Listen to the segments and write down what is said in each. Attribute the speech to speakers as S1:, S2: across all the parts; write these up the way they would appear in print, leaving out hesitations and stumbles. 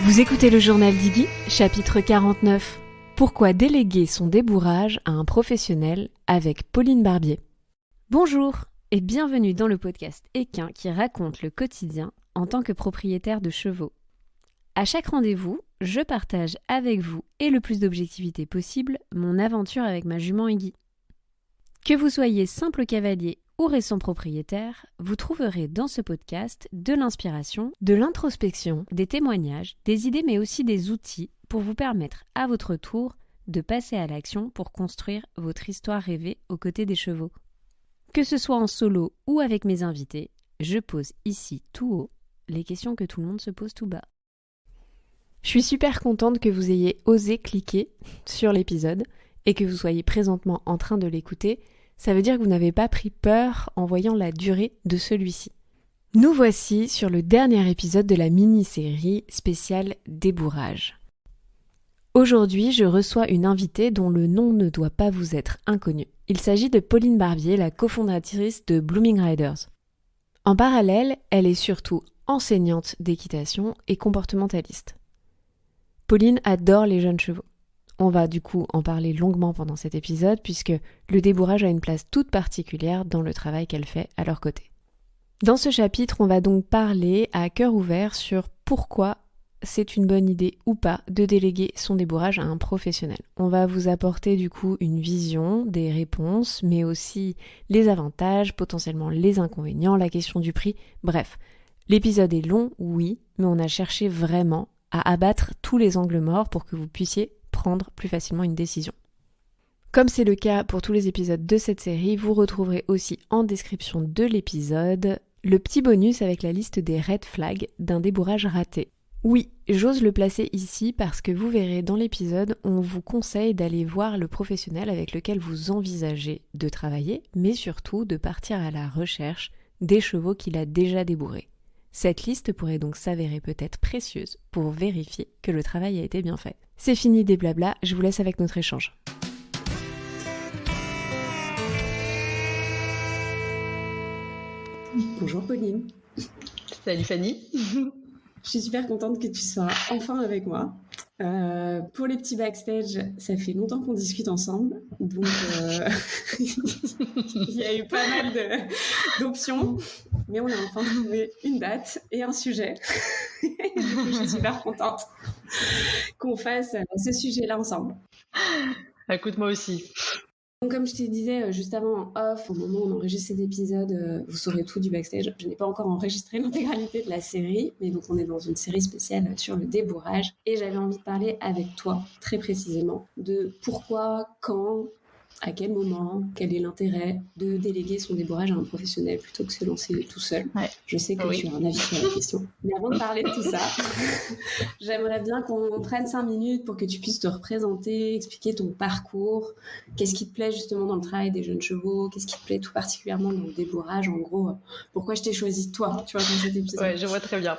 S1: Vous écoutez le journal d'Iggy, chapitre 49. Pourquoi déléguer son débourrage à un professionnel avec Pauline Barbier. Bonjour et bienvenue dans le podcast Équin qui raconte le quotidien en tant que propriétaire de chevaux. À chaque rendez-vous, je partage avec vous et le plus d'objectivité possible mon aventure avec ma jument Iggy. Que vous soyez simple cavalier ou récent propriétaire, vous trouverez dans ce podcast de l'inspiration, de l'introspection, des témoignages, des idées mais aussi des outils pour vous permettre à votre tour de passer à l'action pour construire votre histoire rêvée aux côtés des chevaux. Que ce soit en solo ou avec mes invités, je pose ici tout haut les questions que tout le monde se pose tout bas. Je suis super contente que vous ayez osé cliquer sur l'épisode et que vous soyez présentement en train de l'écouter. Ça veut dire que vous n'avez pas pris peur en voyant la durée de celui-ci. Nous voici sur le dernier épisode de la mini-série spéciale débourrage. Aujourd'hui, je reçois une invitée dont le nom ne doit pas vous être inconnu. Il s'agit de Pauline Barbier, la cofondatrice de Blooming Riders. En parallèle, elle est surtout enseignante d'équitation et comportementaliste. Pauline adore les jeunes chevaux. On va du coup en parler longuement pendant cet épisode puisque le débourrage a une place toute particulière dans le travail qu'elle fait à leur côté. Dans ce chapitre, on va donc parler à cœur ouvert sur pourquoi c'est une bonne idée ou pas de déléguer son débourrage à un professionnel. On va vous apporter du coup une vision, des réponses, mais aussi les avantages, potentiellement les inconvénients, la question du prix, bref. L'épisode est long, oui, mais on a cherché vraiment à abattre tous les angles morts pour que vous puissiez prendre plus facilement une décision. Comme c'est le cas pour tous les épisodes de cette série, vous retrouverez aussi en description de l'épisode le petit bonus avec la liste des red flags d'un débourrage raté. Oui, j'ose le placer ici parce que vous verrez dans l'épisode, on vous conseille d'aller voir le professionnel avec lequel vous envisagez de travailler, mais surtout de partir à la recherche des chevaux qu'il a déjà débourrés. Cette liste pourrait donc s'avérer peut-être précieuse pour vérifier que le travail a été bien fait. C'est fini des blablas, je vous laisse avec notre échange.
S2: Bonjour Pauline.
S3: Salut Fanny.
S2: Je suis super contente que tu sois enfin avec moi. Pour les petits backstage, ça fait longtemps qu'on discute ensemble, donc il y a eu pas mal d'options, mais on a enfin trouvé une date et un sujet. Du coup, je suis super contente qu'on fasse ce sujet-là ensemble.
S3: Écoute, moi aussi.
S2: Donc, comme je te disais juste avant en off, au moment où on enregistre cet épisode, vous saurez tout du backstage. Je n'ai pas encore enregistré l'intégralité de la série, mais donc on est dans une série spéciale sur le débourrage. Et j'avais envie de parler avec toi, très précisément, de pourquoi, quand, à quel moment, quel est l'intérêt de déléguer son débourrage à un professionnel plutôt que de se lancer tout seul. Ouais. Je sais que tu as un avis sur la question. Mais avant de parler de tout ça, j'aimerais bien qu'on prenne 5 minutes pour que tu puisses te représenter, expliquer ton parcours, qu'est-ce qui te plaît justement dans le travail des jeunes chevaux, qu'est-ce qui te plaît tout particulièrement dans le débourrage, en gros, pourquoi je t'ai choisi toi, tu vois, dans cet épisode.
S3: Ouais, je vois très bien.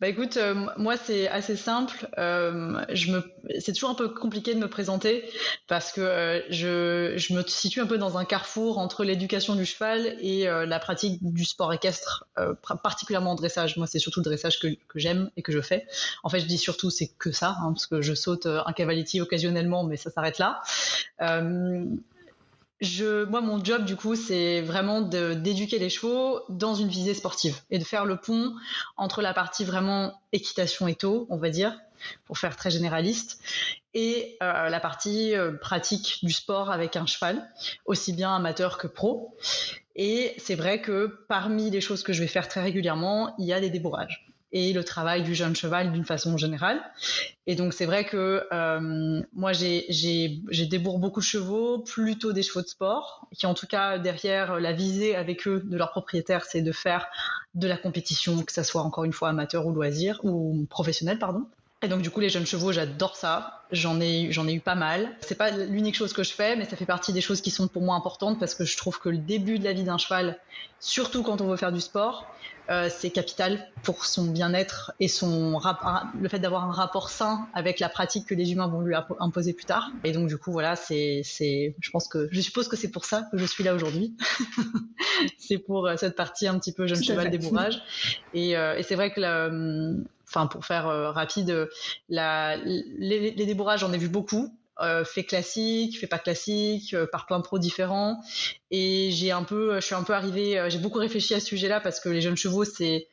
S3: Écoute, moi c'est assez simple, c'est toujours un peu compliqué de me présenter parce que je me situe un peu dans un carrefour entre l'éducation du cheval et la pratique du sport équestre, particulièrement en dressage. Moi, c'est surtout le dressage que j'aime et que je fais. En fait, je dis surtout, c'est que ça, parce que je saute un cavaletti occasionnellement, mais ça s'arrête là. Moi, mon job, du coup, c'est vraiment d'éduquer les chevaux dans une visée sportive et de faire le pont entre la partie vraiment équitation étau, on va dire, pour faire très généraliste, et la partie pratique du sport avec un cheval, aussi bien amateur que pro. Et c'est vrai que parmi les choses que je vais faire très régulièrement, il y a des débourrages et le travail du jeune cheval d'une façon générale. Et donc c'est vrai que moi j'ai débourre beaucoup de chevaux, plutôt des chevaux de sport, qui en tout cas derrière la visée avec eux de leur propriétaire, c'est de faire de la compétition, que ça soit encore une fois amateur ou loisir, ou professionnel, pardon. Et donc du coup les jeunes chevaux, j'adore ça, j'en ai eu pas mal. C'est pas l'unique chose que je fais, mais ça fait partie des choses qui sont pour moi importantes parce que je trouve que le début de la vie d'un cheval, surtout quand on veut faire du sport, c'est capital pour son bien-être et le fait d'avoir un rapport sain avec la pratique que les humains vont lui imposer plus tard. Et donc du coup voilà, je suppose que c'est pour ça que je suis là aujourd'hui. C'est pour cette partie un petit peu jeune cheval débourrage. Et c'est vrai que pour faire rapide, les débourrages, j'en ai vu beaucoup. Fait classique, fait pas classique, par plein de pros différents. Et je suis un peu arrivée, j'ai beaucoup réfléchi à ce sujet-là parce que les jeunes chevaux, c'est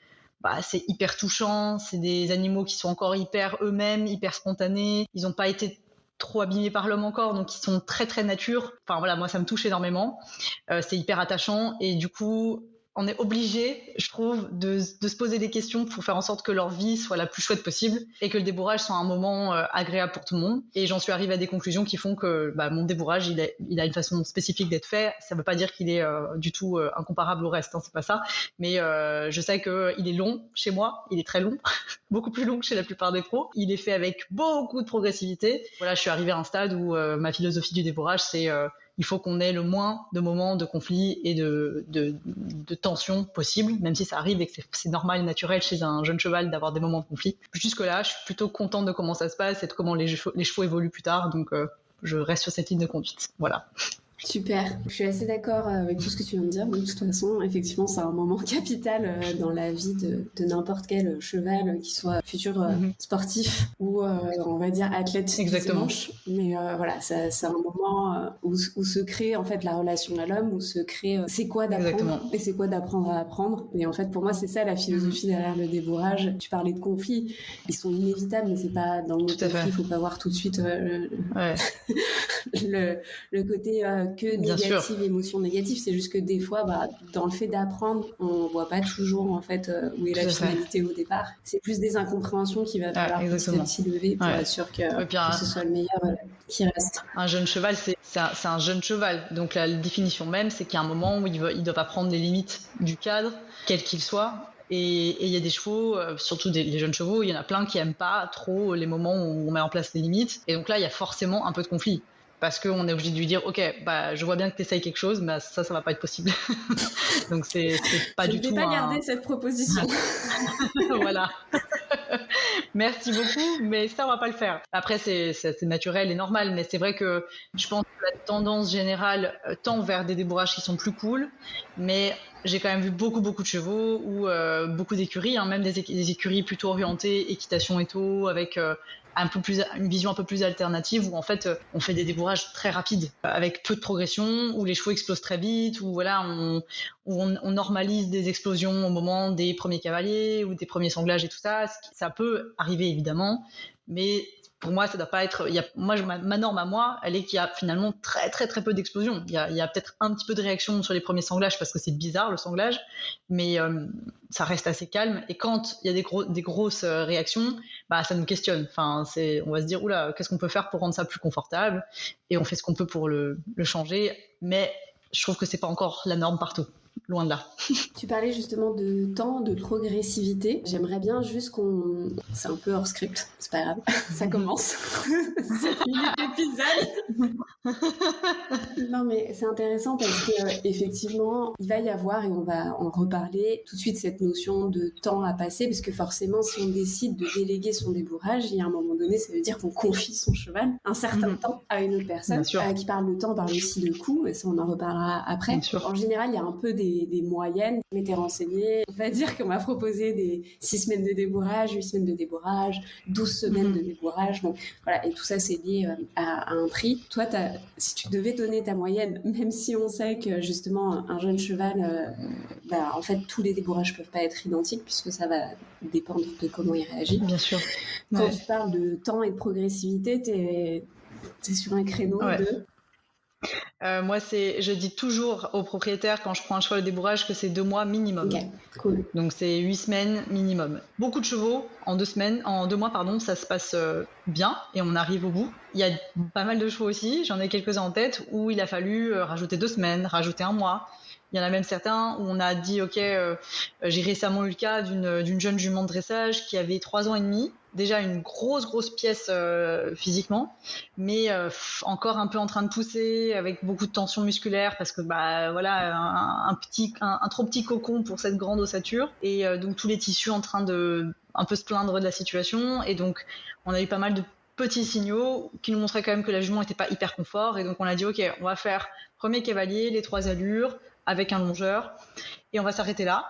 S3: hyper touchant. C'est des animaux qui sont encore hyper eux-mêmes, hyper spontanés. Ils n'ont pas été trop abîmés par l'homme encore, donc ils sont très très nature. Enfin voilà, moi ça me touche énormément. C'est hyper attachant et du coup, on est obligé, je trouve, de se poser des questions pour faire en sorte que leur vie soit la plus chouette possible et que le débourrage soit un moment agréable pour tout le monde. Et j'en suis arrivée à des conclusions qui font que mon débourrage, il a une façon spécifique d'être fait. Ça ne veut pas dire qu'il est du tout incomparable au reste, hein, c'est pas ça. Mais je sais qu'il est long chez moi, il est très long, beaucoup plus long que chez la plupart des pros. Il est fait avec beaucoup de progressivité. Voilà, je suis arrivée à un stade où ma philosophie du débourrage, c'est il faut qu'on ait le moins de moments de conflit et de tension possible, même si ça arrive et que c'est normal et naturel chez un jeune cheval d'avoir des moments de conflit. Jusque-là, je suis plutôt contente de comment ça se passe et de comment les chevaux évoluent plus tard, donc je reste sur cette ligne de conduite. Voilà.
S2: Super, je suis assez d'accord avec tout ce que tu viens de dire. De toute façon, effectivement, c'est un moment capital dans la vie de n'importe quel cheval, qui soit futur sportif ou on va dire athlète.
S3: Exactement.
S2: Mais voilà, c'est un moment où se crée en fait la relation à l'homme, où se crée c'est quoi d'apprendre. Exactement. Et c'est quoi d'apprendre à apprendre. Et en fait, pour moi, c'est ça la philosophie derrière le débourrage. Tu parlais de conflits, ils sont inévitables, mais c'est pas dans le mot conflit. Il faut pas voir tout de suite le côté que négative, émotion négative. C'est juste que des fois, dans le fait d'apprendre, on voit pas toujours en fait où est la finalité au départ. C'est plus des incompréhensions qu'il va falloir petit à petit lever pour être sûr que ce soit le meilleur qui reste.
S3: Un jeune cheval, c'est un jeune cheval. Donc la définition même, c'est qu'il y a un moment où il doit apprendre les limites du cadre, quel qu'il soit. Et il y a des chevaux, surtout les jeunes chevaux, il y en a plein qui aiment pas trop les moments où on met en place les limites. Et donc là, il y a forcément un peu de conflit. Parce qu'on est obligé de lui dire, ok, je vois bien que tu essayes quelque chose, mais ça va pas être possible. Donc c'est pas du tout.
S2: Je vais pas garder cette proposition.
S3: Voilà. Merci beaucoup, mais ça on va pas le faire. Après c'est naturel et normal, mais c'est vrai que je pense que la tendance générale tend vers des débourrages qui sont plus cool, mais j'ai quand même vu beaucoup de chevaux ou beaucoup d'écuries, même des écuries plutôt orientées équitation et tout, avec une vision un peu plus alternative où en fait on fait des débourrages très rapides avec peu de progression, où les chevaux explosent très vite, où voilà on normalise des explosions au moment des premiers cavaliers ou des premiers sanglages et tout ça. Ça peut arriver évidemment, mais pour moi, ça doit pas être. Ma norme à moi, elle est qu'il y a finalement très très très peu d'explosions. Il y a peut-être un petit peu de réaction sur les premiers sanglages parce que c'est bizarre le sanglage, mais ça reste assez calme. Et quand il y a des grosses réactions, ça nous questionne. Enfin, on va se dire oula, qu'est-ce qu'on peut faire pour rendre ça plus confortable ? Et on fait ce qu'on peut pour le changer. Mais je trouve que c'est pas encore la norme partout. Loin de là.
S2: Tu parlais justement de temps, de progressivité. J'aimerais bien juste c'est un peu hors script, c'est pas grave, ça commence. C'est l'épisode. Non mais c'est intéressant parce que effectivement, il va y avoir, et on va en reparler tout de suite, cette notion de temps à passer, parce que forcément, si on décide de déléguer son débourrage, il y a un moment donné, ça veut dire qu'on confie son cheval un certain temps à une autre personne. Qui parle de temps, parle aussi de coût, et ça on en reparlera après. En général, il y a un peu des moyennes. Je m'étais renseignée. On va dire qu'on m'a proposé des 6 semaines de débourrage, 8 semaines de débourrage, 12 semaines de débourrage. Donc voilà, et tout ça, c'est lié à un prix. Toi, si tu devais donner ta moyenne, même si on sait que justement, un jeune cheval, en fait, tous les débourrages peuvent pas être identiques puisque ça va dépendre de comment il réagit.
S3: Bien sûr.
S2: Quand tu parles de temps et de progressivité, t'es sur un créneau de...
S3: Moi, je dis toujours aux propriétaires quand je prends un cheval au débourrage que c'est 2 mois minimum.
S2: Ok, cool.
S3: Donc c'est 8 semaines minimum. Beaucoup de chevaux en 2 mois, ça se passe bien et on arrive au bout. Il y a pas mal de chevaux aussi, j'en ai quelques-uns en tête où il a fallu rajouter 2 semaines, rajouter 1 mois. Il y en a même certains où on a dit, ok, j'ai récemment eu le cas d'une jeune jument de dressage qui avait 3 ans et demi, déjà une grosse pièce physiquement, mais encore un peu en train de pousser, avec beaucoup de tension musculaire, parce que voilà, un trop petit cocon pour cette grande ossature, et donc tous les tissus en train de un peu se plaindre de la situation, et donc on a eu pas mal de petits signaux qui nous montraient quand même que la jument n'était pas hyper confort, et donc on a dit ok, on va faire premier cavalier, les 3 allures avec un longeur, et on va s'arrêter là.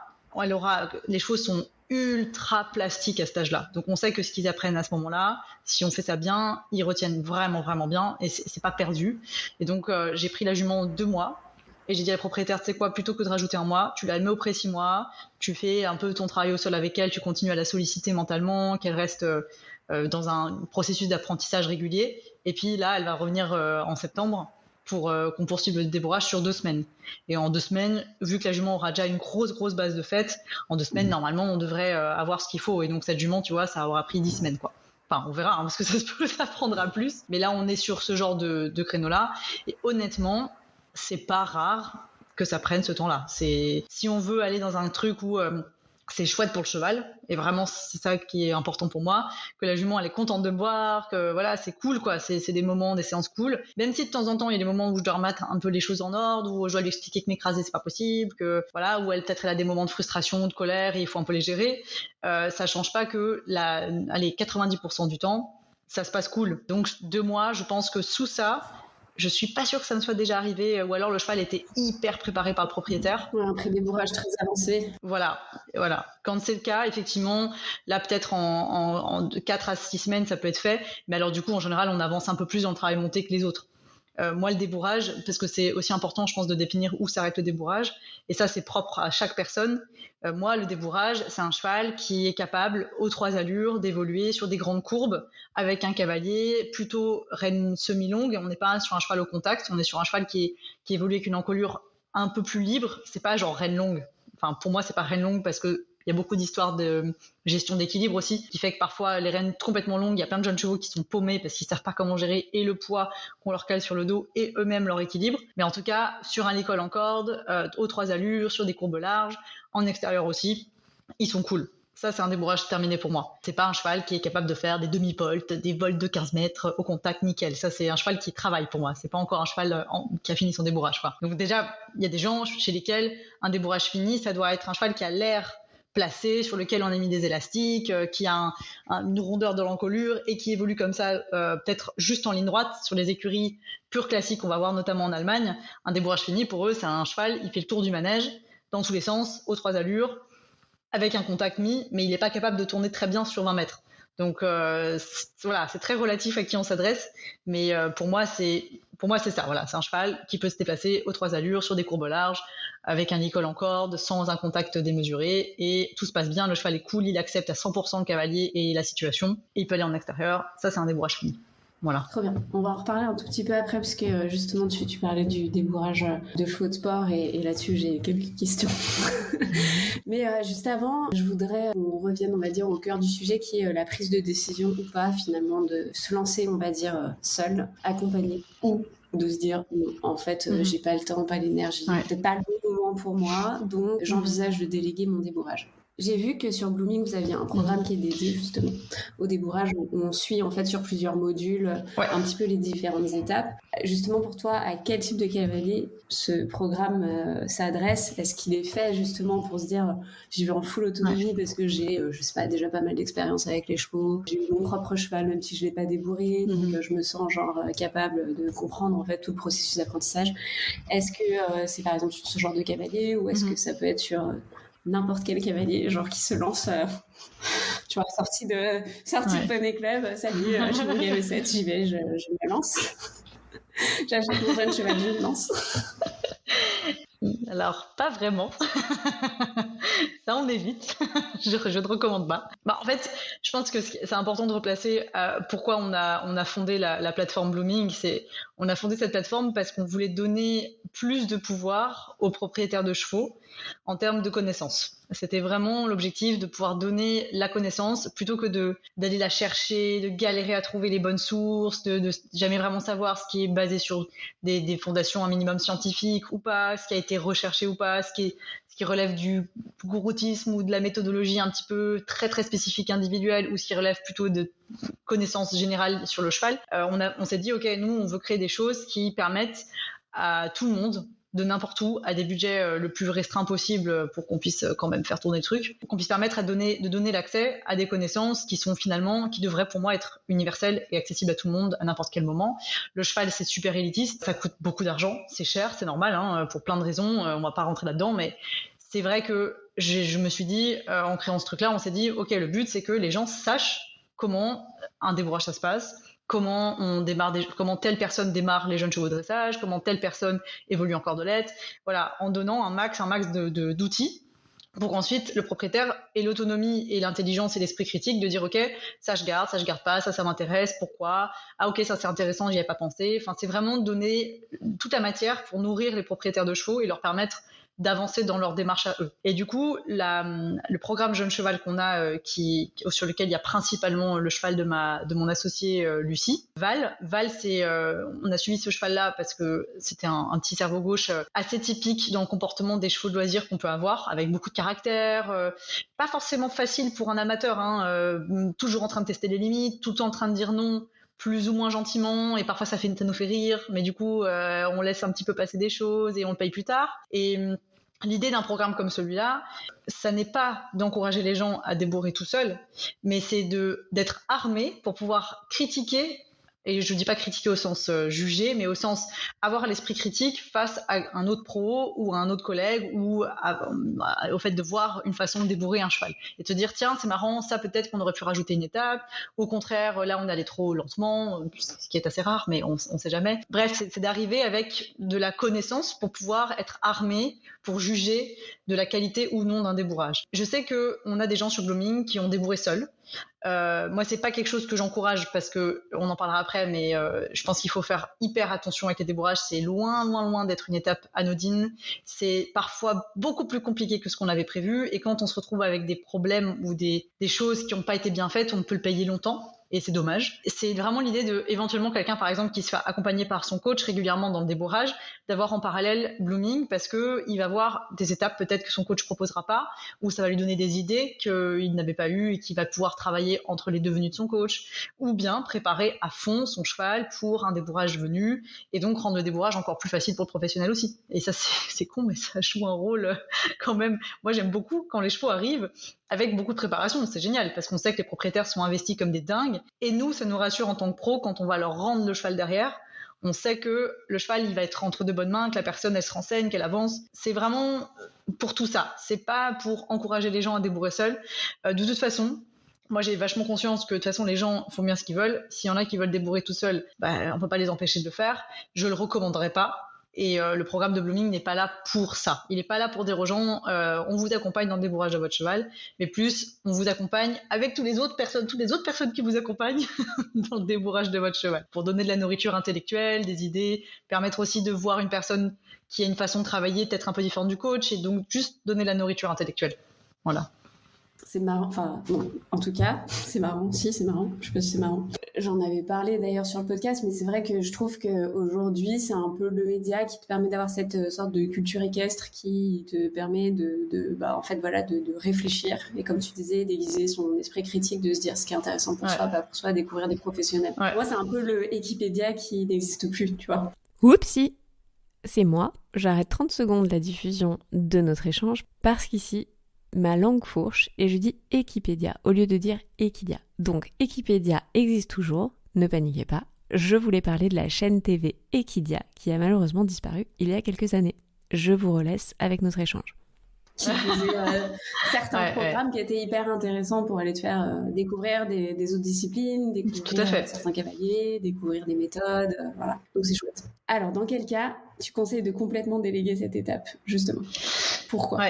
S3: Les chevaux sont ultra plastiques à cet âge-là, donc on sait que ce qu'ils apprennent à ce moment-là, si on fait ça bien, ils retiennent vraiment bien, et c'est pas perdu. Et donc j'ai pris la jument 2 mois, et j'ai dit à la propriétaire, tu sais quoi, plutôt que de rajouter un mois, tu la mets au pré 6 mois, tu fais un peu ton travail au sol avec elle, tu continues à la solliciter mentalement, qu'elle reste dans un processus d'apprentissage régulier, et puis là elle va revenir en septembre pour qu'on poursuive le débourrage sur 2 semaines. Et en 2 semaines, vu que la jument aura déjà une grosse base de fait, en 2 semaines normalement on devrait avoir ce qu'il faut, et donc cette jument, tu vois, ça aura pris 10 semaines quoi. Enfin, on verra, parce que ça prendra plus, mais là on est sur ce genre de créneau là, et honnêtement c'est pas rare que ça prenne ce temps-là. Si on veut aller dans un truc où c'est chouette pour le cheval, et vraiment c'est ça qui est important pour moi, que la jument elle est contente de me voir, que voilà, c'est cool quoi, c'est des moments, des séances cool, même si de temps en temps il y a des moments où je dois remettre un peu les choses en ordre, où je dois lui expliquer que m'écraser c'est pas possible, que voilà, où peut-être elle a des moments de frustration, de colère, et il faut un peu les gérer, ça change pas que 90% du temps ça se passe cool. Donc 2 mois, je pense que sous ça, je suis pas sûre que ça me soit déjà arrivé, ou alors le cheval était hyper préparé par le propriétaire.
S2: Ouais, un pré-débourrage très avancé.
S3: Voilà. Quand c'est le cas, effectivement, là peut-être en 4 à 6 semaines ça peut être fait, mais alors du coup en général on avance un peu plus dans le travail monté que les autres. Moi, le débourrage, parce que c'est aussi important, je pense, de définir où s'arrête le débourrage, et ça, c'est propre à chaque personne. Moi, le débourrage, c'est un cheval qui est capable, aux 3 allures, d'évoluer sur des grandes courbes avec un cavalier plutôt reine semi-longue. On n'est pas sur un cheval au contact, on est sur un cheval qui évolue avec une encolure un peu plus libre. C'est pas genre reine longue. Enfin, pour moi, c'est pas reine longue parce que il y a beaucoup d'histoires de gestion d'équilibre aussi, qui fait que parfois les rênes complètement longues, il y a plein de jeunes chevaux qui sont paumés parce qu'ils savent pas comment gérer et le poids qu'on leur cale sur le dos et eux-mêmes leur équilibre. Mais en tout cas, sur un licol en corde, aux 3 allures, sur des courbes larges, en extérieur aussi, ils sont cool. Ça, c'est un débourrage terminé pour moi. C'est pas un cheval qui est capable de faire des demi-volts, des volts de 15 mètres au contact, nickel. Ça, c'est un cheval qui travaille pour moi. C'est pas encore un cheval qui a fini son débourrage, quoi. Donc déjà, il y a des gens chez lesquels un débourrage fini, ça doit être un cheval qui a l'air placé, sur lequel on a mis des élastiques, qui a une rondeur de l'encolure et qui évolue comme ça, peut-être juste en ligne droite. Sur les écuries pures classiques qu'on va voir notamment en Allemagne, un débourrage fini, pour eux, c'est un cheval, il fait le tour du manège, dans tous les sens, aux 3 allures, avec un contact mis, mais il n'est pas capable de tourner très bien sur 20 mètres. Donc voilà, c'est très relatif à qui on s'adresse, mais pour moi c'est ça. Voilà, c'est un cheval qui peut se déplacer aux 3 allures sur des courbes larges, avec un licol en corde, sans un contact démesuré, et tout se passe bien. Le cheval est cool, il accepte à 100% le cavalier et la situation, et il peut aller en extérieur. Ça, c'est un débourrage fini. Voilà.
S2: Trop bien. On va en reparler un tout petit peu après parce que justement tu parlais du débourrage de chevaux de sport et là-dessus j'ai quelques questions. Mais juste avant, je voudrais qu'on revienne, on va dire, au cœur du sujet qui est la prise de décision ou pas finalement de se lancer, on va dire, seul, accompagné ou de se dire non, en fait j'ai pas le temps, pas l'énergie, peut-être pas le bon moment pour moi, donc j'envisage de déléguer mon débourrage. J'ai vu que sur Blooming, vous aviez un programme qui est dédié justement au débourrage où on suit en fait sur plusieurs modules un petit peu les différentes étapes. Justement pour toi, à quel type de cavalier ce programme s'adresse ? Est-ce qu'il est fait justement pour se dire j'y vais en full autonomie parce que j'ai, je sais pas, déjà pas mal d'expérience avec les chevaux, j'ai eu mon propre cheval même si je l'ai pas débourré, donc je me sens genre capable de comprendre en fait tout le processus d'apprentissage. Est-ce que c'est par exemple sur ce genre de cavalier ou est-ce que ça peut être sur n'importe quel cavalier, genre qui se lance, tu vois, sorti de Poney Club, salut, j'ai mon galopette, j'y vais, je me lance. J'achète mon jeune cheval, je me lance.
S3: Alors, pas vraiment. Ça, on évite. Je ne recommande pas. En fait, je pense que c'est important de replacer pourquoi on a fondé la plateforme Blooming. On a fondé cette plateforme parce qu'on voulait donner plus de pouvoir aux propriétaires de chevaux en termes de connaissances. C'était vraiment l'objectif de pouvoir donner la connaissance plutôt que d'aller la chercher, de galérer à trouver les bonnes sources, de jamais vraiment savoir ce qui est basé sur des fondations un minimum scientifiques ou pas, ce qui a été recherché ou pas, ce qui relève du gouroutisme ou de la méthodologie un petit peu très très spécifique individuelle ou ce qui relève plutôt de connaissances générales sur le cheval. On s'est dit, ok, nous on veut créer des choses qui permettent à tout le monde de n'importe où, à des budgets le plus restreints possible pour qu'on puisse quand même faire tourner le truc, qu'on puisse permettre de donner l'accès à des connaissances qui devraient pour moi être universelles et accessibles à tout le monde à n'importe quel moment. Le cheval, c'est super élitiste, ça coûte beaucoup d'argent, c'est cher, c'est normal, hein, pour plein de raisons, on va pas rentrer là-dedans, mais c'est vrai que je me suis dit, en créant ce truc-là, on s'est dit, ok, le but, c'est que les gens sachent comment un débourrage ça se passe, comment telle personne démarre les jeunes chevaux de dressage, comment telle personne évolue en cordelette, voilà, en donnant un max d'outils pour qu'ensuite le propriétaire ait l'autonomie et l'intelligence et l'esprit critique de dire ok, ça je garde pas, ça m'intéresse, pourquoi, ah ok, ça c'est intéressant, j'y avais pas pensé. Enfin, c'est vraiment donner toute la matière pour nourrir les propriétaires de chevaux et leur permettre d'avancer dans leur démarche à eux. Et du coup, le programme Jeune Cheval qu'on a, sur lequel il y a principalement le cheval de mon associée Lucie, Val, c'est, on a suivi ce cheval-là parce que c'était un petit cerveau gauche assez typique dans le comportement des chevaux de loisirs qu'on peut avoir, avec beaucoup de caractère, pas forcément facile pour un amateur, toujours en train de tester les limites, tout le temps en train de dire non, plus ou moins gentiment, et parfois ça nous fait rire, mais du coup on laisse un petit peu passer des choses et on le paye plus tard. Et l'idée d'un programme comme celui-là, ça n'est pas d'encourager les gens à débourrer tout seuls, mais c'est d'être armés pour pouvoir critiquer. Et je ne dis pas critiquer au sens juger, mais au sens avoir l'esprit critique face à un autre pro ou à un autre collègue ou au fait de voir une façon de débourrer un cheval. Et te dire, tiens, c'est marrant, ça peut-être qu'on aurait pu rajouter une étape. Au contraire, là, on allait trop lentement, ce qui est assez rare, mais on ne sait jamais. Bref, c'est d'arriver avec de la connaissance pour pouvoir être armé pour juger de la qualité ou non d'un débourrage. Je sais qu'on a des gens sur Blooming qui ont débourré seuls. Moi, c'est pas quelque chose que j'encourage parce que on en parlera après, mais je pense qu'il faut faire hyper attention avec les débourrages. C'est loin d'être une étape anodine. C'est parfois beaucoup plus compliqué que ce qu'on avait prévu. Et quand on se retrouve avec des problèmes ou des choses qui n'ont pas été bien faites, on peut le payer longtemps. Et c'est dommage. C'est vraiment l'idée de, éventuellement, quelqu'un, par exemple, qui se fait accompagner par son coach régulièrement dans le débourrage, d'avoir en parallèle Blooming parce que il va voir des étapes peut-être que son coach proposera pas, ou ça va lui donner des idées qu'il n'avait pas eues et qu'il va pouvoir travailler entre les deux venues de son coach, ou bien préparer à fond son cheval pour un débourrage venu et donc rendre le débourrage encore plus facile pour le professionnel aussi. Et ça, c'est con, mais ça joue un rôle quand même. Moi, j'aime beaucoup quand les chevaux arrivent avec beaucoup de préparation, c'est génial parce qu'on sait que les propriétaires sont investis comme des dingues et nous, ça nous rassure en tant que pro quand on va leur rendre le cheval derrière. On sait que le cheval, il va être entre de bonnes mains, que la personne, elle se renseigne, qu'elle avance. C'est vraiment pour tout ça. C'est pas pour encourager les gens à débourrer seuls. De toute façon, moi, j'ai vachement conscience que de toute façon, les gens font bien ce qu'ils veulent. S'il y en a qui veulent débourrer tout seuls, on peut pas les empêcher de le faire. Je le recommanderais pas. Et le programme de Blooming n'est pas là pour ça. Il n'est pas là pour dire aux gens on vous accompagne dans le débourrage de votre cheval, mais plus on vous accompagne avec toutes les autres personnes qui vous accompagnent dans le débourrage de votre cheval, pour donner de la nourriture intellectuelle, des idées, permettre aussi de voir une personne qui a une façon de travailler peut-être un peu différente du coach, et donc juste donner de la nourriture intellectuelle. Voilà.
S2: C'est marrant, enfin, bon, en tout cas, c'est marrant. Si, c'est marrant. Je sais pas si c'est marrant. J'en avais parlé d'ailleurs sur le podcast, mais c'est vrai que je trouve qu'aujourd'hui, c'est un peu le média qui te permet d'avoir cette sorte de culture équestre qui te permet de réfléchir. Et comme tu disais, d'aiguiser son esprit critique, de se dire ce qui est intéressant pour soi, pas pour soi, découvrir des professionnels. Ouais. Moi, c'est un peu le Wikipédia qui n'existe plus, tu vois.
S1: Oupsie! C'est moi. J'arrête 30 secondes la diffusion de notre échange parce qu'ici, ma langue fourche et je dis Wikipédia au lieu de dire Equidia. Donc Wikipédia existe toujours, ne paniquez pas. Je voulais parler de la chaîne TV Equidia qui a malheureusement disparu il y a quelques années. Je vous relaisse avec notre échange.
S2: Qui faisait certains programmes qui étaient hyper intéressants pour aller te faire découvrir des autres disciplines, découvrir certains cavaliers, découvrir des méthodes, voilà. Donc c'est chouette. Alors dans quel cas tu conseilles de complètement déléguer cette étape, justement? Pourquoi?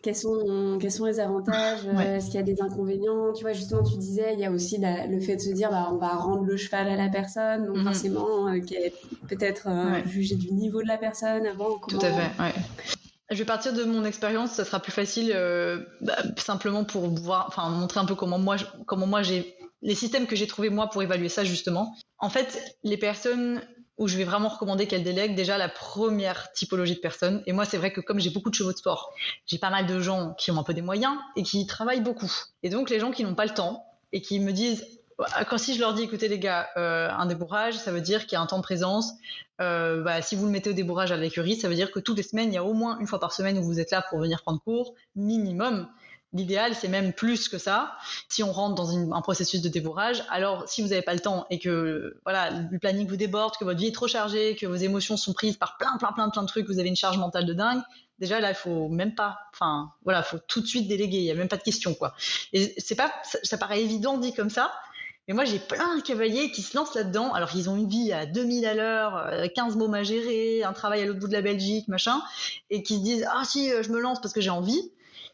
S2: Quels sont les avantages, est-ce qu'il y a des inconvénients? Tu vois, justement, tu disais, il y a aussi le fait de se dire, on va rendre le cheval à la personne, donc forcément, qu'elle est peut-être jugée du niveau de la personne avant.
S3: Tout à fait, ouais. Je vais partir de mon expérience, ça sera plus facile, simplement pour montrer un peu comment moi j'ai les systèmes que j'ai trouvés moi pour évaluer ça justement. En fait, les personnes où je vais vraiment recommander qu'elles délèguent, déjà la première typologie de personnes, et moi c'est vrai que comme j'ai beaucoup de chevaux de sport, j'ai pas mal de gens qui ont un peu des moyens et qui travaillent beaucoup. Et donc les gens qui n'ont pas le temps et qui me disent, si je leur dis écoutez les gars, un débourrage ça veut dire qu'il y a un temps de présence, si vous le mettez au débourrage à l'écurie, ça veut dire que toutes les semaines il y a au moins une fois par semaine où vous êtes là pour venir prendre cours, minimum. L'idéal, c'est même plus que ça. Si on rentre dans un processus de débourrage, alors si vous n'avez pas le temps et que le planning vous déborde, que votre vie est trop chargée, que vos émotions sont prises par plein de trucs, vous avez une charge mentale de dingue, déjà là, il faut même pas, faut tout de suite déléguer. Il y a même pas de question, quoi. Et ça paraît évident dit comme ça. Mais moi, j'ai plein de cavaliers qui se lancent là-dedans. Alors, ils ont une vie à 2000 à l'heure, 15 mômes à gérer, un travail à l'autre bout de la Belgique, machin, et qui se disent « Ah si, je me lance parce que j'ai envie. »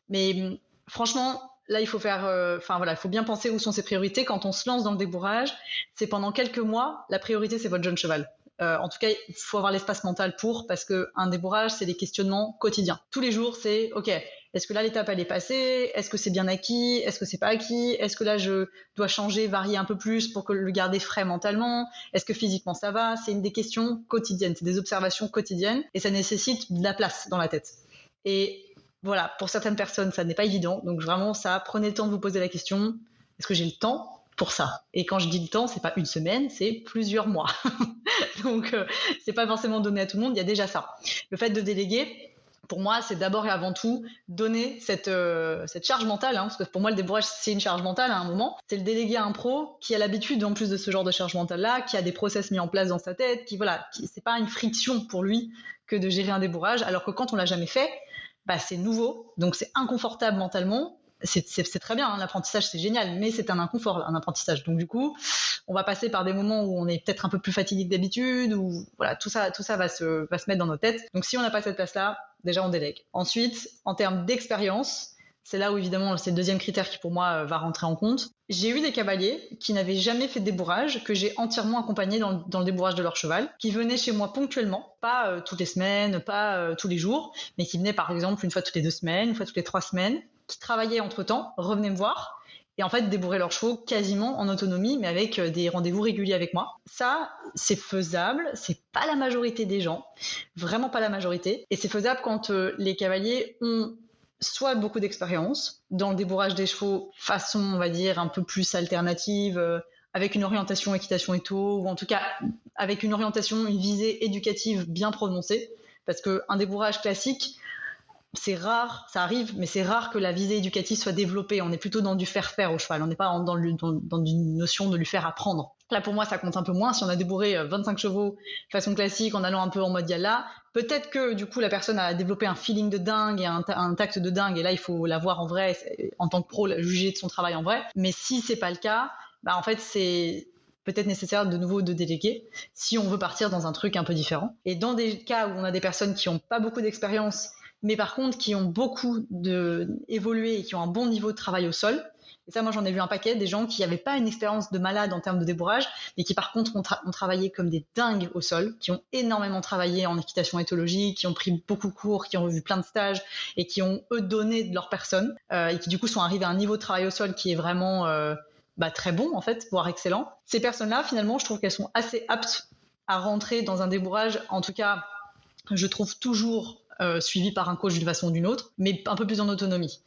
S3: Mais franchement, là, il faut il faut bien penser où sont ses priorités. Quand on se lance dans le débourrage, c'est pendant quelques mois, la priorité, c'est votre jeune cheval. En tout cas, il faut avoir l'espace mental parce qu'un débourrage, c'est des questionnements quotidiens. Tous les jours, c'est « Ok, est-ce que là, l'étape, elle est passée? Est-ce que c'est bien acquis? Est-ce que c'est pas acquis? Est-ce que là, je dois changer, varier un peu plus pour le garder frais mentalement? Est-ce que physiquement, ça va ?» C'est une des questions quotidiennes, c'est des observations quotidiennes et ça nécessite de la place dans la tête. Et voilà, pour certaines personnes, ça n'est pas évident. Donc vraiment, prenez le temps de vous poser la question, est-ce que j'ai le temps pour ça? Et quand je dis le temps, c'est pas une semaine, c'est plusieurs mois. Donc, c'est pas forcément donné à tout le monde, il y a déjà ça. Le fait de déléguer, pour moi, c'est d'abord et avant tout donner cette charge mentale, parce que pour moi, le débourrage, c'est une charge mentale à un moment. C'est le déléguer à un pro qui a l'habitude, en plus de ce genre de charge mentale-là, qui a des process mis en place dans sa tête, c'est pas une friction pour lui que de gérer un débourrage, alors que quand on l'a jamais fait, c'est nouveau, donc c'est inconfortable mentalement. C'est très bien, l'apprentissage c'est génial, mais c'est un inconfort, un apprentissage. Donc du coup, on va passer par des moments où on est peut-être un peu plus fatigué que d'habitude, où tout ça va se mettre dans nos têtes. Donc si on n'a pas cette place-là, déjà on délègue. Ensuite, en termes d'expérience, c'est là où évidemment c'est le deuxième critère qui pour moi va rentrer en compte. J'ai eu des cavaliers qui n'avaient jamais fait de débourrage, que j'ai entièrement accompagnés dans le débourrage de leur cheval, qui venaient chez moi ponctuellement, pas toutes les semaines, pas tous les jours, mais qui venaient par exemple une fois toutes les 2 semaines, une fois toutes les 3 semaines, qui travaillaient entre-temps, revenaient me voir, et en fait débourraient leurs chevaux quasiment en autonomie, mais avec des rendez-vous réguliers avec moi. Ça, c'est faisable, c'est pas la majorité des gens, vraiment pas la majorité, et c'est faisable quand les cavaliers ont soit beaucoup d'expérience dans le débourrage des chevaux façon, on va dire, un peu plus alternative, avec une orientation équitation étau, ou en tout cas avec une orientation, une visée éducative bien prononcée, parce qu'un débourrage classique, c'est rare, ça arrive, mais c'est rare que la visée éducative soit développée. On est plutôt dans du faire au cheval, on n'est pas dans une notion de lui faire apprendre. Là, pour moi, ça compte un peu moins. Si on a débourré 25 chevaux de façon classique, en allant un peu en mode yalla, peut-être que du coup, la personne a développé un feeling de dingue et un tact de dingue, et là, il faut la voir en vrai, en tant que pro, juger de son travail en vrai. Mais si c'est pas le cas, en fait, c'est peut-être nécessaire de nouveau de déléguer si on veut partir dans un truc un peu différent. Et dans des cas où on a des personnes qui n'ont pas beaucoup d'expérience, mais par contre qui ont beaucoup évolué et qui ont un bon niveau de travail au sol. Et ça, moi, j'en ai vu un paquet, des gens qui n'avaient pas une expérience de malade en termes de débourrage, mais qui par contre ont travaillé comme des dingues au sol, qui ont énormément travaillé en équitation éthologique, qui ont pris beaucoup de cours, qui ont revu plein de stages et qui ont, eux, donné de leur personne, et qui du coup sont arrivés à un niveau de travail au sol qui est vraiment très bon, en fait, voire excellent. Ces personnes-là, finalement, je trouve qu'elles sont assez aptes à rentrer dans un débourrage, en tout cas, je trouve toujours suivi par un coach d'une façon ou d'une autre, mais un peu plus en autonomie.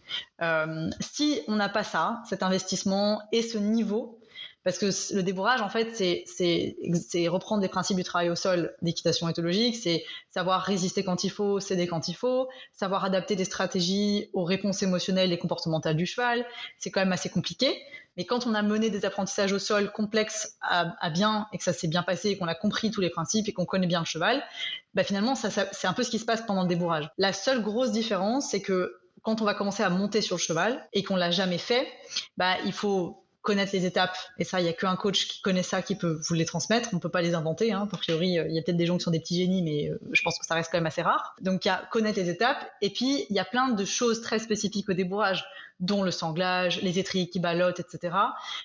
S3: Si on n'a pas ça, cet investissement et ce niveau, parce que le débourrage, en fait, c'est reprendre les principes du travail au sol d'équitation éthologique, c'est savoir résister quand il faut, céder quand il faut, savoir adapter des stratégies aux réponses émotionnelles et comportementales du cheval. C'est quand même assez compliqué. Mais quand on a mené des apprentissages au sol complexes à bien, et que ça s'est bien passé, et qu'on a compris tous les principes et qu'on connaît bien le cheval, finalement, c'est un peu ce qui se passe pendant le débourrage. La seule grosse différence, c'est que quand on va commencer à monter sur le cheval et qu'on l'a jamais fait, il faut connaître les étapes, et ça, il n'y a qu'un coach qui connaît ça, qui peut vous les transmettre. On ne peut pas les inventer. A priori, il y a peut-être des gens qui sont des petits génies, mais je pense que ça reste quand même assez rare. Donc, il y a connaître les étapes. Et puis, il y a plein de choses très spécifiques au débourrage, dont le sanglage, les étriers qui ballottent, etc.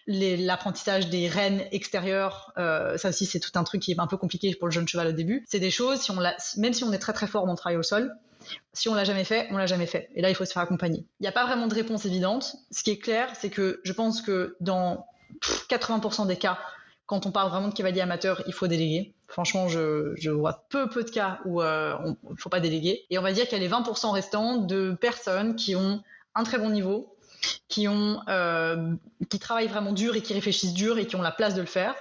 S3: L'apprentissage des rênes extérieures, ça aussi, c'est tout un truc qui est un peu compliqué pour le jeune cheval au début. C'est des choses, même si on est très très fort dans le travail au sol, si on l'a jamais fait, on l'a jamais fait. Et là, il faut se faire accompagner. Il n'y a pas vraiment de réponse évidente. Ce qui est clair, c'est que je pense que dans 80% des cas, quand on parle vraiment de cavalier amateur, il faut déléguer. Franchement, je vois peu de cas où il ne faut pas déléguer. Et on va dire qu'il y a les 20% restants de personnes qui ont un très bon niveau, qui travaillent vraiment dur et qui réfléchissent dur et qui ont la place de le faire,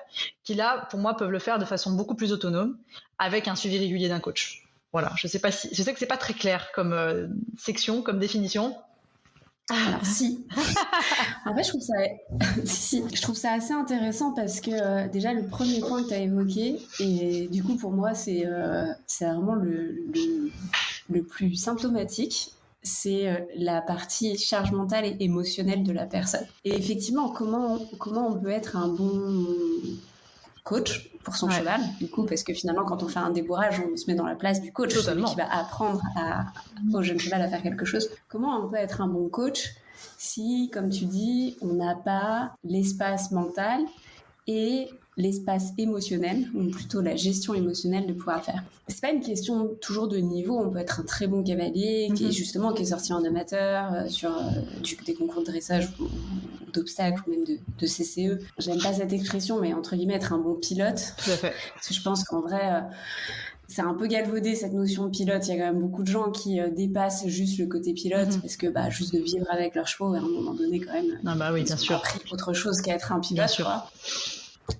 S3: qui là, pour moi, peuvent le faire de façon beaucoup plus autonome, avec un suivi régulier d'un coach. Voilà, je sais que c'est pas très clair comme section, comme définition.
S2: Alors si. En fait, je trouve ça assez intéressant parce que déjà le premier point que tu as évoqué, et du coup pour moi c'est vraiment le plus symptomatique, c'est la partie charge mentale et émotionnelle de la personne. Et effectivement, comment on peut être un bon coach pour son cheval, du coup, parce que finalement, quand on fait un débourrage, on se met dans la place du coach, celui qui va apprendre au jeune cheval à faire quelque chose. Comment on peut être un bon coach si, comme tu dis, on n'a pas l'espace mental et l'espace émotionnel, ou plutôt la gestion émotionnelle de pouvoir faire. C'est pas une question toujours de niveau, on peut être un très bon cavalier qui est sorti en amateur sur des concours de dressage ou d'obstacles ou même de CCE. J'aime pas cette expression, mais entre guillemets être un bon pilote.
S3: Tout à fait.
S2: Parce que je pense qu'en vrai, c'est un peu galvaudé cette notion de pilote. Il y a quand même beaucoup de gens qui dépassent juste le côté pilote parce que juste de vivre avec leurs chevaux, à un moment donné quand même,
S3: ils ont
S2: appris autre chose qu'à être un pilote. Bien sûr.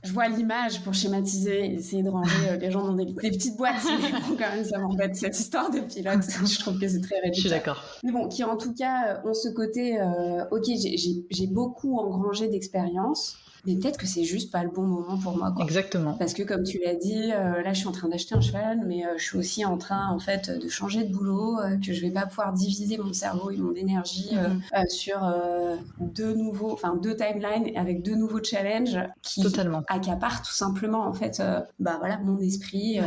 S2: Je vois l'image pour schématiser, essayer de ranger les gens dans des petites boîtes. Mais bon, quand même, ça m'embête cette histoire de pilote. Je trouve que c'est très réducteur.
S3: Je suis d'accord.
S2: Mais bon, qui en tout cas ont ce côté, ok, j'ai beaucoup engrangé d'expérience, mais peut-être que c'est juste pas le bon moment pour moi, quoi.
S3: Exactement.
S2: Parce que comme tu l'as dit, là je suis en train d'acheter un cheval, mais je suis aussi en train en fait de changer de boulot, que je vais pas pouvoir diviser mon cerveau et mon énergie sur deux timelines avec deux nouveaux challenges qui accaparent tout simplement en fait mon esprit,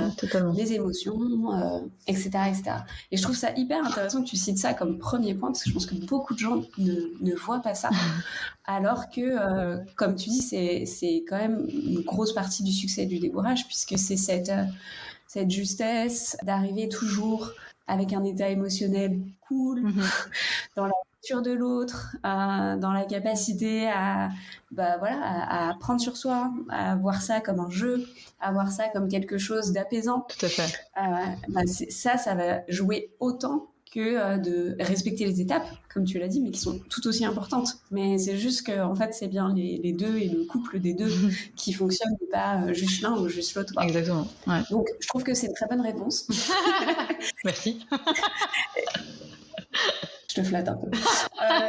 S2: les émotions, etc., etc. Et je trouve ça hyper intéressant que tu cites ça comme premier point, parce que je pense que beaucoup de gens ne voient pas ça. Alors que, comme tu dis, c'est quand même une grosse partie du succès du débourrage, puisque c'est cette justesse d'arriver toujours avec un état émotionnel cool, dans la lecture de l'autre, dans la capacité à prendre sur soi, à voir ça comme un jeu, à voir ça comme quelque chose d'apaisant.
S3: Tout à fait.
S2: Ça va jouer autant que de respecter les étapes, comme tu l'as dit, mais qui sont tout aussi importantes. Mais c'est juste que, en fait, c'est bien les deux et le couple des deux qui fonctionnent, et pas juste l'un ou juste l'autre.
S3: Exactement. Ouais.
S2: Donc, je trouve que c'est une très bonne réponse.
S3: Merci.
S2: Je te flatte un peu.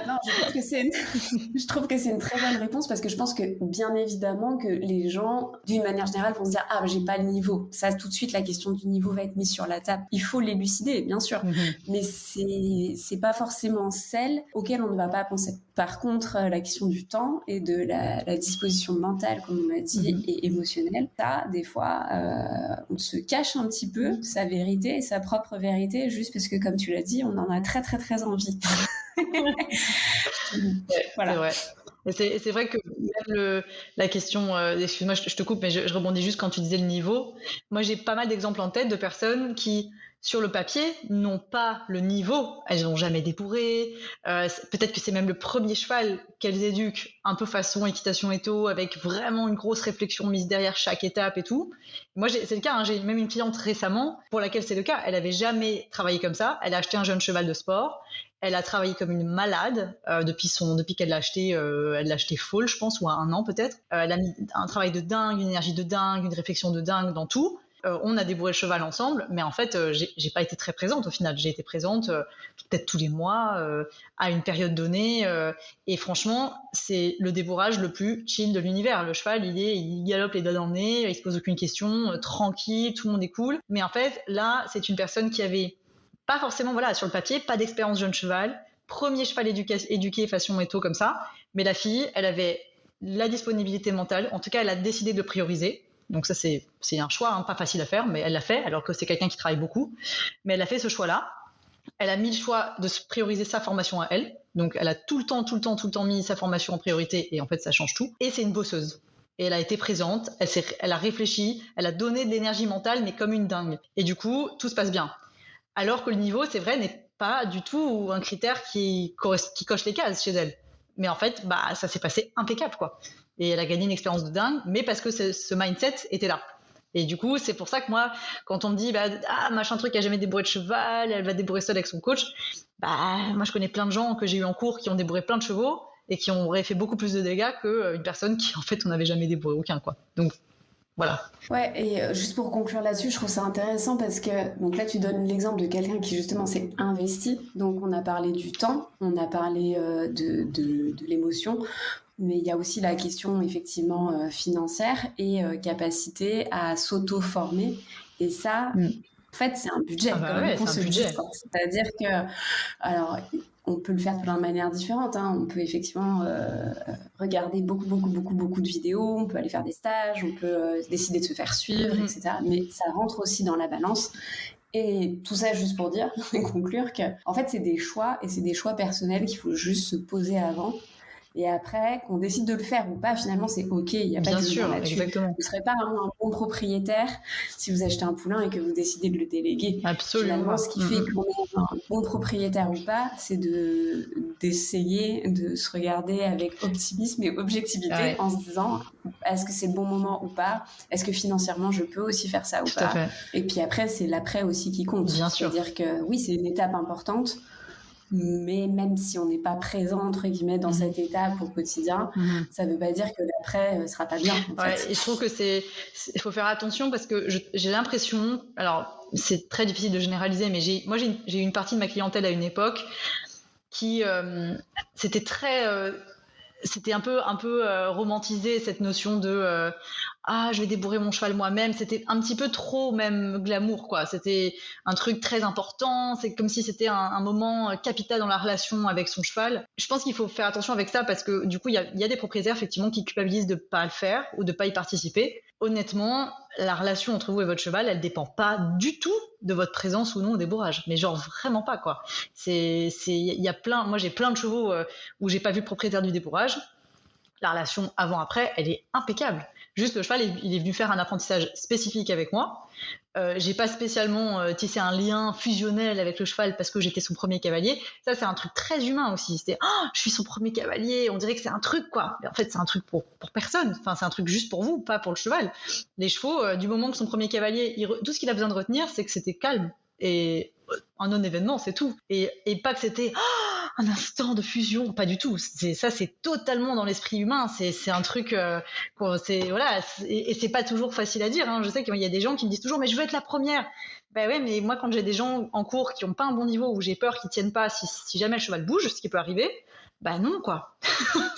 S2: Non, je trouve que c'est une très bonne réponse, parce que je pense que, bien évidemment, que les gens, d'une manière générale, vont se dire « Ah, j'ai pas le niveau ». Ça, tout de suite, la question du niveau va être mise sur la table. Il faut l'élucider, bien sûr. Mais c'est pas forcément celle auquel on ne va pas penser. Par contre, la question du temps et de la disposition mentale, comme on l'a dit, et émotionnelle, ça, des fois, on se cache un petit peu sa vérité et sa propre vérité, juste parce que, comme tu l'as dit, on en a très, très, très envie.
S3: Voilà. C'est vrai que même la question, excuse-moi, je te coupe, mais je rebondis juste quand tu disais le niveau. Moi, j'ai pas mal d'exemples en tête de personnes qui, sur le papier, n'ont pas le niveau. Elles n'ont jamais débourré. Peut-être que c'est même le premier cheval qu'elles éduquent, un peu façon équitation étau, avec vraiment une grosse réflexion mise derrière chaque étape et tout. Moi, c'est le cas. J'ai même une cliente récemment pour laquelle c'est le cas. Elle avait jamais travaillé comme ça. Elle a acheté un jeune cheval de sport. Elle a travaillé comme une malade depuis qu'elle l'a acheté. Elle l'a acheté full, je pense, ou à 1 an peut-être. Elle a mis un travail de dingue, une énergie de dingue, une réflexion de dingue dans tout. On a débourré le cheval ensemble, mais en fait, j'ai pas été très présente au final. J'ai été présente peut-être tous les mois, à une période donnée. Et franchement, c'est le débourrage le plus chill de l'univers. Le cheval, il galope les doigts dans le nez, il se pose aucune question, tranquille, tout le monde est cool. Mais en fait, là, c'est une personne qui avait pas forcément, sur le papier, pas d'expérience jeune cheval, premier cheval éduqué façon étau comme ça, mais la fille, elle avait la disponibilité mentale. En tout cas, elle a décidé de prioriser. Donc ça, c'est un choix, pas facile à faire, mais elle l'a fait, alors que c'est quelqu'un qui travaille beaucoup. Mais elle a fait ce choix-là. Elle a mis le choix de se prioriser sa formation à elle. Donc elle a tout le temps mis sa formation en priorité, et en fait, ça change tout. Et c'est une bosseuse. Et elle a été présente, elle a réfléchi, elle a donné de l'énergie mentale, mais comme une dingue. Et du coup, tout se passe bien. Alors que le niveau, c'est vrai, n'est pas du tout un critère qui coche les cases chez elle. Mais en fait, ça s'est passé impeccable, quoi. Et elle a gagné une expérience de dingue, mais parce que ce mindset était là. Et du coup, c'est pour ça que moi, quand on me dit machin truc a jamais débourré de cheval, elle va débourrer seule avec son coach, moi je connais plein de gens que j'ai eu en cours qui ont débourré plein de chevaux et qui auraient fait beaucoup plus de dégâts qu'une personne qui en fait on n'avait jamais débourré aucun, quoi. Donc voilà.
S2: Ouais, et juste pour conclure là-dessus, je trouve ça intéressant parce que donc là tu donnes l'exemple de quelqu'un qui justement s'est investi. Donc on a parlé du temps, on a parlé de l'émotion, mais il y a aussi la question effectivement financière et capacité à s'auto-former. Et ça, en fait, c'est un budget quand même qu'on se dit. C'est-à-dire que, alors, on peut le faire de plein de manières différentes. On peut effectivement regarder beaucoup de vidéos, on peut aller faire des stages, on peut décider de se faire suivre, etc. Mais ça rentre aussi dans la balance. Et tout ça juste pour dire et conclure que, en fait, c'est des choix et c'est des choix personnels qu'il faut juste se poser avant. Et après, qu'on décide de le faire ou pas, finalement, c'est OK. Il n'y a pas de jugement là-dessus.
S3: Exactement.
S2: Vous ne serez pas un bon propriétaire si vous achetez un poulain et que vous décidez de le déléguer.
S3: Absolument.
S2: Finalement, ce qui fait qu'on est un bon propriétaire ou pas, c'est d'essayer de se regarder avec optimisme et objectivité en se disant est-ce que c'est le bon moment ou pas ? Est-ce que financièrement, je peux aussi faire ça ou pas ? Et puis après, c'est l'après aussi qui compte.
S3: Bien sûr.
S2: C'est-à-dire que oui, c'est une étape importante. Mais même si on n'est pas présent, entre guillemets, dans cette étape au quotidien, ça ne veut pas dire que l'après ne sera pas bien. En fait.
S3: Et je trouve que il faut faire attention parce que j'ai l'impression, alors c'est très difficile de généraliser, mais j'ai eu une partie de ma clientèle à une époque qui, c'était un peu romantisé, cette notion de je vais débourrer mon cheval moi-même. C'était un petit peu trop même glamour, quoi. C'était un truc très important, c'est comme si c'était un moment capital dans la relation avec son cheval. Je pense qu'il faut faire attention avec ça parce que du coup il y a des propriétaires effectivement qui culpabilisent de pas le faire ou de pas y participer. Honnêtement, la relation entre vous et votre cheval, elle dépend pas du tout de votre présence ou non au débourrage, mais genre vraiment pas, quoi. Moi j'ai plein de chevaux où j'ai pas vu le propriétaire du débourrage. La relation avant-après, elle est impeccable. Juste le cheval, il est venu faire un apprentissage spécifique avec moi. J'ai pas spécialement tissé un lien fusionnel avec le cheval parce que j'étais son premier cavalier. Ça, c'est un truc très humain aussi. C'était je suis son premier cavalier. On dirait que c'est un truc, quoi. Mais en fait, c'est un truc pour personne. Enfin, c'est un truc juste pour vous, pas pour le cheval. Les chevaux, du moment que son premier cavalier, tout ce qu'il a besoin de retenir, c'est que c'était calme et un non-événement, c'est tout. Et pas que c'était un instant de fusion, pas du tout. C'est totalement dans l'esprit humain. C'est un truc, et c'est pas toujours facile à dire. Je sais qu'il y a des gens qui me disent toujours, mais je veux être la première. Ouais, mais moi, quand j'ai des gens en cours qui ont pas un bon niveau, où j'ai peur qu'ils tiennent pas, si jamais le cheval bouge, ce qui peut arriver, non, quoi.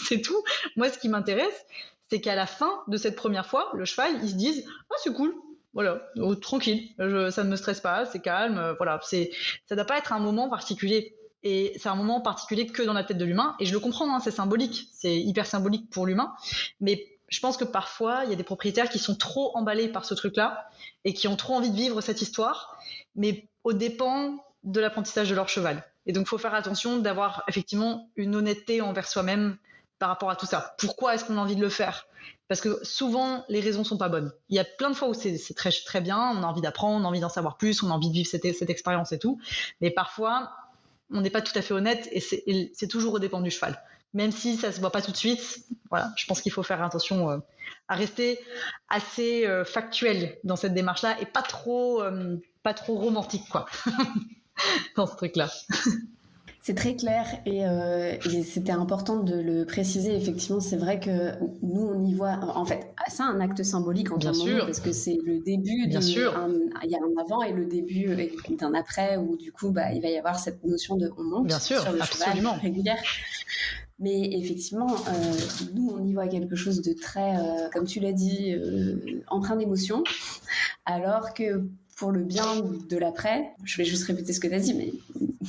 S3: C'est tout. Moi, ce qui m'intéresse, c'est qu'à la fin de cette première fois, le cheval, il se dise, c'est cool. Voilà, tranquille, ça ne me stresse pas, c'est calme, voilà, ça doit pas être un moment particulier. Et c'est un moment particulier que dans la tête de l'humain, et je le comprends, c'est symbolique, c'est hyper symbolique pour l'humain, mais je pense que parfois, il y a des propriétaires qui sont trop emballés par ce truc-là, et qui ont trop envie de vivre cette histoire, mais aux dépens de l'apprentissage de leur cheval. Et donc, il faut faire attention d'avoir effectivement une honnêteté envers soi-même par rapport à tout ça. Pourquoi est-ce qu'on a envie de le faire ? Parce que souvent, les raisons sont pas bonnes. Il y a plein de fois où c'est très, très bien, on a envie d'apprendre, on a envie d'en savoir plus, on a envie de vivre cette expérience et tout, mais parfois, on n'est pas tout à fait honnête et c'est toujours au dépens du cheval. Même si ça se voit pas tout de suite, voilà, je pense qu'il faut faire attention à rester assez factuel dans cette démarche-là et pas trop romantique, quoi, dans ce truc-là.
S2: C'est très clair et c'était important de le préciser. Effectivement, c'est vrai que nous, on y voit... En fait, c'est un acte symbolique en tant que moment parce que c'est le début. Il y a un avant et le début d'un après où du coup, il va y avoir cette notion de on monte sur le cheval régulière. Mais effectivement, nous, on y voit quelque chose de très, comme tu l'as dit, empreint d'émotion, alors que pour le bien de l'après, je vais juste répéter ce que tu as dit,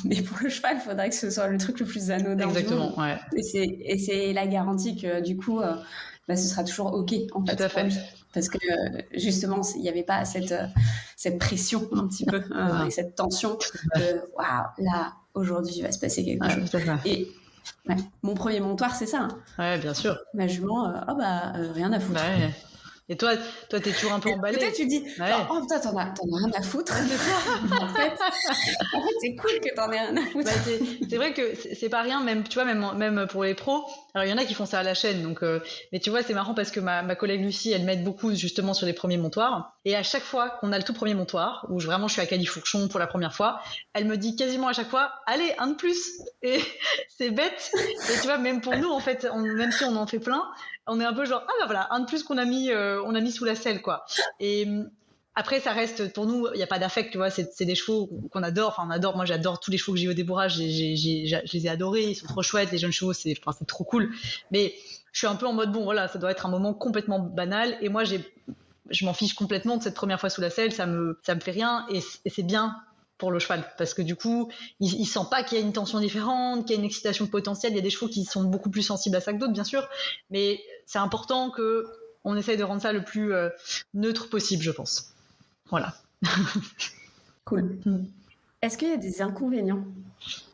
S2: mais pour le cheval, il faudrait que ce soit le truc le plus anodin du monde.
S3: Ouais.
S2: Et c'est la garantie que du coup, ce sera toujours OK en fait.
S3: Tout à fait.
S2: Parce que justement, il n'y avait pas cette pression un petit peu et cette tension de waouh, là, aujourd'hui, il va se passer quelque chose. Et mon premier montoir, c'est ça. Hein.
S3: Ouais, bien sûr.
S2: Ma jument, rien à foutre.
S3: Ouais. Et toi, t'es toujours un peu emballée.
S2: Peut-être tu dis, oh putain, t'en as rien à foutre. en fait, c'est cool que t'en aies rien à foutre.
S3: C'est vrai que c'est pas rien, même, tu vois, même pour les pros. Alors, il y en a qui font ça à la chaîne, donc, mais tu vois, c'est marrant parce que ma collègue Lucie, elle m'aide beaucoup justement sur les premiers montoirs. Et à chaque fois qu'on a le tout premier montoir, où vraiment je suis à Califourchon pour la première fois, elle me dit quasiment à chaque fois, allez, un de plus. Et c'est bête. Et tu vois, même pour nous, en fait, même si on en fait plein, on est un peu genre, voilà, un de plus qu'on a mis sous la selle, quoi. Et après, ça reste, pour nous, il n'y a pas d'affect, tu vois, c'est des chevaux qu'on adore. Enfin, on adore, moi, j'adore tous les chevaux que j'ai eu au débourrage, je les ai adorés, ils sont trop chouettes, les jeunes chevaux, c'est trop cool. Mais je suis un peu en mode, bon, voilà, ça doit être un moment complètement banal. Et moi, je m'en fiche complètement de cette première fois sous la selle, ça me fait rien. Et c'est bien pour le cheval, parce que du coup, il sent pas qu'il y a une tension différente, qu'il y a une excitation potentielle. Il y a des chevaux qui sont beaucoup plus sensibles à ça que d'autres, bien sûr, mais c'est important que on essaye de rendre ça le plus neutre possible, je pense. Voilà.
S2: Cool. Est-ce qu'il y a des inconvénients ?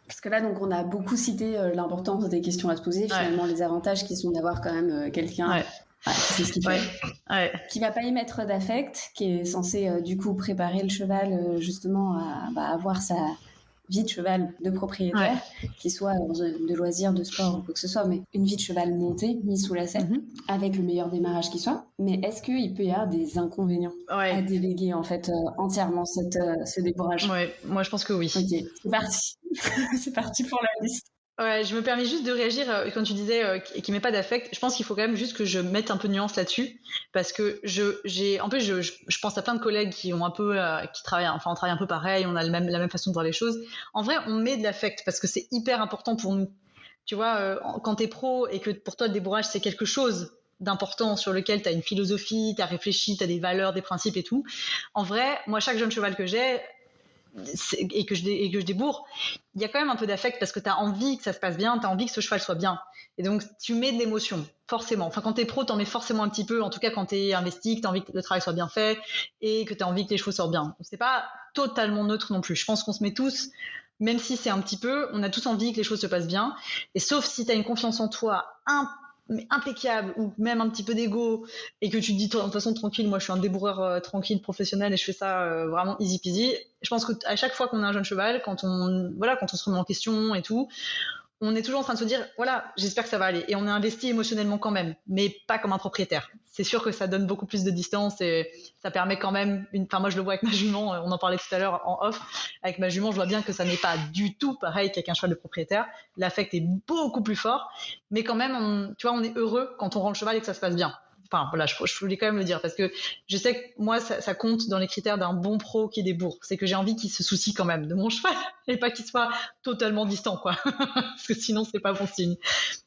S2: Parce que là, donc, on a beaucoup cité l'importance des questions à se poser, finalement, les avantages qui sont d'avoir quand même quelqu'un qui sait ce qu'il fait, qui va pas y mettre d'affect, qui est censé du coup préparer le cheval justement à avoir sa vie de cheval de propriétaire, qui soit de loisir, de sport ou quoi que ce soit, mais une vie de cheval montée, mise sous la selle, avec le meilleur démarrage qui soit. Mais est-ce qu'il peut y avoir des inconvénients à déléguer en fait entièrement ce débourrage ?
S3: Moi je pense que oui.
S2: Ok, c'est parti. C'est parti pour la liste.
S3: Ouais, je me permets juste de réagir quand tu disais qu'il met pas d'affect. Je pense qu'il faut quand même juste que je mette un peu de nuance là-dessus, parce que je pense à plein de collègues qui ont un peu qui travaillent, enfin on travaille un peu pareil, on a la même façon de voir les choses. En vrai, on met de l'affect parce que c'est hyper important pour nous. Tu vois, quand t'es pro et que pour toi le débourrage c'est quelque chose d'important sur lequel t'as une philosophie, t'as réfléchi, t'as des valeurs, des principes et tout. En vrai, moi chaque jeune cheval que j'ai et que je débourre, il y a quand même un peu d'affect parce que tu as envie que ça se passe bien, tu as envie que ce cheval soit bien. Et donc, tu mets de l'émotion, forcément. Enfin, quand tu es pro, tu en mets forcément un petit peu, en tout cas quand tu es investi, que tu as envie que le travail soit bien fait et que tu as envie que les chevaux sortent bien. C'est pas totalement neutre non plus. Je pense qu'on se met tous, même si c'est un petit peu, on a tous envie que les choses se passent bien. Et sauf si tu as une confiance en toi impeccable ou même un petit peu d'ego et que tu te dis de toute façon tranquille, moi je suis un débourreur tranquille professionnel et je fais ça vraiment easy peasy. Je pense qu'à chaque fois qu'on a un jeune cheval, quand on se remet en question et tout, on est toujours en train de se dire voilà, j'espère que ça va aller, et on est investi émotionnellement quand même, mais pas comme un propriétaire. C'est sûr que ça donne beaucoup plus de distance et ça permet quand même moi je le vois avec ma jument, on en parlait tout à l'heure en off, avec ma jument je vois bien que ça n'est pas du tout pareil qu'avec un cheval de propriétaire. L'affect est beaucoup plus fort, mais quand même on est heureux quand on rend le cheval et que ça se passe bien. Enfin voilà, je voulais quand même le dire parce que je sais que moi ça compte dans les critères d'un bon pro qui débourre, c'est que j'ai envie qu'il se soucie quand même de mon cheval et pas qu'il soit totalement distant quoi, parce que sinon c'est pas bon signe.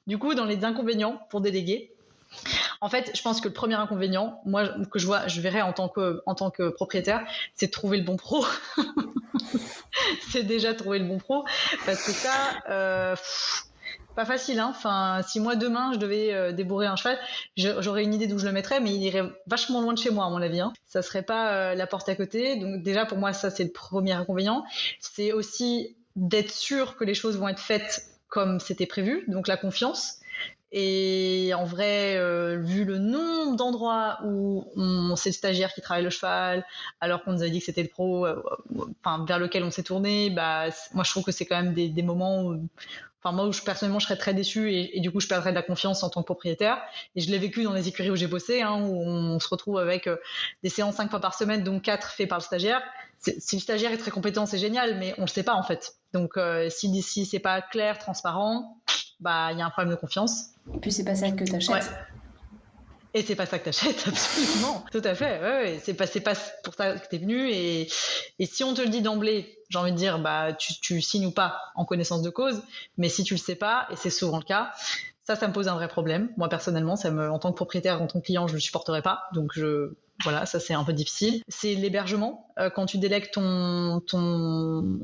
S3: Du coup, dans les inconvénients pour déléguer, en fait, je pense que le premier inconvénient, moi que je verrais en tant que propriétaire, c'est de trouver le bon pro. C'est déjà trouver le bon pro, parce que ça pas facile, hein. Enfin, si moi demain je devais débourrer un cheval, j'aurais une idée d'où je le mettrais, mais il irait vachement loin de chez moi à mon avis, hein. Ça serait pas la porte à côté. Donc déjà pour moi ça c'est le premier inconvénient. C'est aussi d'être sûr que les choses vont être faites comme c'était prévu, donc la confiance. Et en vrai, vu le nombre d'endroits où c'est le stagiaire qui travaille le cheval, alors qu'on nous avait dit que c'était le pro, vers lequel on s'est tourné, moi je trouve que c'est quand même des moments où, moi personnellement je serais très déçue et du coup je perdrais de la confiance en tant que propriétaire. Et je l'ai vécu dans les écuries où j'ai bossé, hein, où on se retrouve avec des séances 5 fois par semaine, donc 4 faites par le stagiaire. Si le stagiaire est très compétent, c'est génial, mais on le sait pas en fait. Donc si c'est pas clair, transparent, il y a un problème de confiance.
S2: Et puis c'est pas ça que t'achètes.
S3: Ouais. Et c'est pas ça que t'achètes, absolument. Tout à fait. Ouais. C'est pas pour ça que t'es venu. Et si on te le dit d'emblée, j'ai envie de dire, tu signes ou pas en connaissance de cause. Mais si tu le sais pas, et c'est souvent le cas, ça me pose un vrai problème. Moi personnellement, en tant que propriétaire, en tant que client, je le supporterais pas. Donc Voilà, ça c'est un peu difficile. C'est l'hébergement. Quand tu délègues ton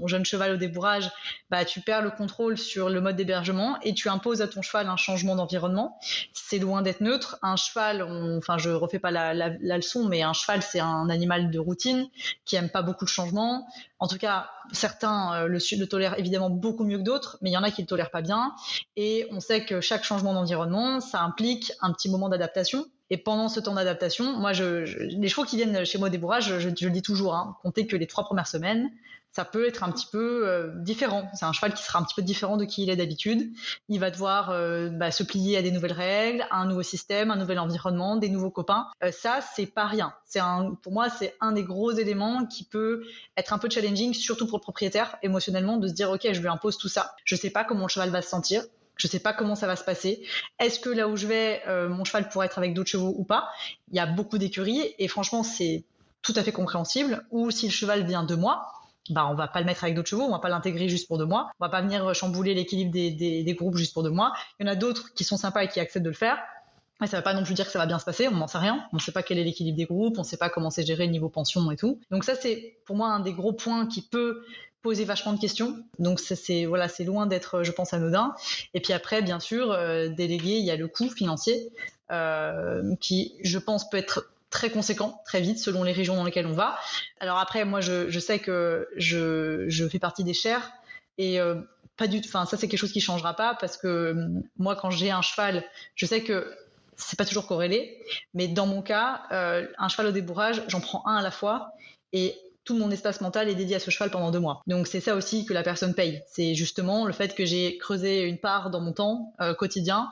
S3: jeune cheval au débourrage, tu perds le contrôle sur le mode d'hébergement et tu imposes à ton cheval un changement d'environnement. C'est loin d'être neutre. Un cheval, je refais pas la leçon, mais un cheval c'est un animal de routine qui aime pas beaucoup de changements. En tout cas, certains le tolèrent évidemment beaucoup mieux que d'autres, mais il y en a qui le tolèrent pas bien. Et on sait que chaque changement d'environnement, ça implique un petit moment d'adaptation. Et pendant ce temps d'adaptation, moi, les chevaux qui viennent chez moi au débourrage, je le dis toujours, comptez que les 3 premières semaines, ça peut être un petit peu différent. C'est un cheval qui sera un petit peu différent de qui il est d'habitude. Il va devoir se plier à des nouvelles règles, à un nouveau système, un nouvel environnement, des nouveaux copains. Ça, c'est pas rien. Pour moi, c'est un des gros éléments qui peut être un peu challenging, surtout pour le propriétaire, émotionnellement, de se dire, ok, je lui impose tout ça. Je sais pas comment le cheval va se sentir. Je sais pas comment ça va se passer. Est-ce que là où je vais, mon cheval pourra être avec d'autres chevaux ou pas? Il y a beaucoup d'écuries et franchement, c'est tout à fait compréhensible. Ou si le cheval vient de moi, on va pas le mettre avec d'autres chevaux, on va pas l'intégrer juste pour 2 mois. On va pas venir chambouler l'équilibre des groupes juste pour 2 mois. Il y en a d'autres qui sont sympas et qui acceptent de le faire. Et ça ne veut pas non plus dire que ça va bien se passer, on n'en sait rien. On ne sait pas quel est l'équilibre des groupes, on ne sait pas comment c'est géré le niveau pension et tout. Donc ça, c'est pour moi un des gros points qui peut poser vachement de questions. Donc c'est loin d'être, je pense, anodin. Et puis après, bien sûr, déléguer, il y a le coût financier qui, je pense, peut être très conséquent, très vite, selon les régions dans lesquelles on va. Alors après, moi, je sais que je fais partie des chers et ça c'est quelque chose qui changera pas parce que moi, quand j'ai un cheval, je sais que c'est pas toujours corrélé, mais dans mon cas, un cheval au débourrage, j'en prends un à la fois et tout mon espace mental est dédié à ce cheval pendant 2 mois. Donc c'est ça aussi que la personne paye. C'est justement le fait que j'ai creusé une part dans mon temps quotidien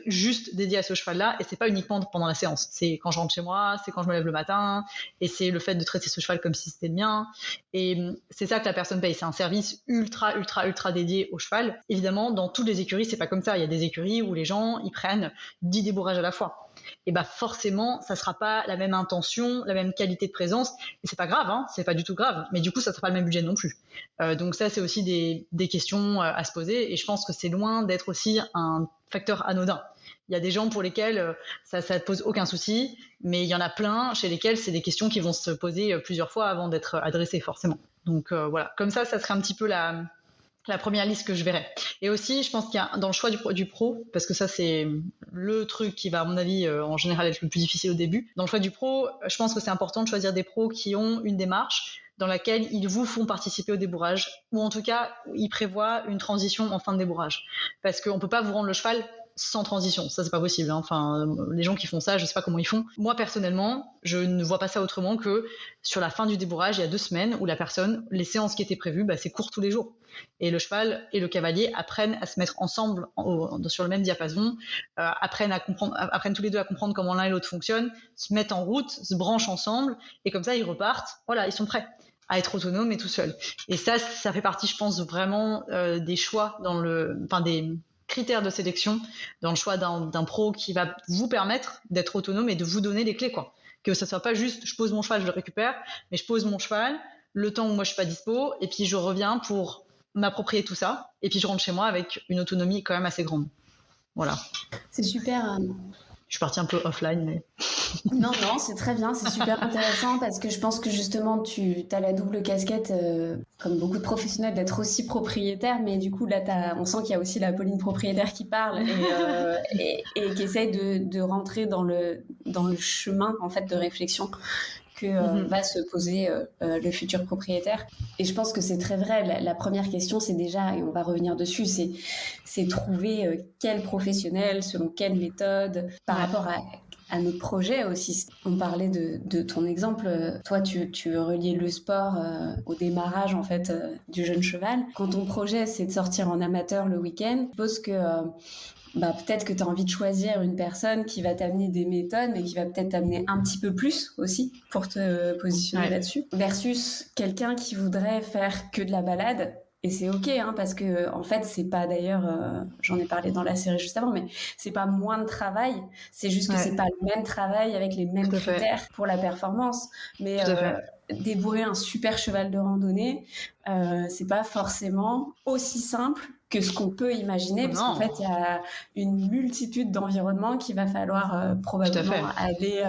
S3: juste dédié à ce cheval-là, et c'est pas uniquement pendant la séance. C'est quand je rentre chez moi, c'est quand je me lève le matin, et c'est le fait de traiter ce cheval comme si c'était le mien. Et c'est ça que la personne paye. C'est un service ultra dédié au cheval. Évidemment, dans toutes les écuries, c'est pas comme ça. Il y a des écuries où les gens ils prennent 10 débourrages à la fois. Et forcément, ça sera pas la même intention, la même qualité de présence. Et c'est pas grave, c'est pas du tout grave. Mais du coup, ça sera pas le même budget non plus. Donc ça, c'est aussi des questions à se poser. Et je pense que c'est loin d'être aussi un facteur anodin. Il y a des gens pour lesquels ça ne pose aucun souci, mais il y en a plein chez lesquels c'est des questions qui vont se poser plusieurs fois avant d'être adressées forcément. Donc voilà, comme ça serait un petit peu la première liste que je verrais. Et aussi, je pense qu'il y a dans le choix du pro, parce que ça c'est le truc qui va à mon avis en général être le plus difficile au début. Dans le choix du pro, je pense que c'est important de choisir des pros qui ont une démarche dans laquelle ils vous font participer au débourrage, ou en tout cas, ils prévoient une transition en fin de débourrage. Parce qu'on ne peut pas vous rendre le cheval sans transition, ça c'est pas possible. Enfin, les gens qui font ça, je sais pas comment ils font. Moi personnellement, je ne vois pas ça autrement que sur la fin du débourrage, il y a 2 semaines où la personne, les séances qui étaient prévues, c'est court tous les jours. Et le cheval et le cavalier apprennent à se mettre ensemble sur le même diapason, apprennent tous les deux à comprendre comment l'un et l'autre fonctionnent, se mettent en route, se branchent ensemble, et comme ça ils repartent. Voilà, ils sont prêts à être autonomes et tout seuls. Et ça fait partie, je pense, vraiment des choix des critères de sélection dans le choix d'un pro qui va vous permettre d'être autonome et de vous donner les clés, quoi. Que ça soit pas juste je pose mon cheval, je le récupère, mais je pose mon cheval le temps où moi je suis pas dispo et puis je reviens pour m'approprier tout ça et puis je rentre chez moi avec une autonomie quand même assez grande. Voilà.
S2: C'est super.
S3: Je suis partie un peu offline, mais...
S2: Non, c'est très bien, c'est super intéressant parce que je pense que justement tu as la double casquette, comme beaucoup de professionnels, d'être aussi propriétaire, mais du coup là on sent qu'il y a aussi la Pauline propriétaire qui parle et qui essaye de rentrer dans le chemin en fait de réflexion que va se poser le futur propriétaire. Et je pense que c'est très vrai. La première question, c'est déjà, et on va revenir dessus, c'est trouver quel professionnel, selon quelle méthode, par rapport à notre projet aussi. On parlait de ton exemple. Toi, tu reliais le sport au démarrage en fait du jeune cheval. Quand ton projet, c'est de sortir en amateur le week-end, je suppose que peut-être que tu as envie de choisir une personne qui va t'amener des méthodes, mais qui va peut-être t'amener un petit peu plus aussi pour te positionner là-dessus, versus quelqu'un qui voudrait faire que de la balade. Et c'est ok, parce que en fait, c'est pas d'ailleurs, j'en ai parlé dans la série juste avant, mais c'est pas moins de travail, c'est juste que c'est pas le même travail avec les mêmes critères pour la performance. Mais débourrer un super cheval de randonnée, c'est pas forcément aussi simple que ce qu'on peut imaginer, parce qu'en fait, il y a une multitude d'environnements qu'il va falloir probablement aller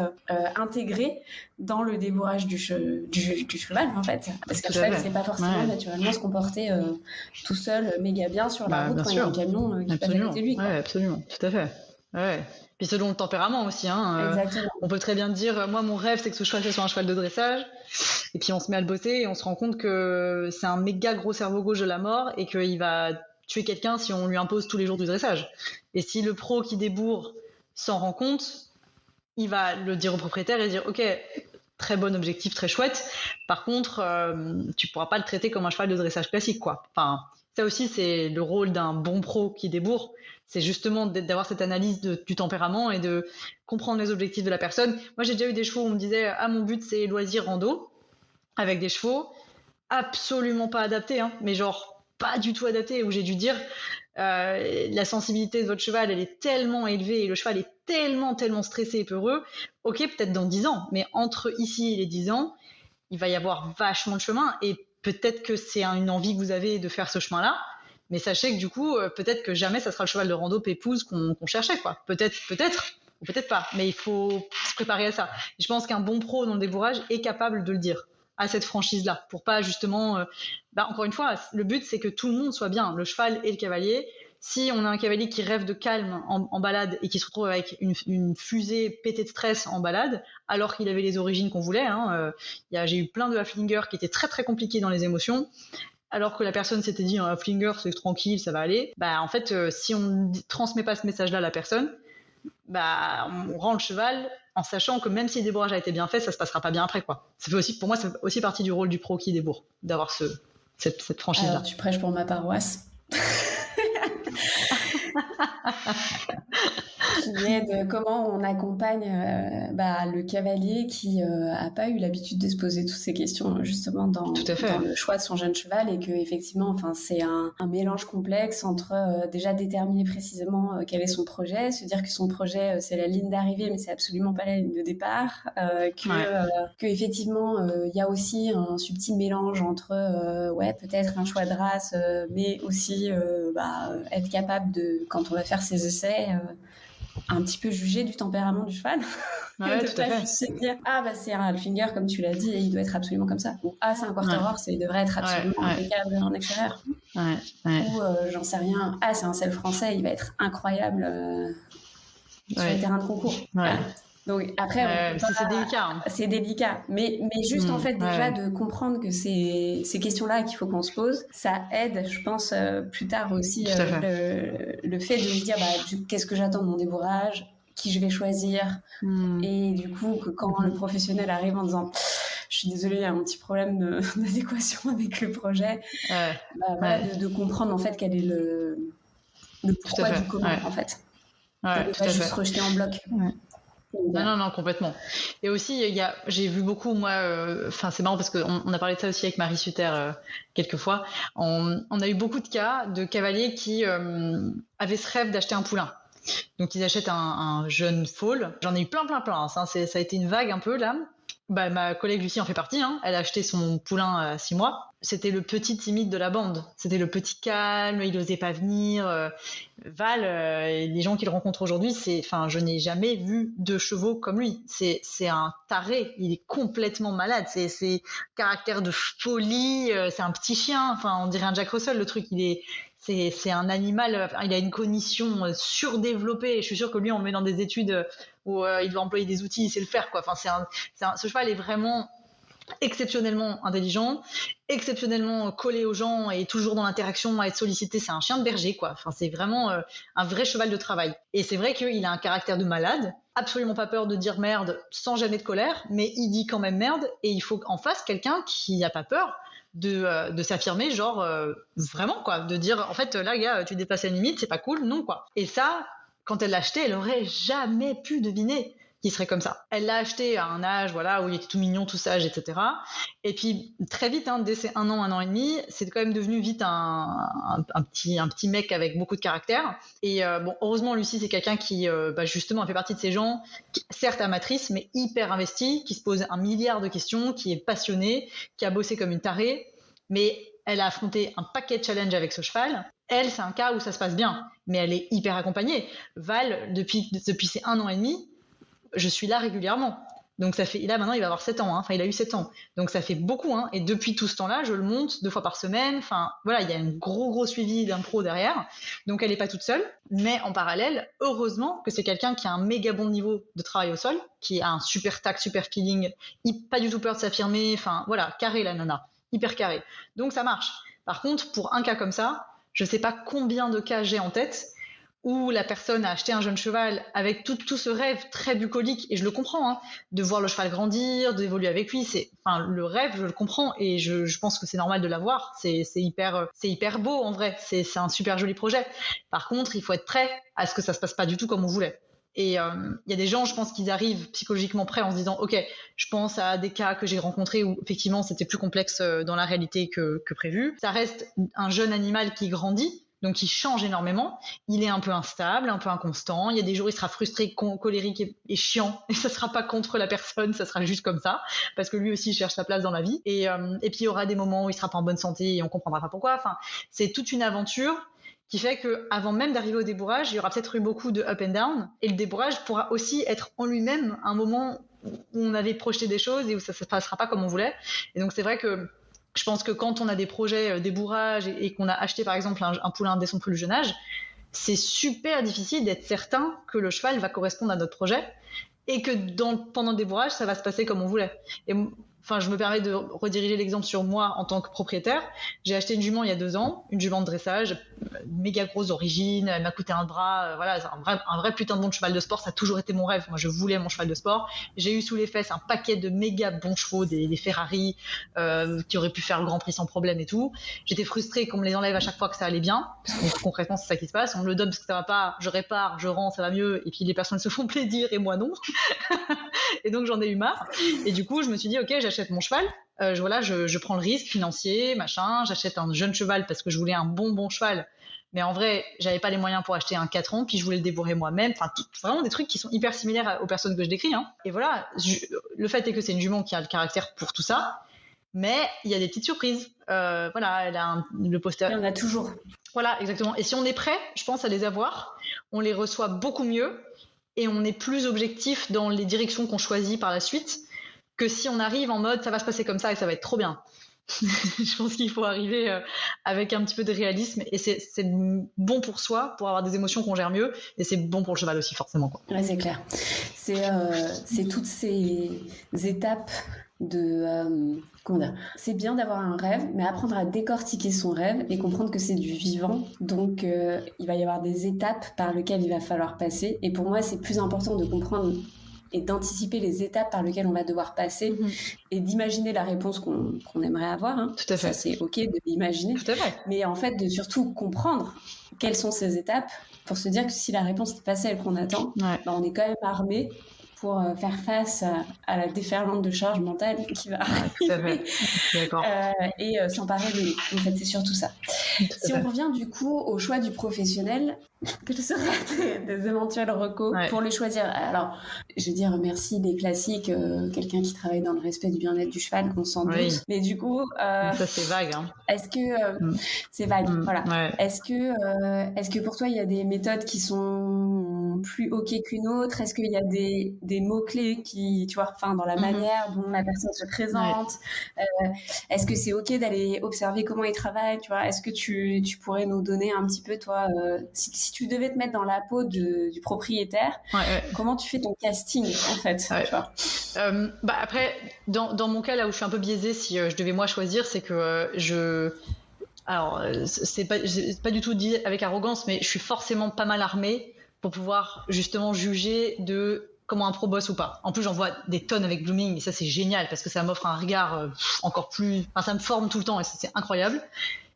S2: intégrer dans le débourrage du cheval, en fait. Parce qu'un cheval, c'est pas forcément naturellement se comporter tout seul, méga bien sur la route quand il y a un camion qui passe à côté de lui.
S3: Oui, absolument, tout à fait. Ouais. Puis selon le tempérament aussi. On peut très bien dire, moi, mon rêve, c'est que ce cheval, ce soit un cheval de dressage. Et puis on se met à le bosser et on se rend compte que c'est un méga gros cerveau gauche de la mort et qu'il va tuer quelqu'un si on lui impose tous les jours du dressage. Et si le pro qui débourre s'en rend compte, il va le dire au propriétaire et dire ok, très bon objectif, très chouette. Par contre, tu pourras pas le traiter comme un cheval de dressage classique, quoi. Enfin, ça aussi, c'est le rôle d'un bon pro qui débourre. C'est justement d'avoir cette analyse du tempérament et de comprendre les objectifs de la personne. Moi, j'ai déjà eu des chevaux où on me disait mon but, c'est loisir rando, avec des chevaux absolument pas adaptés, mais genre pas du tout adaptés, où j'ai dû dire la sensibilité de votre cheval, elle est tellement élevée et le cheval est tellement stressé et peureux. Ok, peut-être dans 10 ans, mais entre ici et les 10 ans, il va y avoir vachement de chemin et peut-être que c'est une envie que vous avez de faire ce chemin-là, mais sachez que du coup, peut-être que jamais ça sera le cheval de rando pépouze qu'on cherchait, quoi. Peut-être, ou peut-être pas, mais il faut se préparer à ça. Et je pense qu'un bon pro dans le débourrage est capable de le dire à cette franchise-là, pour pas justement... encore une fois, le but, c'est que tout le monde soit bien, le cheval et le cavalier. Si on a un cavalier qui rêve de calme en balade et qui se retrouve avec une fusée pétée de stress en balade, alors qu'il avait les origines qu'on voulait, j'ai eu plein de halflingers qui étaient très très compliqués dans les émotions, alors que la personne s'était dit un halflinger c'est tranquille, ça va aller. En fait, si on ne transmet pas ce message-là à la personne, on rend le cheval en sachant que même si le débourrage a été bien fait, ça se passera pas bien après, quoi. Ça fait aussi, pour moi, c'est aussi partie du rôle du pro qui débourre, d'avoir cette franchise-là.
S2: Alors, tu prêches pour ma paroisse. Qui est de comment on accompagne le cavalier qui a pas eu l'habitude de se poser toutes ces questions justement dans le choix de son jeune cheval, et que effectivement, c'est un mélange complexe entre déjà déterminer précisément quel est son projet, se dire que son projet c'est la ligne d'arrivée mais c'est absolument pas la ligne de départ, que effectivement il y a aussi un subtil mélange entre peut-être un choix de race mais aussi être capable de, quand on va faire ses essais, un petit peu juger du tempérament du cheval.
S3: Ouais,
S2: de pas juste se dire c'est un halfinger comme tu l'as dit et il doit être absolument comme ça, ou c'est un quarter horse et il devrait être absolument impeccable en extérieur, ou j'en sais rien, c'est un sel français, il va être incroyable sur les terrains de concours. Donc après,
S3: c'est délicat.
S2: C'est délicat, mais juste en fait déjà de comprendre que c'est ces questions-là qu'il faut qu'on se pose, ça aide, je pense, plus tard aussi le fait de se dire qu'est-ce que j'attends de mon débourrage, qui je vais choisir, et du coup que quand le professionnel arrive en disant je suis désolée, il y a un petit problème d'adéquation avec le projet, de comprendre en fait quel est le pourquoi du comment en fait, de pas juste rejeter en bloc.
S3: Non, complètement. Et aussi, j'ai vu beaucoup, moi, c'est marrant parce qu'on a parlé de ça aussi avec Marie Sutter quelques fois. On a eu beaucoup de cas de cavaliers qui avaient ce rêve d'acheter un poulain. Donc, ils achètent un jeune foal. J'en ai eu plein. Ça a été une vague un peu, là. Ma collègue Lucie en fait partie, elle a acheté son poulain à 6 mois. C'était le petit timide de la bande. C'était le petit calme, il osait pas venir. Val, les gens qu'il rencontre aujourd'hui, je n'ai jamais vu de chevaux comme lui. C'est un taré, il est complètement malade. C'est caractère de folie, c'est un petit chien. On dirait un Jack Russell, le truc. C'est un animal, il a une cognition surdéveloppée. Je suis sûre que lui, on le met dans des études où il doit employer des outils, il sait le faire, quoi. Ce cheval est vraiment exceptionnellement intelligent, exceptionnellement collé aux gens et toujours dans l'interaction, à être sollicité. C'est un chien de berger, quoi. C'est vraiment un vrai cheval de travail. Et c'est vrai qu'il a un caractère de malade, absolument pas peur de dire merde sans jamais de colère, mais il dit quand même merde, et il faut en face quelqu'un qui n'a pas peur de s'affirmer, genre vraiment, quoi, de dire en fait là gars, tu dépasses la limite, c'est pas cool, non, quoi. Et ça, quand elle l'a acheté, elle aurait jamais pu deviner qu'il serait comme ça. Elle l'a acheté à un âge où il était tout mignon, tout sage, etc. Et puis très vite, dès ses 1 an et demi, c'est quand même devenu vite un petit mec avec beaucoup de caractère. Et heureusement, Lucie, c'est quelqu'un qui justement fait partie de ces gens, qui, certes amatrice, mais hyper investie, qui se pose 1 milliard de questions, qui est passionnée, qui a bossé comme une tarée, mais elle a affronté un paquet de challenges avec ce cheval. Elle, c'est un cas où ça se passe bien, mais elle est hyper accompagnée. Val, depuis ses 1 an et demi, je suis là régulièrement. Donc ça fait, là maintenant il va avoir 7 ans, hein. Enfin il a eu 7 ans. Donc ça fait beaucoup, hein. Et depuis tout ce temps-là, je le monte 2 fois par semaine. Enfin voilà, il y a un gros suivi d'impro derrière. Donc elle est pas toute seule. Mais en parallèle, heureusement que c'est quelqu'un qui a un méga bon niveau de travail au sol, qui a un super tact, super feeling, pas du tout peur de s'affirmer. Enfin voilà, carré la nana, hyper carré. Donc ça marche. Par contre, pour un cas comme ça, je sais pas combien de cas j'ai en tête où la personne a acheté un jeune cheval avec tout ce rêve très bucolique, et je le comprends, hein, de voir le cheval grandir, d'évoluer avec lui, le rêve, je le comprends, et je pense que c'est normal de l'avoir, c'est hyper beau en vrai, c'est un super joli projet. Par contre, il faut être prêt à ce que ça se passe pas du tout comme on voulait. Et il y a des gens, je pense qu'ils arrivent psychologiquement prêts en se disant ok, je pense à des cas que j'ai rencontrés où effectivement c'était plus complexe dans la réalité que prévu. Ça reste un jeune animal qui grandit, donc il change énormément, il est un peu instable, un peu inconstant, il y a des jours il sera frustré, colérique et chiant, et ça sera pas contre la personne, ça sera juste comme ça, parce que lui aussi il cherche sa place dans la vie, et puis il y aura des moments où il sera pas en bonne santé et on comprendra pas pourquoi. Enfin, c'est toute une aventure qui fait qu'avant même d'arriver au débourrage, il y aura peut-être eu beaucoup de up and down, et le débourrage pourra aussi être en lui-même un moment où on avait projeté des choses et où ça se passera pas comme on voulait. Et donc c'est vrai que je pense que quand on a des projets débourrage et qu'on a acheté par exemple un poulain dès son plus jeune âge, c'est super difficile d'être certain que le cheval va correspondre à notre projet et que pendant le débourrage, ça va se passer comme on voulait. Et enfin, je me permets de rediriger l'exemple sur moi en tant que propriétaire. J'ai acheté une jument il y a 2 ans, une jument de dressage, méga grosse d'origine, elle m'a coûté un bras, voilà, c'est un vrai putain de bon cheval de sport, ça a toujours été mon rêve. Moi, je voulais mon cheval de sport. J'ai eu sous les fesses un paquet de méga bons chevaux, des Ferrari, qui auraient pu faire le Grand Prix sans problème et tout. J'étais frustrée qu'on me les enlève à chaque fois que ça allait bien, parce que concrètement, c'est ça qui se passe. On me le donne parce que ça va pas, je répare, je rends, ça va mieux, et puis les personnes se font plaisir et moi non. Et donc, j'en ai eu marre. Et du coup, je me suis dit, ok, j'achète mon cheval. Je prends le risque financier, machin. J'achète un jeune cheval parce que je voulais un bon cheval. Mais en vrai, j'avais pas les moyens pour acheter un 4 ans, puis je voulais le débourrer moi-même. Enfin, vraiment des trucs qui sont hyper similaires aux personnes que je décris, hein. Et voilà, le fait est que c'est une jument qui a le caractère pour tout ça. Mais il y a des petites surprises. Voilà, elle a le poster.
S2: Il y en a toujours.
S3: Voilà, exactement. Et si on est prêt, je pense, à les avoir, on les reçoit beaucoup mieux et on est plus objectif dans les directions qu'on choisit par la suite que si on arrive en mode ça va se passer comme ça et ça va être trop bien. Je pense qu'il faut arriver avec un petit peu de réalisme, et c'est bon pour soi, pour avoir des émotions qu'on gère mieux, et c'est bon pour le cheval aussi forcément, quoi.
S2: Ouais, c'est clair. C'est toutes ces étapes de comment dire. C'est bien d'avoir un rêve, mais apprendre à décortiquer son rêve et comprendre que c'est du vivant. Donc il va y avoir des étapes par lesquelles il va falloir passer. Et pour moi, c'est plus important de comprendre et d'anticiper les étapes par lesquelles on va devoir passer, et d'imaginer la réponse qu'on aimerait avoir. Hein.
S3: Tout à fait.
S2: Ça, c'est OK de l'imaginer.
S3: Tout à fait.
S2: Mais en fait, de surtout comprendre quelles sont ces étapes pour se dire que si la réponse n'est pas celle qu'on attend,
S3: Ouais.
S2: on est quand même armé pour faire face à la déferlante de charge mentale qui va arriver.
S3: Tout à fait. D'accord.
S2: Et s'emparer de lui. En fait, c'est surtout ça. Si on revient du coup au choix du professionnel, quels seraient des éventuels recos pour les choisir? Alors, je veux dire, merci des classiques, quelqu'un qui travaille dans le respect du bien-être du cheval, on s'en doute. Mais du coup...
S3: ça, c'est vague. Hein.
S2: Est-ce que... c'est vague, voilà.
S3: Ouais.
S2: Est-ce que pour toi, il y a des méthodes qui sont plus OK qu'une autre? Est-ce qu'il y a des mots-clés qui, tu vois, enfin, dans la manière dont la personne se présente? Est-ce que c'est OK d'aller observer comment il travaille, tu vois? Est-ce que tu pourrais nous donner un petit peu, toi, si tu devais te mettre dans la peau du propriétaire, comment tu fais ton casting, en fait, tu vois?
S3: Après, dans mon cas, là où je suis un peu biaisée, si je devais moi choisir, c'est que alors, c'est pas du tout dit avec arrogance, mais je suis forcément pas mal armée pour pouvoir justement juger de comment un pro bosse ou pas. En plus, j'en vois des tonnes avec Blooming, et ça, c'est génial parce que ça m'offre un regard encore plus... Enfin, ça me forme tout le temps et ça, c'est incroyable.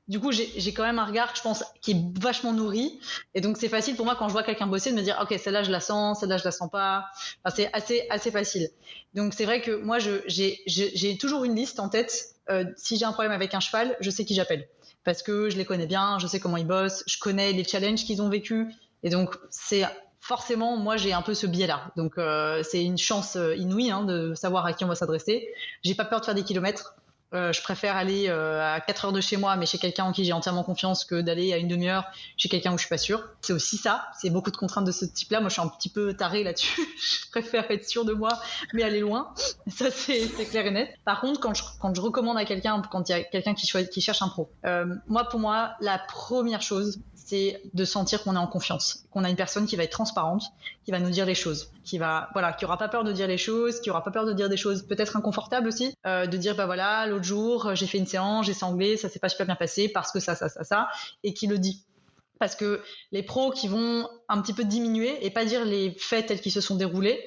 S3: Du coup, j'ai quand même un regard, je pense, qui est vachement nourri. Et donc, c'est facile pour moi, quand je vois quelqu'un bosser, de me dire, OK, celle-là, je la sens, celle-là, je la sens pas. Enfin, c'est assez facile. Donc, c'est vrai que moi, j'ai toujours une liste en tête. Si j'ai un problème avec un cheval, je sais qui j'appelle. Parce que je les connais bien, je sais comment ils bossent, je connais les challenges qu'ils ont vécu. Et donc, c'est forcément, moi, j'ai un peu ce biais-là. Donc, c'est une chance inouïe de savoir à qui on va s'adresser. J'ai pas peur de faire des kilomètres. Je préfère aller à 4 heures de chez moi, mais chez quelqu'un en qui j'ai entièrement confiance, que d'aller à une demi-heure chez quelqu'un où je suis pas sûre. C'est aussi ça, c'est beaucoup de contraintes de ce type-là. Moi, je suis un petit peu tarée là-dessus. Je préfère être sûre de moi, mais aller loin. Ça, c'est clair et net. Par contre, quand je recommande à quelqu'un, quand il y a quelqu'un qui cherche un pro, pour moi, la première chose, c'est de sentir qu'on est en confiance, qu'on a une personne qui va être transparente, qui va nous dire les choses, qui aura pas peur de dire les choses, qui aura pas peur de dire des choses peut-être inconfortables aussi, de dire l'autre jour j'ai fait une séance, j'ai sanglé, ça s'est pas super bien passé parce que ça, et qui le dit. Parce que les pros qui vont un petit peu diminuer et pas dire les faits tels qu'ils se sont déroulés,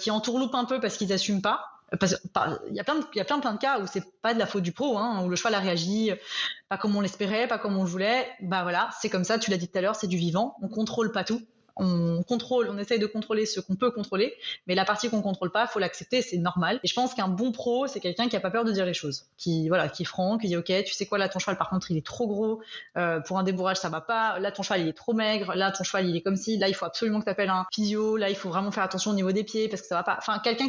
S3: qui entourloupent un peu parce qu'ils assument pas. Il y a plein de cas où c'est pas de la faute du pro, où le cheval a réagi pas comme on l'espérait, pas comme on le voulait. C'est comme ça, tu l'as dit tout à l'heure, c'est du vivant, on contrôle pas tout. On essaye de contrôler ce qu'on peut contrôler, mais la partie qu'on contrôle pas, faut l'accepter, c'est normal. Et je pense qu'un bon pro, c'est quelqu'un qui a pas peur de dire les choses, qui est franc, qui dit ok, tu sais quoi, là ton cheval par contre il est trop gros, pour un débourrage ça va pas, là ton cheval il est trop maigre, là ton cheval il est comme ci, là il faut absolument que tu appelles un physio, là il faut vraiment faire attention au niveau des pieds parce que ça va pas. Enfin, quelqu'un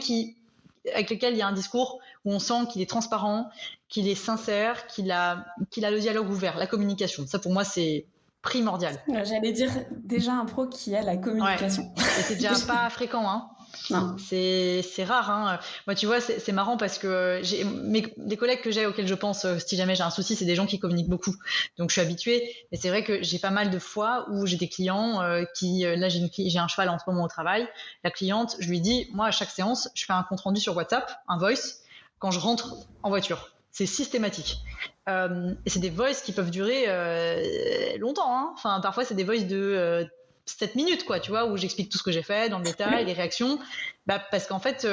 S3: avec lequel il y a un discours où on sent qu'il est transparent, qu'il est sincère, qu'il a le dialogue ouvert, la communication. Ça pour moi c'est primordial.
S2: J'allais dire déjà un pro qui a la communication.
S3: Ouais. Et c'est déjà pas fréquent,
S2: Non.
S3: C'est rare, Moi, tu vois, c'est marrant parce que les collègues que j'ai auxquels je pense si jamais j'ai un souci, c'est des gens qui communiquent beaucoup. Donc, je suis habituée. Mais c'est vrai que j'ai pas mal de fois où j'ai des clients là, j'ai un cheval en ce moment au travail. La cliente, je lui dis, moi, à chaque séance, je fais un compte rendu sur WhatsApp, un voice, quand je rentre en voiture. C'est systématique. Et c'est des voices qui peuvent durer longtemps. Enfin, parfois, c'est des voices de 7 minutes, quoi, tu vois, où j'explique tout ce que j'ai fait dans le détail, les réactions. Parce qu'en fait,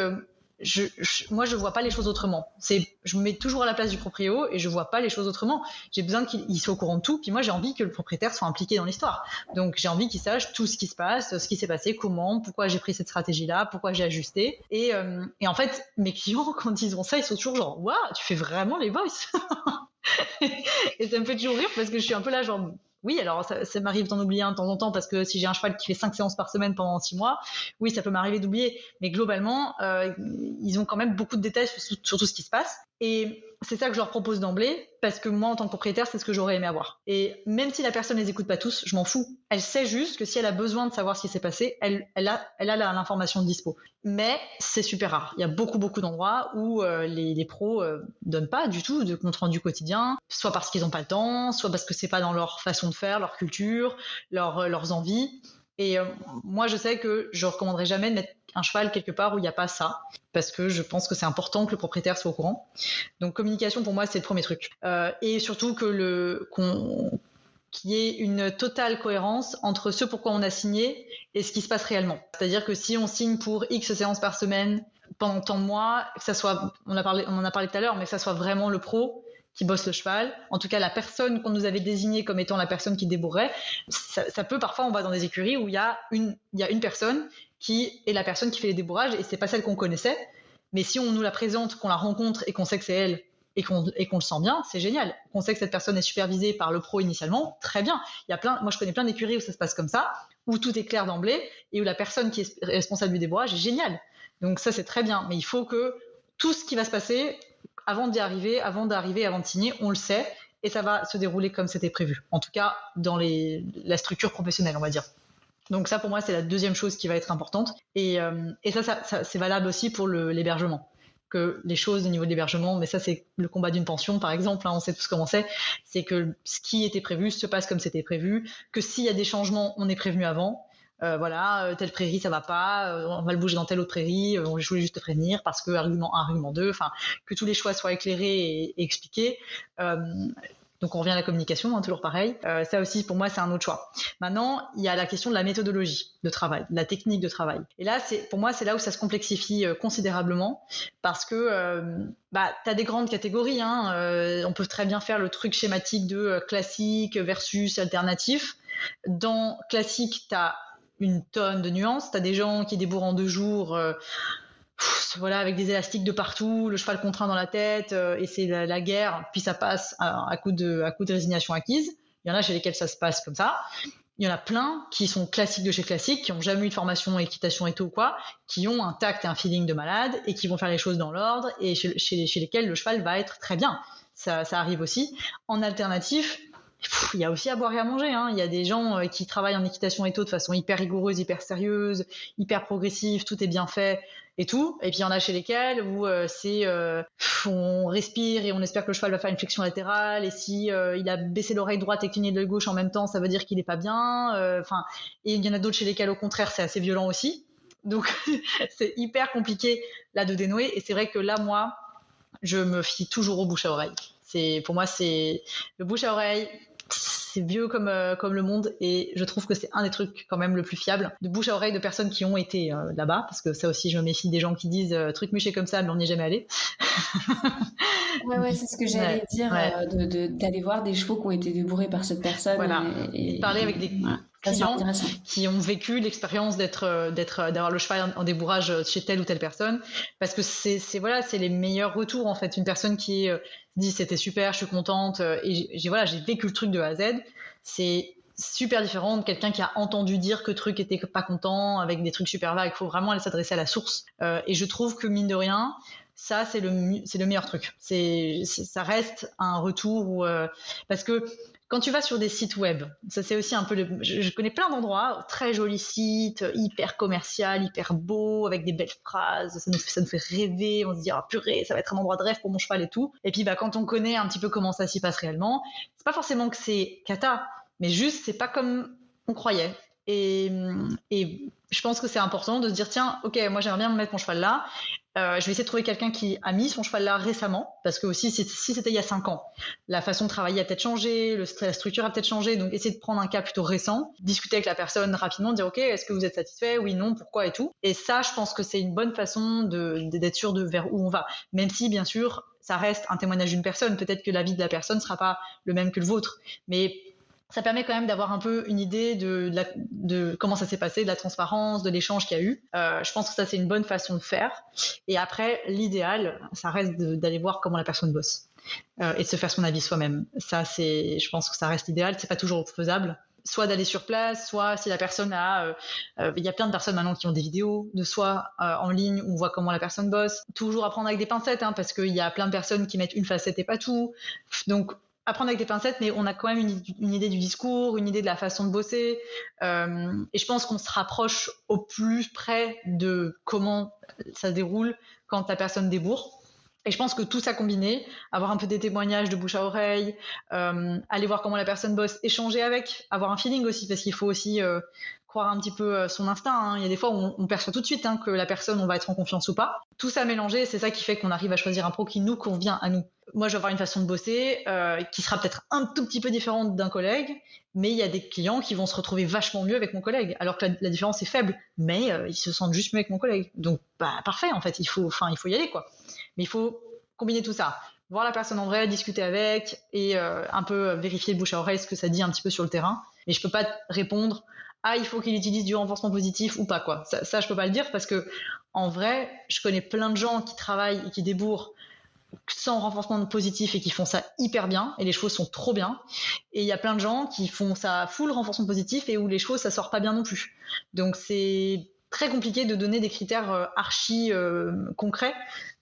S3: moi, je vois pas les choses autrement. Je me mets toujours à la place du proprio et je vois pas les choses autrement. J'ai besoin qu'il soit au courant de tout. Puis moi, j'ai envie que le propriétaire soit impliqué dans l'histoire. Donc, j'ai envie qu'il sache tout ce qui se passe, ce qui s'est passé, comment, pourquoi j'ai pris cette stratégie-là, pourquoi j'ai ajusté. Et en fait, mes clients, quand ils ont ça, ils sont toujours genre, waouh, tu fais vraiment les voices. Et ça me fait toujours rire parce que je suis un peu là, genre, oui, alors ça m'arrive d'en oublier un de temps en temps parce que si j'ai un cheval qui fait 5 séances par semaine pendant 6 mois, oui, ça peut m'arriver d'oublier. Mais globalement, ils ont quand même beaucoup de détails sur tout ce qui se passe. Et c'est ça que je leur propose d'emblée parce que moi, en tant que propriétaire, c'est ce que j'aurais aimé avoir. Et même si la personne les écoute pas tous, je m'en fous. Elle sait juste que si elle a besoin de savoir ce qui s'est passé, elle a l'information de dispo. Mais c'est super rare. Il y a beaucoup d'endroits où les pros donnent pas du tout de compte rendu quotidien, soit parce qu'ils n'ont pas le temps, soit parce que c'est pas dans leur façon de faire, leur culture, leurs envies. Et moi, je sais que je recommanderais jamais de mettre un cheval quelque part où il n'y a pas ça, parce que je pense que c'est important que le propriétaire soit au courant. Donc, communication, pour moi, c'est le premier truc. Et surtout qu'il y ait une totale cohérence entre ce pourquoi on a signé et ce qui se passe réellement. C'est-à-dire que si on signe pour X séances par semaine pendant tant de mois, que ça soit, on en a parlé tout à l'heure, mais que ça soit vraiment le pro qui bosse le cheval, en tout cas la personne qu'on nous avait désignée comme étant la personne qui débourrait, ça peut parfois, on va dans des écuries où il y a une personne qui est la personne qui fait les débourrages et c'est pas celle qu'on connaissait, mais si on nous la présente, qu'on la rencontre et qu'on sait que c'est elle et qu'on le sent bien, c'est génial. Qu'on sait que cette personne est supervisée par le pro initialement, très bien. Moi je connais plein d'écuries où ça se passe comme ça, où tout est clair d'emblée et où la personne qui est responsable du débourrage est géniale. Donc ça c'est très bien, mais il faut que tout ce qui va se passer avant d'arriver, avant de signer, on le sait et ça va se dérouler comme c'était prévu. En tout cas, dans la structure professionnelle, on va dire. Donc ça, pour moi, c'est la deuxième chose qui va être importante. Et ça, c'est valable aussi pour l'hébergement. Que les choses au niveau de l'hébergement, mais ça, c'est le combat d'une pension, par exemple, on sait tous comment c'est que ce qui était prévu se passe comme c'était prévu, que s'il y a des changements, on est prévenu avant. Telle prairie ça va pas, on va le bouger dans telle autre prairie, je voulais juste te prévenir parce que argument 1, argument 2, enfin que tous les choix soient éclairés et expliqués. Donc on revient à la communication, toujours pareil. Ça aussi pour moi c'est un autre choix. Maintenant il y a la question de la méthodologie de travail, de la technique de travail. Et là pour moi c'est là où ça se complexifie considérablement parce que t'as des grandes catégories. On peut très bien faire le truc schématique de classique versus alternatif. Dans classique t'as une tonne de nuances. T'as des gens qui débourrent en 2 jours, avec des élastiques de partout, le cheval contraint dans la tête, et c'est la guerre. Puis ça passe à coup de résignation acquise. Il y en a chez lesquels ça se passe comme ça. il y en a plein qui sont classiques de chez classiques, qui n'ont jamais eu de formation équitation et tout ou quoi, qui ont un tact et un feeling de malade et qui vont faire les choses dans l'ordre et chez lesquels le cheval va être très bien. Ça arrive aussi. En alternatif, il y a aussi à boire et à manger. Il y a des gens qui travaillent en équitation et tout de façon hyper rigoureuse, hyper sérieuse, hyper progressive, tout est bien fait et tout. Et puis il y en a chez lesquels où on respire et on espère que le cheval va faire une flexion latérale. Et si il a baissé l'oreille droite et cligné de l'œil gauche en même temps, ça veut dire qu'il est pas bien. Et il y en a d'autres chez lesquels au contraire c'est assez violent aussi. Donc c'est hyper compliqué là de dénouer. Et c'est vrai que là moi, je me fie toujours au bouche à oreille. Pour moi c'est le bouche à oreille. C'est vieux comme le monde et je trouve que c'est un des trucs quand même le plus fiable de bouche à oreille de personnes qui ont été là-bas, parce que ça aussi je me méfie des gens qui disent truc muché comme ça mais on n'y est jamais allé.
S2: Ouais, c'est ce que j'allais dire, d'aller voir des chevaux qui ont été débourrés par cette personne.
S3: Voilà. Et parler avec des clients qui ont vécu l'expérience d'avoir le cheval en débourrage chez telle ou telle personne, parce que c'est les meilleurs retours en fait. Une personne qui dit c'était super, je suis contente et j'ai vécu le truc de A à Z, c'est super différent de quelqu'un qui a entendu dire que le truc était pas content avec des trucs super vagues. Il faut vraiment aller s'adresser à la source et je trouve que mine de rien ça c'est le meilleur truc. Ça reste un retour parce que quand tu vas sur des sites web, ça c'est aussi un peu je connais plein d'endroits, très jolis sites, hyper commercial, hyper beau, avec des belles phrases, ça nous fait rêver, on se dit ah purée, ça va être un endroit de rêve pour mon cheval et tout. Et puis quand on connaît un petit peu comment ça s'y passe réellement, c'est pas forcément que c'est cata, mais juste c'est pas comme on croyait. Et je pense que c'est important de se dire tiens, ok, moi j'aimerais bien me mettre mon cheval là. Je vais essayer de trouver quelqu'un qui a mis son cheval là récemment, parce que aussi si c'était il y a 5 ans, la façon de travailler a peut-être changé, la structure a peut-être changé, donc essayer de prendre un cas plutôt récent, discuter avec la personne rapidement, dire ok, est-ce que vous êtes satisfait, oui, non, pourquoi et tout. Et ça, je pense que c'est une bonne façon d'être sûr de vers où on va, même si bien sûr ça reste un témoignage d'une personne, peut-être que l'avis de la personne sera pas le même que le vôtre, mais ça permet quand même d'avoir un peu une idée de comment ça s'est passé, de la transparence, de l'échange qu'il y a eu. Je pense que ça, c'est une bonne façon de faire. Et après, l'idéal, ça reste d'aller voir comment la personne bosse et de se faire son avis soi-même. Ça, je pense que ça reste idéal. C'est pas toujours faisable. Soit d'aller sur place, soit si la personne il y a plein de personnes maintenant qui ont des vidéos de soi en ligne où on voit comment la personne bosse. Toujours apprendre avec des pincettes, parce qu'il y a plein de personnes qui mettent une facette et pas tout. Donc, apprendre avec des pincettes, mais on a quand même une idée du discours, une idée de la façon de bosser. Et je pense qu'on se rapproche au plus près de comment ça se déroule quand la personne débourre. Et je pense que tout ça combiné, avoir un peu des témoignages de bouche à oreille, aller voir comment la personne bosse, échanger avec, avoir un feeling aussi, parce qu'il faut aussi croire un petit peu son instinct. Il y a des fois où on perçoit tout de suite que la personne, on va être en confiance ou pas. Tout ça mélangé, c'est ça qui fait qu'on arrive à choisir un pro qui nous convient à nous. Moi, je vais avoir une façon de bosser qui sera peut-être un tout petit peu différente d'un collègue, mais il y a des clients qui vont se retrouver vachement mieux avec mon collègue, alors que la différence est faible, mais ils se sentent juste mieux avec mon collègue. Donc, parfait, en fait, il faut y aller, quoi. Mais il faut combiner tout ça. Voir la personne en vrai, discuter avec et un peu vérifier le bouche à oreille ce que ça dit un petit peu sur le terrain. Mais je peux pas répondre il faut qu'il utilise du renforcement positif ou pas, quoi. Ça je peux pas le dire parce que en vrai, je connais plein de gens qui travaillent et qui débourrent sans renforcement positif et qui font ça hyper bien et les chevaux sont trop bien. Et il y a plein de gens qui font ça full renforcement positif et où les chevaux ça sort pas bien non plus. Donc c'est très compliqué de donner des critères archi concrets.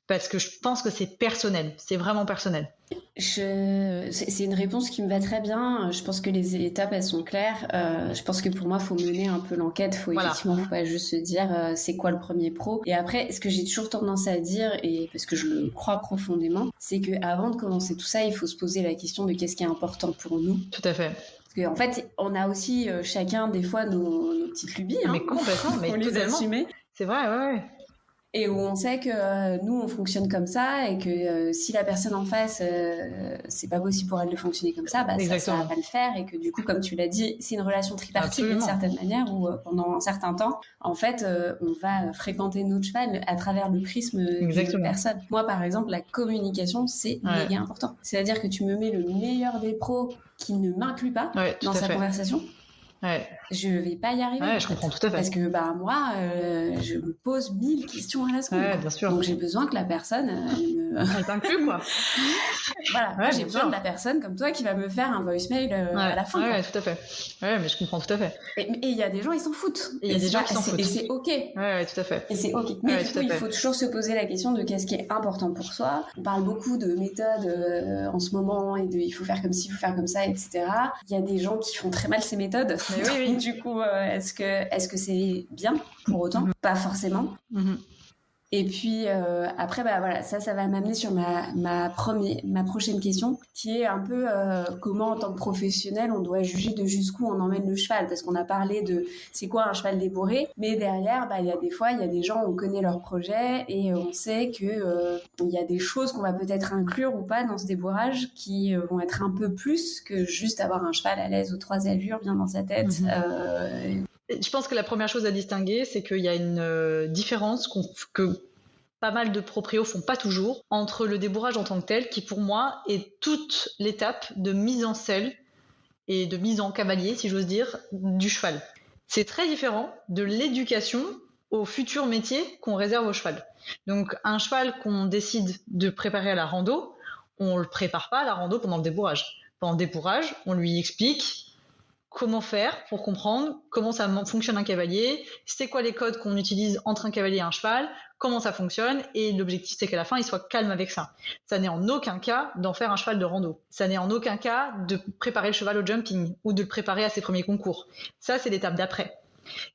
S3: Parce que je pense que c'est personnel, c'est vraiment personnel.
S2: C'est une réponse qui me va très bien. Je pense que les étapes, elles sont claires. Je pense que pour moi, il faut mener un peu l'enquête. Effectivement, faut pas juste se dire c'est quoi le premier pro. Et après, ce que j'ai toujours tendance à dire, et parce que je le crois profondément, c'est qu'avant de commencer tout ça, il faut se poser la question de qu'est-ce qui est important pour nous.
S3: Tout à fait.
S2: Parce qu'en fait, on a aussi chacun des fois nos petites lubies.
S3: Mais complètement, mais totalement. C'est vrai, ouais.
S2: Et où on sait que nous on fonctionne comme ça et que si la personne en face c'est pas possible pour elle de fonctionner comme ça, ça va pas le faire et que du coup comme tu l'as dit c'est une relation tripartite d'une certaine manière où pendant un certain temps en fait on va fréquenter notre cheval à travers le prisme d'une personne. Moi par exemple la communication c'est méga important, c'est-à-dire que tu me mets le meilleur des pros qui ne m'inclut pas dans sa conversation. je vais pas y arriver.
S3: Je comprends tout à fait.
S2: Parce que moi, je me pose 1000 questions à la seconde.
S3: Bien sûr.
S2: Donc j'ai besoin que la personne
S3: elle t'inclut, quoi.
S2: Voilà, moi, j'ai besoin de la personne comme toi qui va me faire un voicemail à la fin.
S3: Tout à fait. Mais je comprends tout à fait.
S2: Et il y a des gens, ils s'en foutent.
S3: Et il y a des gens qui s'en foutent.
S2: Et c'est OK.
S3: Tout à fait.
S2: Et c'est OK. Mais du coup, il faut toujours se poser la question de qu'est-ce qui est important pour soi. On parle beaucoup de méthodes en ce moment et de il faut faire comme ci, il faut faire comme ça, etc. Il y a des gens qui font très mal ces méthodes.
S3: Mais oui.
S2: Du coup, est-ce que c'est bien pour autant? Pas forcément. Et puis après, ça va m'amener sur ma prochaine question, qui est un peu comment, en tant que professionnel, on doit juger de jusqu'où on emmène le cheval, parce qu'on a parlé de c'est quoi un cheval débourré, mais derrière, il y a des fois, il y a des gens, on connaît leur projet et on sait que il y a des choses qu'on va peut-être inclure ou pas dans ce débourrage qui vont être un peu plus que juste avoir un cheval à l'aise aux 3 allures, bien dans sa tête.
S3: Je pense que la première chose à distinguer, c'est qu'il y a une différence que pas mal de proprios font pas toujours entre le débourrage en tant que tel, qui pour moi est toute l'étape de mise en selle et de mise en cavalier, si j'ose dire, du cheval. C'est très différent de l'éducation au futur métier qu'on réserve au cheval. Donc un cheval qu'on décide de préparer à la rando, on le prépare pas à la rando pendant le débourrage. Pendant le débourrage, on lui explique comment faire pour comprendre comment ça fonctionne un cavalier, c'est quoi les codes qu'on utilise entre un cavalier et un cheval, comment ça fonctionne, et l'objectif c'est qu'à la fin il soit calme avec ça. Ça n'est en aucun cas d'en faire un cheval de rando. Ça n'est en aucun cas de préparer le cheval au jumping ou de le préparer à ses premiers concours. Ça c'est l'étape d'après.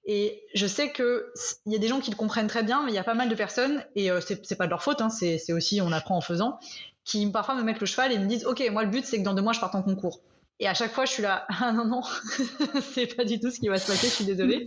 S3: Et je sais qu'il y a des gens qui le comprennent très bien, mais il y a pas mal de personnes, et c'est pas de leur faute, c'est aussi on apprend en faisant, qui parfois me mettent le cheval et me disent ok, moi le but c'est que dans 2 mois je parte en concours. Et à chaque fois, je suis là, ah non, c'est pas du tout ce qui va se passer, je suis désolée.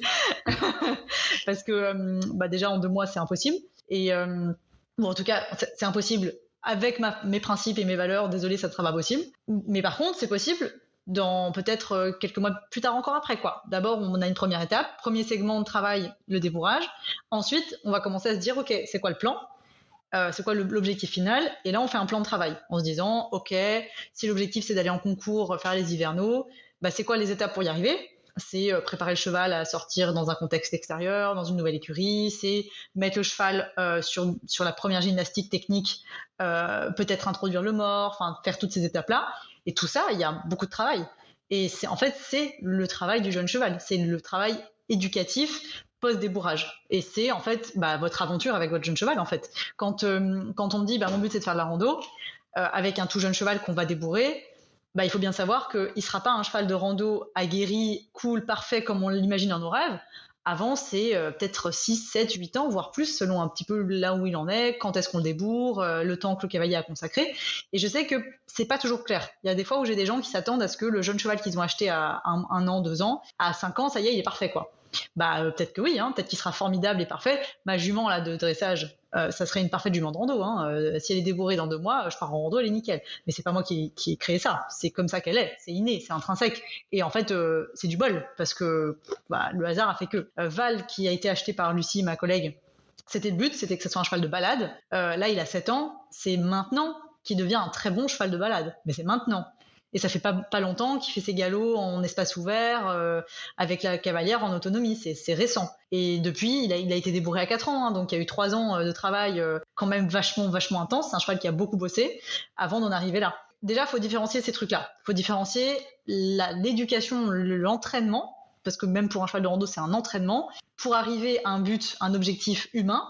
S3: Parce que déjà, en 2 mois, c'est impossible. Et en tout cas, c'est impossible avec mes principes et mes valeurs. Désolée, ça ne sera pas possible. Mais par contre, c'est possible dans peut-être quelques mois plus tard encore après, quoi. D'abord, on a une première étape. Premier segment de travail, le débourrage. Ensuite, on va commencer à se dire, ok, c'est quoi le plan ? C'est quoi l'objectif final? Et là, on fait un plan de travail en se disant, ok, si l'objectif c'est d'aller en concours, faire les hivernaux, c'est quoi les étapes pour y arriver? C'est préparer le cheval à sortir dans un contexte extérieur, dans une nouvelle écurie, c'est mettre le cheval sur la première gymnastique technique, peut-être introduire le mort, enfin faire toutes ces étapes-là. Et tout ça, il y a beaucoup de travail. Et c'est le travail du jeune cheval, c'est le travail éducatif post-débourrage. Et c'est en fait votre aventure avec votre jeune cheval en fait. Quand on me dit mon but c'est de faire de la rando, avec un tout jeune cheval qu'on va débourrer, il faut bien savoir qu'il ne sera pas un cheval de rando aguerri, cool, parfait comme on l'imagine dans nos rêves. Avant, c'est peut-être 6, 7, 8 ans, voire plus, selon un petit peu là où il en est, quand est-ce qu'on le débourre, le temps que le cavalier a consacré. Et je sais que c'est pas toujours clair. Il y a des fois où j'ai des gens qui s'attendent à ce que le jeune cheval qu'ils ont acheté à 1 an, 2 ans, à 5 ans, ça y est, il est parfait, quoi. Peut-être que oui, peut-être qu'il sera formidable et parfait. Ma jument là de dressage, ça serait une parfaite jument de rando. Si elle est débourrée dans 2 mois, je pars en rando, elle est nickel. Mais c'est pas moi qui ai créé ça. C'est comme ça qu'elle est. C'est inné, c'est intrinsèque. Et en fait, c'est du bol parce que le hasard a fait que Val, qui a été acheté par Lucie, ma collègue, c'était le but, c'était que ce soit un cheval de balade. Là, il a 7 ans. C'est maintenant qu'il devient un très bon cheval de balade. Mais c'est maintenant. Et ça fait pas longtemps qu'il fait ses galops en espace ouvert, avec la cavalière en autonomie. C'est récent. Et depuis, il a été débourré à 4 ans. Donc il y a eu 3 ans de travail quand même vachement intense. C'est un cheval qui a beaucoup bossé avant d'en arriver là. Déjà, il faut différencier ces trucs-là. Il faut différencier l'éducation, l'entraînement, parce que même pour un cheval de rando, c'est un entraînement, pour arriver à un but, un objectif humain,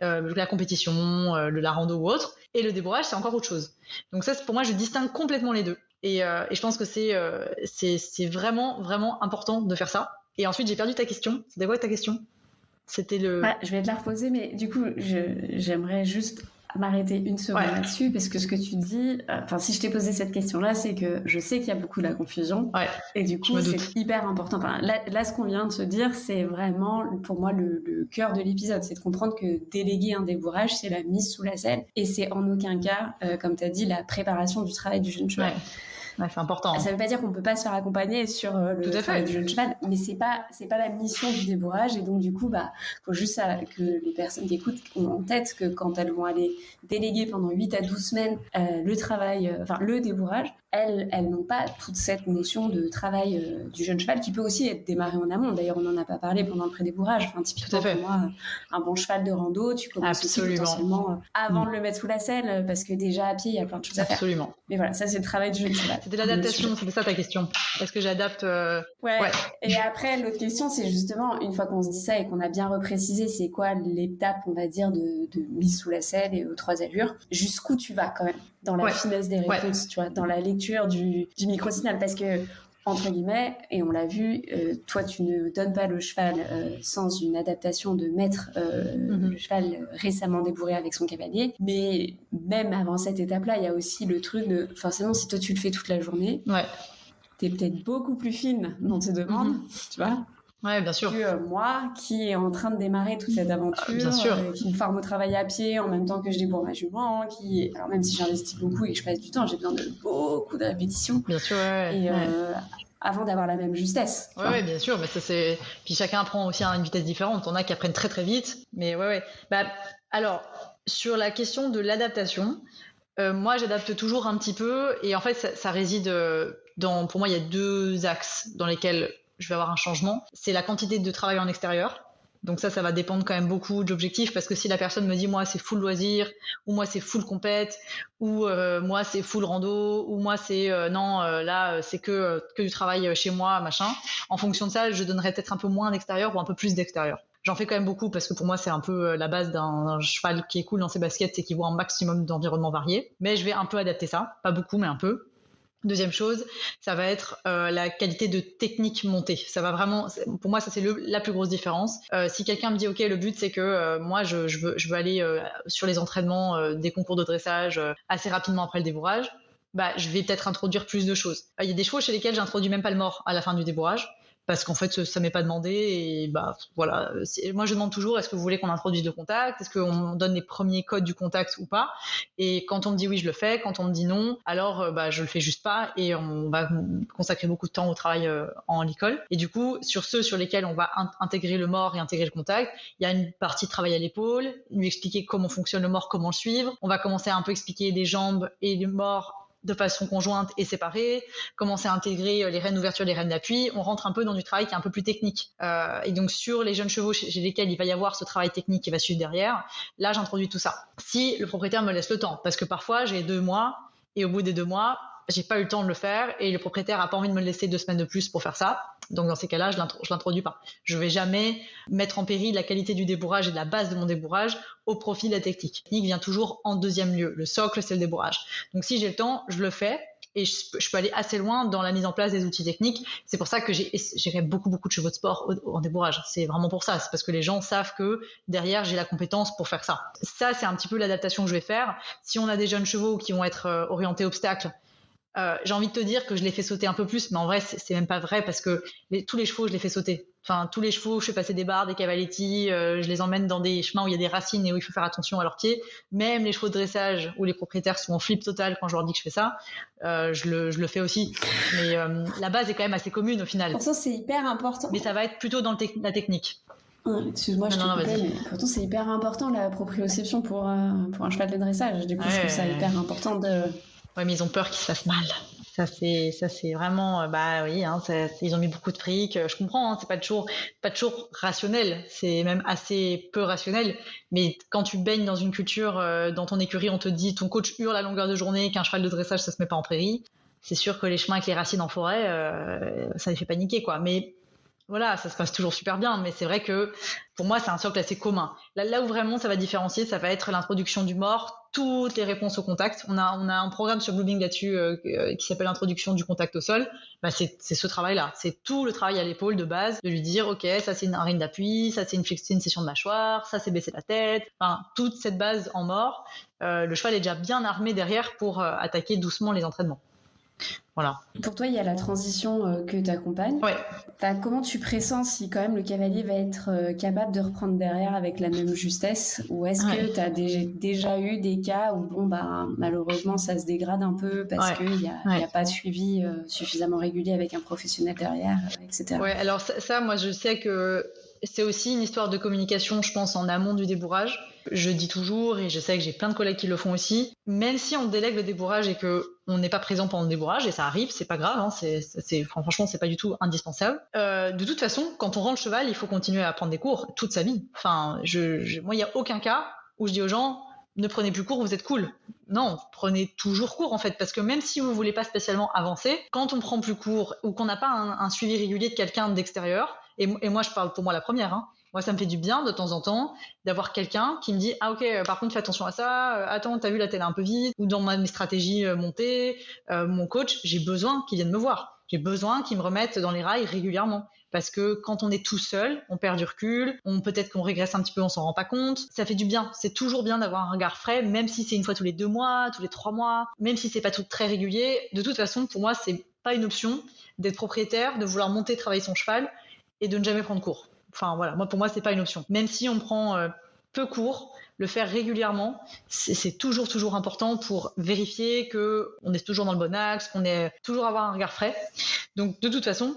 S3: la compétition, la rando ou autre, et le débourrage, c'est encore autre chose. Donc ça, pour moi, je distingue complètement les deux. Et je pense que c'est vraiment important de faire ça. Et ensuite, j'ai perdu ta question. C'était quoi ta question? C'était
S2: je vais te la reposer, mais du coup, j'aimerais juste m'arrêter une seconde là-dessus, parce que ce que tu dis, si je t'ai posé cette question-là, c'est que je sais qu'il y a beaucoup de la confusion, et du coup, c'est hyper important. Là, ce qu'on vient de se dire, c'est vraiment, pour moi, le cœur de l'épisode, c'est de comprendre que déléguer un débourrage, c'est la mise sous la selle, et c'est en aucun cas, comme tu as dit, la préparation du travail du jeune cheval.
S3: Ouais, c'est important.
S2: Ça veut pas dire qu'on peut pas se faire accompagner sur le travail du jeune cheval, mais c'est pas la mission du débourrage. Et donc du coup, faut juste que les personnes qui écoutent ont en tête que quand elles vont aller déléguer pendant 8 à 12 semaines le travail, le débourrage, elles n'ont pas toute cette notion de travail du jeune cheval qui peut aussi être démarré en amont. D'ailleurs, on n'en a pas parlé pendant le prédébourrage. Enfin, typiquement, pour moi, un bon cheval de rando, tu commences aussi potentiellement avant de le mettre sous la selle, parce que déjà à pied, il y a plein de choses à faire.
S3: Absolument.
S2: Mais voilà, ça, c'est le travail du jeune cheval.
S3: C'était l'adaptation, c'était ça ta question. Est-ce que j'adapte
S2: Ouais. Et après, l'autre question, c'est justement, une fois qu'on se dit ça et qu'on a bien reprécisé, c'est quoi l'étape, on va dire, de mise sous la selle et aux 3 allures, jusqu'où tu vas quand même dans la finesse des réponses, tu vois, dans la lecture du micro-signal, parce que entre guillemets, et on l'a vu, toi tu ne donnes pas le cheval sans une adaptation de maître le cheval récemment débourré avec son cavalier, mais même avant cette étape-là, il y a aussi le truc de, forcément, si toi tu le fais toute la journée, t'es peut-être beaucoup plus fine dans tes demandes, tu vois.
S3: Ouais, bien sûr.
S2: Que moi, qui est en train de démarrer toute cette aventure, qui me forme au travail à pied en même temps que je débourre ma jument, alors même si j'investis beaucoup et que je passe du temps, j'ai besoin de beaucoup de répétitions.
S3: Bien sûr,
S2: avant d'avoir la même justesse.
S3: Ouais, bien sûr, mais ça c'est. Puis chacun apprend aussi à une vitesse différente. On a qui apprennent très très vite, mais Bah, alors, sur la question de l'adaptation, moi j'adapte toujours un petit peu, et en fait ça réside dans. Pour moi, il y a 2 axes dans lesquels je vais avoir un changement. C'est la quantité de travail en extérieur. Donc ça va dépendre quand même beaucoup de l'objectif, parce que si la personne me dit moi c'est full loisir, ou moi c'est full compète, ou moi c'est full rando, ou moi c'est là c'est que du travail chez moi, machin, en fonction de ça je donnerais peut-être un peu moins d'extérieur ou un peu plus d'extérieur. J'en fais quand même beaucoup parce que pour moi c'est un peu la base d'un cheval qui est cool dans ses baskets, c'est qu'il voit un maximum d'environnements variés, mais je vais un peu adapter ça, pas beaucoup mais un peu. Deuxième chose, ça va être la qualité de technique montée. Ça va vraiment, pour moi, ça c'est la plus grosse différence. Si quelqu'un me dit, ok, le but c'est que moi je veux aller sur les entraînements des concours de dressage assez rapidement après le débourrage, bah je vais peut-être introduire plus de choses. Il y a des chevaux chez lesquels j'introduis même pas le mort à la fin du débourrage, parce qu'en fait ça m'est pas demandé, et bah voilà. Moi je demande toujours, est-ce que vous voulez qu'on introduise le contact, est-ce qu'on donne les premiers codes du contact ou pas, et quand on me dit oui je le fais, quand on me dit non alors je le fais juste pas, et on va consacrer beaucoup de temps au travail en l'école. Et du coup sur ceux sur lesquels on va intégrer le mort et intégrer le contact, il y a une partie de travail à l'épaule, lui expliquer comment fonctionne le mort, comment le suivre. On va commencer à un peu expliquer les jambes et le mort de façon conjointe et séparée, commencer à intégrer les rênes d'ouverture, les rênes d'appui. On rentre un peu dans du travail qui est un peu plus technique. Et donc sur les jeunes chevaux chez lesquels il va y avoir ce travail technique qui va suivre derrière, là j'introduis tout ça. Si le propriétaire me laisse le temps, parce que parfois j'ai 2 mois et au bout des 2 mois, j'ai pas eu le temps de le faire et le propriétaire a pas envie de me laisser 2 semaines de plus pour faire ça. Donc dans ces cas-là, je l'introduis pas. Je vais jamais mettre en péril la qualité du débourrage et de la base de mon débourrage au profit de la technique. La technique vient toujours en deuxième lieu. Le socle, c'est le débourrage. Donc si j'ai le temps, je le fais, et je peux aller assez loin dans la mise en place des outils techniques. C'est pour ça que j'ai beaucoup de chevaux de sport en débourrage. C'est vraiment pour ça. C'est parce que les gens savent que derrière, j'ai la compétence pour faire ça. Ça, c'est un petit peu l'adaptation que je vais faire. Si on a des jeunes chevaux qui vont être orientés obstacles, j'ai envie de te dire que je les fais sauter un peu plus, mais en vrai c'est même pas vrai, parce que tous les chevaux je les fais sauter. Enfin tous les chevaux, je fais passer des barres, des cavaletti, je les emmène dans des chemins où il y a des racines et où il faut faire attention à leurs pieds. Même les chevaux de dressage où les propriétaires sont en flip total quand je leur dis que je fais ça, je le fais aussi. Mais la base est quand même assez commune au final.
S2: Pour ça c'est hyper important.
S3: Mais ça va être plutôt dans la technique.
S2: Excuse-moi, je te coupais, mais pourtant c'est hyper important la proprioception pour un cheval de dressage. Du coup, je trouve ça hyper important de...
S3: Ouais, mais ils ont peur qu'ils se fassent mal. Ça c'est vraiment ils ont mis beaucoup de fric. Je comprends, c'est pas toujours rationnel. C'est même assez peu rationnel. Mais quand tu baignes dans une culture, dans ton écurie, on te dit ton coach hurle à longueur de journée qu'un cheval de dressage ça se met pas en prairie. C'est sûr que les chemins avec les racines en forêt, ça les fait paniquer quoi. Mais voilà, ça se passe toujours super bien, mais c'est vrai que pour moi, c'est un socle assez commun. Là où vraiment ça va différencier, ça va être l'introduction du mort, toutes les réponses au contact. On a un programme sur Bluebeam là-dessus qui s'appelle l'introduction du contact au sol. Bah, c'est ce travail-là. C'est tout le travail à l'épaule de base, de lui dire, ok, ça c'est un rhin d'appui, ça c'est une session de mâchoire, ça c'est baisser la tête. Enfin, toute cette base en mort, le cheval est déjà bien armé derrière pour attaquer doucement les entraînements. Voilà.
S2: Pour toi, il y a la transition que tu accompagnes.
S3: Ouais.
S2: Comment tu pressens si quand même le cavalier va être capable de reprendre derrière avec la même justesse, ou est-ce que tu as déjà eu des cas où malheureusement ça se dégrade un peu parce qu'il n'y a pas de suivi suffisamment régulier avec un professionnel derrière, etc.
S3: Ouais, alors ça moi je sais que c'est aussi une histoire de communication, je pense, en amont du débourrage. Je dis toujours, et je sais que j'ai plein de collègues qui le font aussi, même si on délègue le débourrage et qu'on n'est pas présent pendant le débourrage, et ça arrive, c'est pas grave, hein, franchement, c'est pas du tout indispensable. De toute façon, quand on rend le cheval, il faut continuer à prendre des cours toute sa vie. Enfin, moi, il n'y a aucun cas où je dis aux gens, ne prenez plus cours, vous êtes cool. Non, prenez toujours cours en fait, parce que même si vous voulez pas spécialement avancer, quand on prend plus cours ou qu'on n'a pas un suivi régulier de quelqu'un d'extérieur, et moi je parle pour moi la première, hein, moi ça me fait du bien de temps en temps d'avoir quelqu'un qui me dit ah ok, par contre fais attention à ça, attends t'as vu la télé un peu vite, ou dans mes stratégies montées, mon coach, j'ai besoin qu'il vienne me voir, j'ai besoin qu'il me remette dans les rails régulièrement. Parce que quand on est tout seul, on perd du recul, peut-être qu'on régresse un petit peu, on s'en rend pas compte. Ça fait du bien. C'est toujours bien d'avoir un regard frais, même si c'est une fois tous les 2 mois, tous les 3 mois, même si c'est pas tout très régulier. De toute façon, pour moi, c'est pas une option d'être propriétaire, de vouloir monter, travailler son cheval et de ne jamais prendre cours. Enfin voilà, pour moi, c'est pas une option. Même si on prend peu cours, le faire régulièrement, c'est toujours important pour vérifier qu'on est toujours dans le bon axe, qu'on est toujours avoir un regard frais. Donc de toute façon,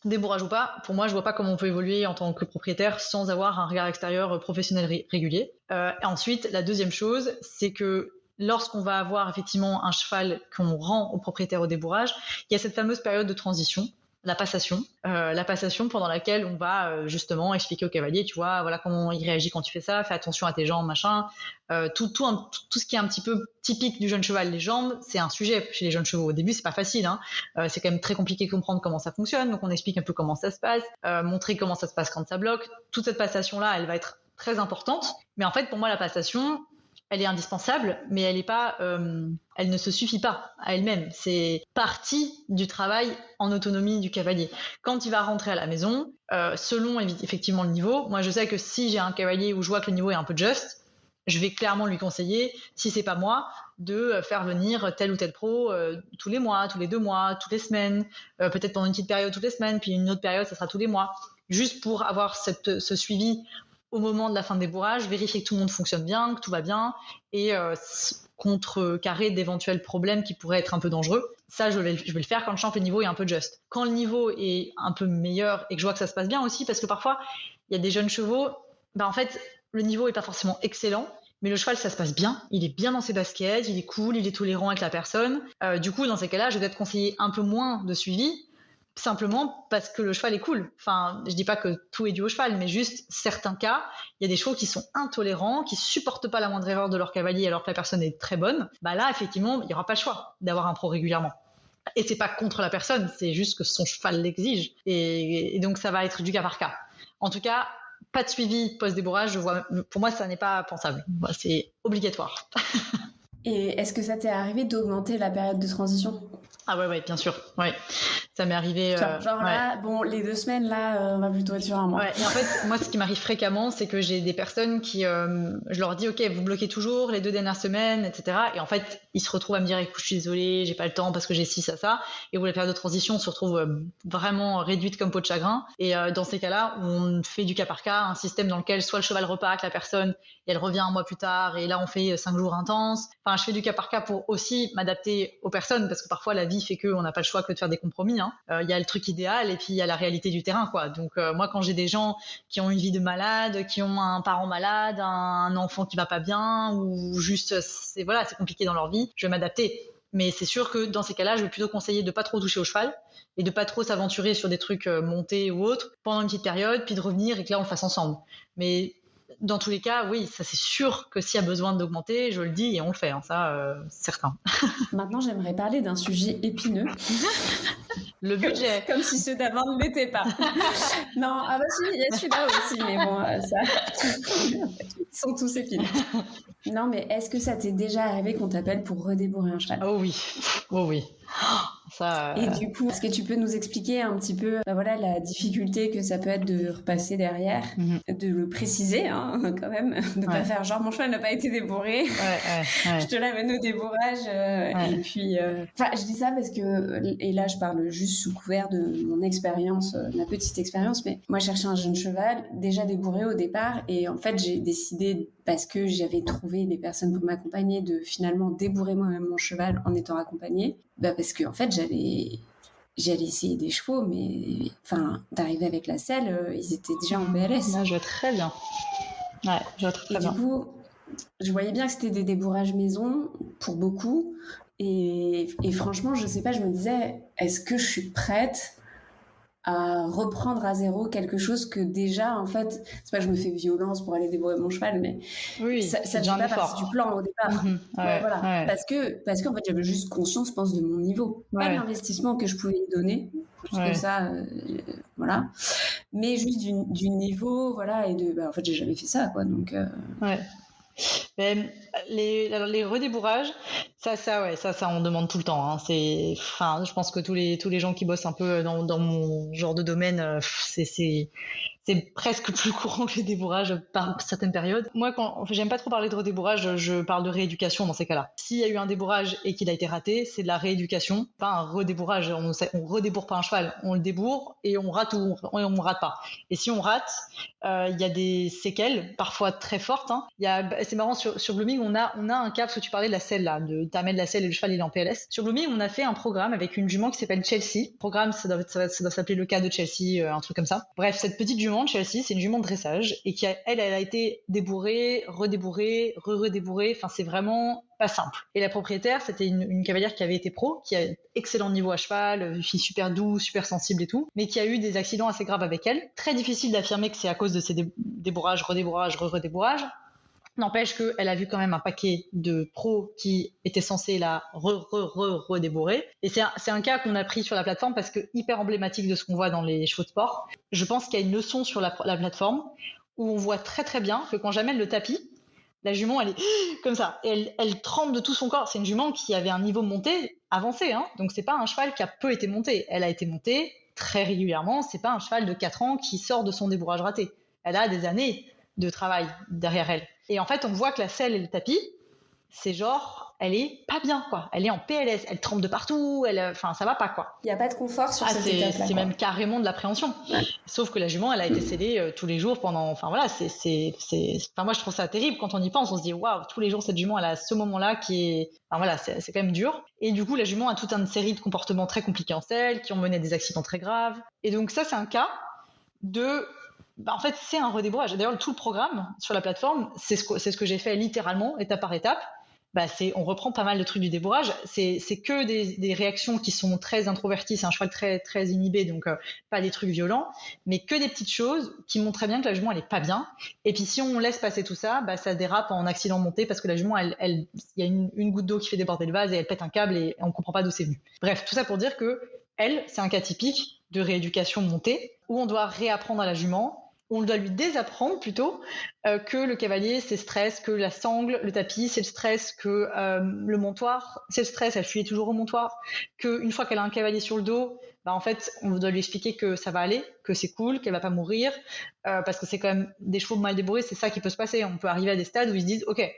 S3: débourrage ou pas, pour moi, je vois pas comment on peut évoluer en tant que propriétaire sans avoir un regard extérieur professionnel régulier. Et ensuite, la deuxième chose, c'est que lorsqu'on va avoir effectivement un cheval qu'on rend au propriétaire au débourrage, il y a cette fameuse période de transition, la passation pendant laquelle on va justement expliquer au cavalier, tu vois, voilà comment il réagit quand tu fais ça, fais attention à tes jambes, machin, tout ce qui est un petit peu typique du jeune cheval. Les jambes, c'est un sujet chez les jeunes chevaux. Au début, c'est pas facile, hein. C'est quand même très compliqué de comprendre comment ça fonctionne, donc on explique un peu comment ça se passe, montrer comment ça se passe quand ça bloque. Toute cette passation-là, elle va être très importante, mais en fait, pour moi, la passation, elle est indispensable, mais elle ne se suffit pas à elle-même. C'est partie du travail en autonomie du cavalier. Quand il va rentrer à la maison, selon effectivement le niveau, moi je sais que si j'ai un cavalier où je vois que le niveau est un peu juste, je vais clairement lui conseiller, si c'est pas moi, de faire venir tel ou tel pro tous les mois, tous les 2 mois, toutes les semaines, peut-être pendant une petite période toutes les semaines, puis une autre période ça sera tous les mois, juste pour avoir ce suivi au moment de la fin de débourrage, vérifier que tout le monde fonctionne bien, que tout va bien, et contrecarrer d'éventuels problèmes qui pourraient être un peu dangereux. Ça, je vais le faire quand je sens que le niveau est un peu juste. Quand le niveau est un peu meilleur et que je vois que ça se passe bien aussi, parce que parfois, il y a des jeunes chevaux, en fait, le niveau est pas forcément excellent, mais le cheval, ça se passe bien, il est bien dans ses baskets, il est cool, il est tolérant avec la personne. Du coup, dans ces cas-là, je vais peut-être conseiller un peu moins de suivi, simplement parce que le cheval est cool. Enfin, je dis pas que tout est dû au cheval, mais juste certains cas, il y a des chevaux qui sont intolérants, qui supportent pas la moindre erreur de leur cavalier alors que la personne est très bonne. Là, effectivement, il y aura pas le choix d'avoir un pro régulièrement. Et c'est pas contre la personne, c'est juste que son cheval l'exige. Et donc, ça va être du cas par cas. En tout cas, pas de suivi post-débourrage, pour moi, ça n'est pas pensable. C'est obligatoire.
S2: Et est-ce que ça t'est arrivé d'augmenter la période de transition ?
S3: Ah ouais, bien sûr. Ouais. Ça m'est arrivé.
S2: Là, bon, les 2 semaines, là, on va plutôt être sur un mois.
S3: Ouais, et en fait, moi, ce qui m'arrive fréquemment, c'est que j'ai des personnes qui, je leur dis, ok, vous bloquez toujours les 2 dernières semaines, etc. Et en fait, ils se retrouvent à me dire, écoute, je suis désolée, j'ai pas le temps parce que j'ai ci, ça. Et où la période de transition se retrouve vraiment réduite comme peau de chagrin. Et dans ces cas-là, on fait du cas par cas, un système dans lequel soit le cheval repart avec la personne et elle revient un mois plus tard. Et là, on fait 5 jours intenses. Enfin, je fais du cas par cas pour aussi m'adapter aux personnes parce que parfois la vie fait qu'on n'a pas le choix que de faire des compromis. Il y a le truc idéal et puis il y a la réalité du terrain, quoi. Donc moi, quand j'ai des gens qui ont une vie de malade, qui ont un parent malade, un enfant qui va pas bien ou juste c'est compliqué dans leur vie, je vais m'adapter. Mais c'est sûr que dans ces cas-là, je vais plutôt conseiller de pas trop toucher au cheval et de pas trop s'aventurer sur des trucs montés ou autres pendant une petite période, puis de revenir et que là on le fasse ensemble. Mais dans tous les cas, oui, ça c'est sûr que s'il y a besoin d'augmenter, je le dis et on le fait, ça, certain.
S2: Maintenant, j'aimerais parler d'un sujet épineux.
S3: Le budget.
S2: Comme si ceux d'avant ne l'étaient pas. Non, il y a celui-là aussi, mais bon, ça, ils sont tous épineux. Non, mais est-ce que ça t'est déjà arrivé qu'on t'appelle pour redébourrer un cheval ?
S3: Oh oui. Ça,
S2: Et du coup, est-ce que tu peux nous expliquer un petit peu la difficulté que ça peut être de repasser derrière, de le préciser quand même, de pas faire genre mon cheval n'a pas été débourré, je te l'amène au débourrage. Et puis, je dis ça parce que, et là je parle juste sous couvert de mon expérience, ma petite expérience, mais moi je cherchais un jeune cheval déjà débourré au départ et en fait j'ai décidé, parce que j'avais trouvé les personnes pour m'accompagner, de finalement débourrer moi-même mon cheval en étant accompagnée, parce que en fait j'allais essayer des chevaux, mais enfin, d'arriver avec la selle, ils étaient déjà en PLS.
S3: Là, je vois très bien. Ouais, je vois très
S2: Et
S3: bien.
S2: du coup, je voyais bien que c'était des débourrages maison pour beaucoup. Et franchement, je sais pas, je me disais, est-ce que je suis prête à reprendre à zéro quelque chose que déjà, en fait, c'est pas que je me fais violence pour aller débourrer mon cheval, mais
S3: Oui,
S2: ça
S3: c'est
S2: ne
S3: déjà
S2: fait
S3: un
S2: pas
S3: effort.
S2: partie du plan au départ. Ouais, voilà.
S3: Ouais.
S2: Parce qu'en fait, j'avais juste conscience, je pense, de mon niveau. Pas de
S3: Ouais.
S2: l'investissement que je pouvais y donner, plus que
S3: Ouais.
S2: ça, voilà. Mais juste du niveau, voilà, et de, en fait, j'ai jamais fait ça, quoi, donc...
S3: Ouais. Mais les redébourrages, ça, on demande tout le temps. Hein. Enfin, je pense que tous les gens qui bossent un peu dans mon genre de domaine, c'est presque plus courant que les débourrages par certaines périodes. Moi, j'aime pas trop parler de redébourrage, je parle de rééducation dans ces cas-là. S'il y a eu un débourrage et qu'il a été raté, c'est de la rééducation, pas un redébourrage. On redébourre pas un cheval, on le débourre et on rate ou on rate pas. Et si on rate, il y a des séquelles, parfois très fortes. Hein. C'est marrant, sur Blooming, on a un cas, parce que tu parlais de la selle là, t'amènes la selle et le cheval il est en PLS. Sur Blooming, on a fait un programme avec une jument qui s'appelle Chelsea. Le programme, ça doit s'appeler le cas de Chelsea, un truc comme ça. Bref, cette petite jument Chelsea, c'est une jument de dressage et elle a été débourrée, redébourrée, redébourrée. Enfin, c'est vraiment pas simple. Et la propriétaire, c'était une cavalière qui avait été pro, qui a excellent niveau à cheval, une fille super douce, super sensible et tout, mais qui a eu des accidents assez graves avec elle. Très difficile d'affirmer que c'est à cause de ces débourrages, redébourrages, redébourrages. N'empêche qu'elle a vu quand même un paquet de pros qui étaient censés la redébourrer. Et c'est un cas qu'on a pris sur la plateforme parce que hyper emblématique de ce qu'on voit dans les chevaux de sport. Je pense qu'il y a une leçon sur la plateforme où on voit très très bien que quand j'amène le tapis, la jument elle est comme ça. Et elle tremble de tout son corps. C'est une jument qui avait un niveau monté avancé. Hein. Donc c'est pas un cheval qui a peu été monté. Elle a été montée très régulièrement. C'est pas un cheval de 4 ans qui sort de son débourrage raté. Elle a des années de travail derrière elle. Et en fait, on voit que la selle et le tapis, c'est genre, elle est pas bien, quoi. Elle est en PLS, elle tremble de partout, enfin, ça va pas, quoi.
S2: Il n'y a pas de confort sur cette étape-là.
S3: C'est même carrément de l'appréhension. Ouais. Sauf que la jument, elle a été scellée tous les jours pendant, enfin voilà, enfin moi je trouve ça terrible quand on y pense. On se dit, waouh, tous les jours cette jument, elle a ce moment-là qui est, enfin voilà, c'est quand même dur. Et du coup, la jument a toute une série de comportements très compliqués en selle, qui ont mené à des accidents très graves. Et donc ça, c'est un cas de en fait, c'est un redébourrage. D'ailleurs, tout le programme sur la plateforme, c'est ce que j'ai fait littéralement, étape par étape. On reprend pas mal de trucs du débourrage. C'est que des réactions qui sont très introverties. C'est un cheval très, très inhibé, donc pas des trucs violents, mais que des petites choses qui montrent très bien que la jument, elle est pas bien. Et puis, si on laisse passer tout ça, ça dérape en accident monté parce que la jument, il y a une goutte d'eau qui fait déborder le vase et elle pète un câble et on comprend pas d'où c'est venu. Bref, tout ça pour dire que c'est un cas typique de rééducation montée où on doit réapprendre à la jument. On doit lui désapprendre plutôt que le cavalier c'est le stress, que la sangle, le tapis c'est le stress, que le montoir c'est le stress, elle fuit toujours au montoir, qu'une fois qu'elle a un cavalier sur le dos, en fait on doit lui expliquer que ça va aller, que c'est cool, qu'elle va pas mourir, parce que c'est quand même des chevaux mal débourrés, c'est ça qui peut se passer. On peut arriver à des stades où ils se disent ok,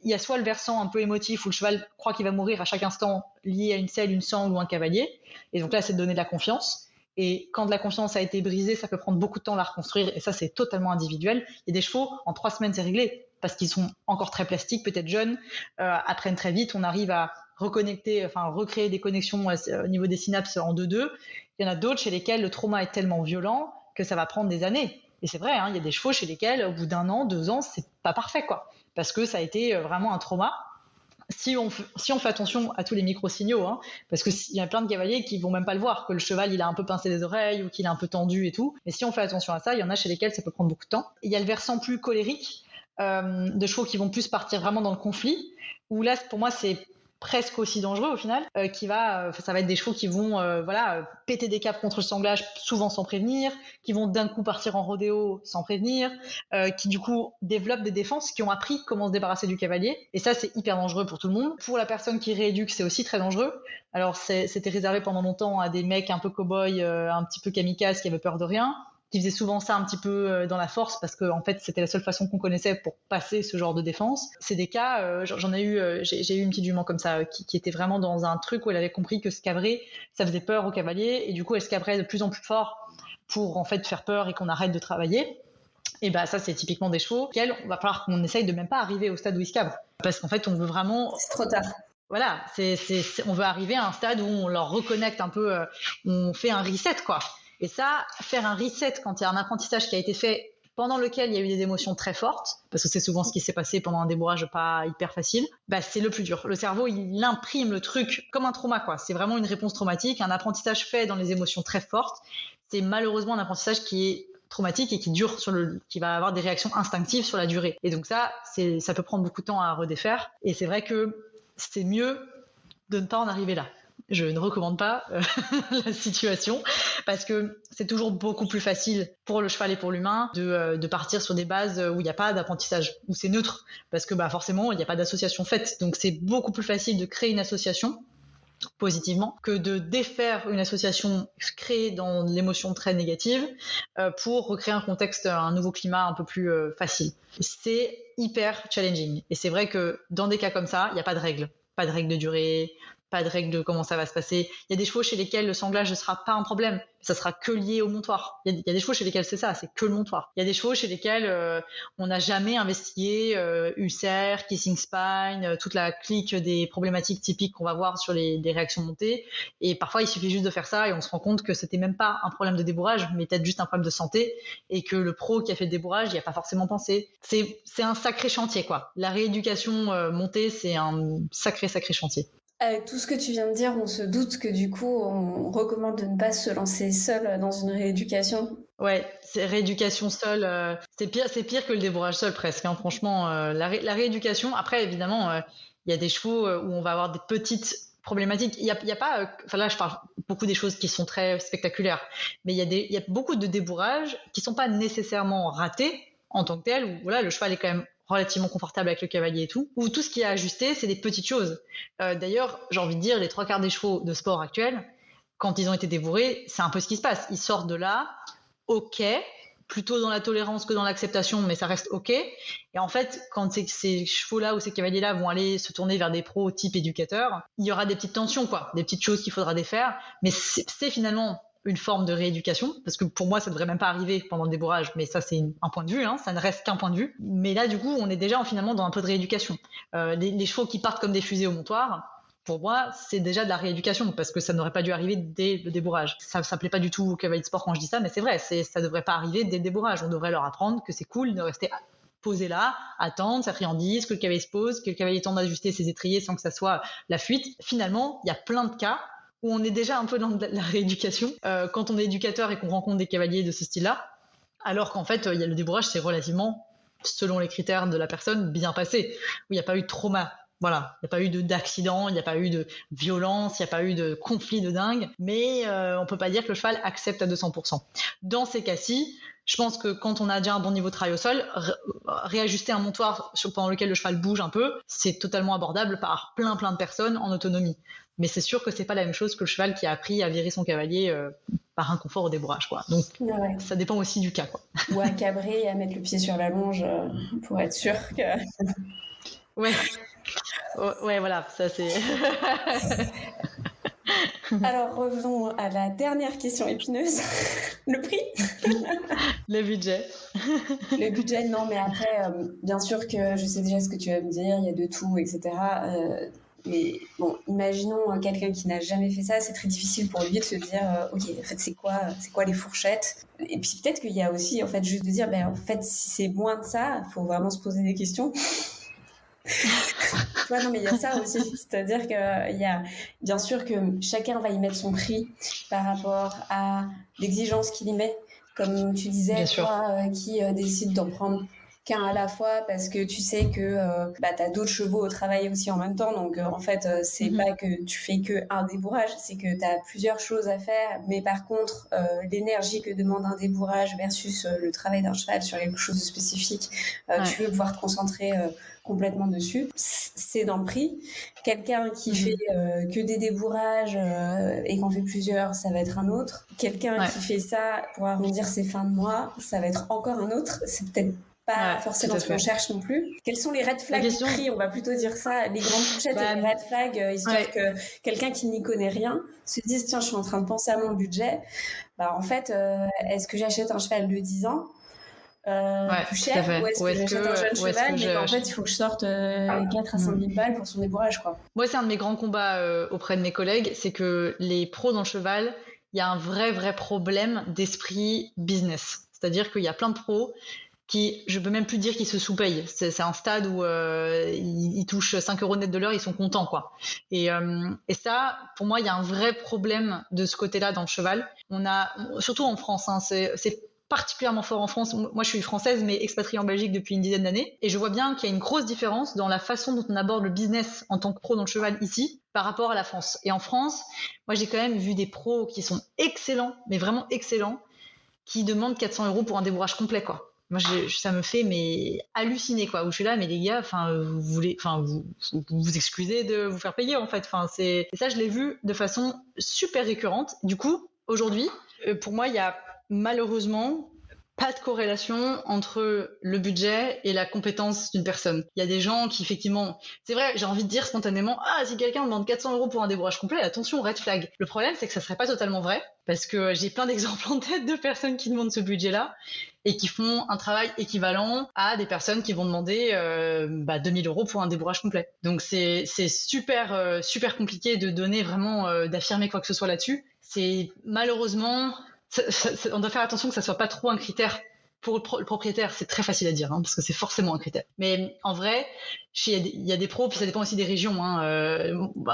S3: il y a soit le versant un peu émotif où le cheval croit qu'il va mourir à chaque instant lié à une selle, une sangle ou un cavalier, et donc là c'est de donner de la confiance. Et quand la confiance a été brisée, ça peut prendre beaucoup de temps à la reconstruire. Et ça, c'est totalement individuel. Il y a des chevaux, en 3 semaines, c'est réglé. Parce qu'ils sont encore très plastiques, peut-être jeunes, apprennent très vite. On arrive à recréer des connexions au niveau des synapses en 2-2. Il y en a d'autres chez lesquels le trauma est tellement violent que ça va prendre des années. Et c'est vrai, il y a des chevaux chez lesquels, au bout d'1 an, 2 ans, c'est pas parfait, quoi. Parce que ça a été vraiment un trauma. Si on fait attention à tous les micro-signaux, parce qu'il y a plein de cavaliers qui vont même pas le voir, que le cheval il a un peu pincé les oreilles ou qu'il est un peu tendu et tout. Mais si on fait attention à ça, il y en a chez lesquels ça peut prendre beaucoup de temps. Il y a le versant plus colérique, de chevaux qui vont plus partir vraiment dans le conflit, où là pour moi c'est presque aussi dangereux au final, ça va être des chevaux qui vont péter des câbles contre le sanglage souvent sans prévenir, qui vont d'un coup partir en rodéo sans prévenir, qui du coup développent des défenses, qui ont appris comment se débarrasser du cavalier, et ça c'est hyper dangereux pour tout le monde. Pour la personne qui rééduque, c'est aussi très dangereux. Alors c'était réservé pendant longtemps à des mecs un peu cow-boys, un petit peu kamikazes qui avaient peur de rien, qui faisaient souvent ça un petit peu dans la force parce que en fait c'était la seule façon qu'on connaissait pour passer ce genre de défense. C'est des cas, j'ai eu une petite jument comme ça qui était vraiment dans un truc où elle avait compris que se cabrer ça faisait peur au cavalier, et du coup elle se cabrait de plus en plus fort pour en fait faire peur et qu'on arrête de travailler. Et ça c'est typiquement des chevaux auxquels on va falloir qu'on essaye de même pas arriver au stade où ils se cabrent, parce qu'en fait on veut vraiment...
S2: C'est trop tard.
S3: voilà, on veut arriver à un stade où on leur reconnecte un peu, on fait un reset, quoi. Et ça, faire un reset quand il y a un apprentissage qui a été fait pendant lequel il y a eu des émotions très fortes, parce que c'est souvent ce qui s'est passé pendant un débourrage pas hyper facile, bah c'est le plus dur. Le cerveau, il imprime le truc comme un trauma, quoi. C'est vraiment une réponse traumatique. Un apprentissage fait dans les émotions très fortes, c'est malheureusement un apprentissage qui est traumatique et qui va avoir des réactions instinctives sur la durée. Et donc ça peut prendre beaucoup de temps à redéfaire. Et c'est vrai que c'est mieux de ne pas en arriver là. Je ne recommande pas la situation parce que c'est toujours beaucoup plus facile pour le cheval et pour l'humain de partir sur des bases où il n'y a pas d'apprentissage, où c'est neutre, parce que forcément, il n'y a pas d'association faite. Donc, c'est beaucoup plus facile de créer une association positivement que de défaire une association créée dans l'émotion très négative pour recréer un contexte, un nouveau climat un peu plus facile. C'est hyper challenging. Et c'est vrai que dans des cas comme ça, il n'y a pas de règle. Pas de règle de durée, pas de règle de comment ça va se passer. Il y a des chevaux chez lesquels le sanglage ne sera pas un problème. Ça sera que lié au montoir. Il y a des chevaux chez lesquels c'est ça, c'est que le montoir. Il y a des chevaux chez lesquels on n'a jamais investigué ulcère, kissing spine, toute la clique des problématiques typiques qu'on va voir sur les réactions montées. Et parfois, il suffit juste de faire ça et on se rend compte que c'était même pas un problème de débourrage, mais peut-être juste un problème de santé et que le pro qui a fait le débourrage, il n'y a pas forcément pensé. C'est un sacré chantier, quoi. La rééducation montée, c'est un sacré chantier.
S2: Avec tout ce que tu viens de dire, on se doute que du coup, on recommande de ne pas se lancer seul dans une rééducation.
S3: Ouais, c'est rééducation seule, c'est pire que le débourrage seul presque. Hein. Franchement, la rééducation. Après, évidemment, il y a des chevaux où on va avoir des petites problématiques. Il y a pas, enfin là, je parle beaucoup des choses qui sont très spectaculaires, mais il y a beaucoup de débourrages qui sont pas nécessairement ratés en tant que tels. Où voilà, le cheval est quand même relativement confortable avec le cavalier et tout, où tout ce qui est ajusté, c'est des petites choses. D'ailleurs, j'ai envie de dire, les 3/4 des chevaux de sport actuels, quand ils ont été débourrés, c'est un peu ce qui se passe. Ils sortent de là, ok, plutôt dans la tolérance que dans l'acceptation, mais ça reste ok. Et en fait, quand ces chevaux-là ou ces cavaliers-là vont aller se tourner vers des pros type éducateurs, il y aura des petites tensions, quoi, des petites choses qu'il faudra défaire, mais c'est finalement une forme de rééducation, parce que pour moi, ça devrait même pas arriver pendant le débourrage, mais ça, c'est un point de vue, hein, ça ne reste qu'un point de vue. Mais là, du coup, on est déjà finalement dans un peu de rééducation. Les chevaux qui partent comme des fusées au montoir, pour moi, c'est déjà de la rééducation, parce que ça n'aurait pas dû arriver dès le débourrage. Ça plaît pas du tout aux cavaliers de sport quand je dis ça, mais c'est vrai, ça devrait pas arriver dès le débourrage. On devrait leur apprendre que c'est cool de rester posé là, attendre, sa friandise, que le cavalier se pose, que le cavalier tente d'ajuster ses étriers sans que ça soit la fuite. Finalement, il y a plein de cas où on est déjà un peu dans la rééducation quand on est éducateur et qu'on rencontre des cavaliers de ce style-là, alors qu'en fait, le débourrage, c'est relativement, selon les critères de la personne, bien passé, où il n'y a pas eu de trauma. Voilà, il n'y a pas eu d'accident, il n'y a pas eu de violence, il n'y a pas eu de conflit de dingue, mais on peut pas dire que le cheval accepte à 200%. Dans ces cas-ci, je pense que quand on a déjà un bon niveau de travail au sol, réajuster un montoir pendant lequel le cheval bouge un peu, c'est totalement abordable par plein de personnes en autonomie. Mais c'est sûr que c'est pas la même chose que le cheval qui a appris à virer son cavalier par inconfort au débourrage, quoi. Donc, ouais. Ça dépend aussi du cas, quoi.
S2: Ou à cabrer et à mettre le pied sur la longe pour être sûr que...
S3: Ouais. Ouais, voilà, ça c'est...
S2: Alors, revenons à la dernière question épineuse. Le prix.
S3: Le budget.
S2: Le budget, non, mais après, bien sûr que je sais déjà ce que tu vas me dire, il y a de tout, etc. Mais bon, imaginons quelqu'un qui n'a jamais fait ça, c'est très difficile pour lui de se dire, ok, en fait, c'est quoi les fourchettes? Et puis peut-être qu'il y a aussi, en fait, juste de dire, ben, en fait, si c'est moins de ça, il faut vraiment se poser des questions. Ouais, non, mais il y a ça aussi, c'est-à-dire qu'il y a, bien sûr que chacun va y mettre son prix par rapport à l'exigence qu'il y met. Comme tu disais, toi qui décide d'en prendre qu'un à la fois parce que tu sais que t'as d'autres chevaux au travail aussi en même temps, donc en fait c'est pas que tu fais que un débourrage, c'est que t'as plusieurs choses à faire, mais par contre l'énergie que demande un débourrage versus le travail d'un cheval sur quelque chose de spécifique, tu veux pouvoir te concentrer complètement dessus, c'est dans le prix. Quelqu'un qui fait que des débourrages et qu'en fait plusieurs, ça va être un autre. Quelqu'un qui fait ça pour arrondir ses fins de mois, ça va être encore un autre. C'est peut-être pas forcément ce qu'on cherche non plus. Quels sont les red flags du prix? On va plutôt dire ça, les grandes fourchettes et les red flags, histoire que quelqu'un qui n'y connaît rien se dise, tiens, je suis en train de penser à mon budget. En fait, est-ce que j'achète un cheval de 10 ans plus cher, ou est-ce que j'achète un jeune cheval, mais qu'en fait, il faut que je sorte 4 à 5 000 balles pour son débourrage, quoi.
S3: Moi, c'est un de mes grands combats auprès de mes collègues, c'est que les pros dans le cheval, il y a un vrai problème d'esprit business. C'est-à-dire qu'il y a plein de pros qui, je peux même plus dire qu'ils se sous-payent. C'est un stade où ils touchent 5 € net de l'heure, ils sont contents, quoi. Et ça, pour moi, il y a un vrai problème de ce côté-là dans le cheval. On a, surtout en France, hein, c'est particulièrement fort en France. Moi, je suis française, mais expatriée en Belgique depuis une dizaine d'années. Et je vois bien qu'il y a une grosse différence dans la façon dont on aborde le business en tant que pro dans le cheval ici par rapport à la France. Et en France, moi, j'ai quand même vu des pros qui sont excellents, mais vraiment excellents, qui demandent 400 € pour un débourrage complet, quoi. Moi, ça me fait halluciner, quoi. Où je suis là, mais les gars, vous excusez de vous faire payer, en fait. Et ça, je l'ai vu de façon super récurrente. Du coup, aujourd'hui, pour moi, il y a malheureusement pas de corrélation entre le budget et la compétence d'une personne. Il y a des gens qui, effectivement, c'est vrai, j'ai envie de dire spontanément, si quelqu'un demande 400 € pour un débourrage complet, attention, red flag. Le problème, c'est que ça serait pas totalement vrai, parce que j'ai plein d'exemples en tête de personnes qui demandent ce budget-là et qui font un travail équivalent à des personnes qui vont demander 2000 € pour un débourrage complet. Donc c'est super compliqué de donner vraiment, d'affirmer quoi que ce soit là-dessus. C'est malheureusement... on doit faire attention que ça soit pas trop un critère pour le propriétaire. C'est très facile à dire, hein, parce que c'est forcément un critère. Mais en vrai, il y a des pros, puis ça dépend aussi des régions, hein.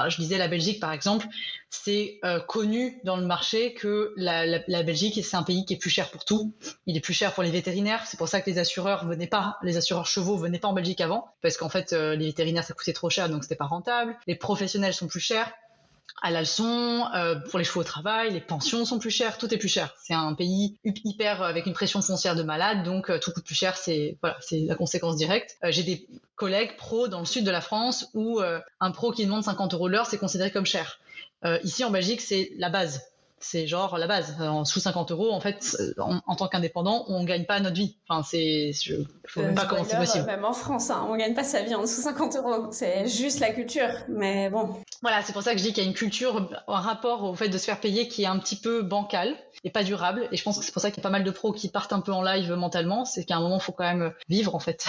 S3: Je disais la Belgique, par exemple, c'est connu dans le marché que la Belgique, c'est un pays qui est plus cher pour tout. Il est plus cher pour les vétérinaires. C'est pour ça que les assureurs chevaux venaient pas en Belgique avant, parce qu'en fait, les vétérinaires, ça coûtait trop cher, donc c'était pas rentable. Les professionnels sont plus chers à la leçon, pour les chevaux au travail, les pensions sont plus chères, tout est plus cher. C'est un pays hyper avec une pression foncière de malade, donc tout coûte plus cher, c'est la conséquence directe. J'ai des collègues pros dans le sud de la France où un pro qui demande 50 € l'heure, c'est considéré comme cher. Ici en Belgique, c'est la base. C'est genre la base. Sous 50 €, en fait, en tant qu'indépendant, on gagne pas notre vie. Je ne sais pas comment c'est possible.
S2: Même en France, hein, on gagne pas sa vie en dessous 50 €. C'est juste la culture. Mais bon.
S3: Voilà, c'est pour ça que je dis qu'il y a une culture, un rapport au fait de se faire payer qui est un petit peu bancal et pas durable. Et je pense que c'est pour ça qu'il y a pas mal de pros qui partent un peu en live mentalement. C'est qu'à un moment, il faut quand même vivre, en fait.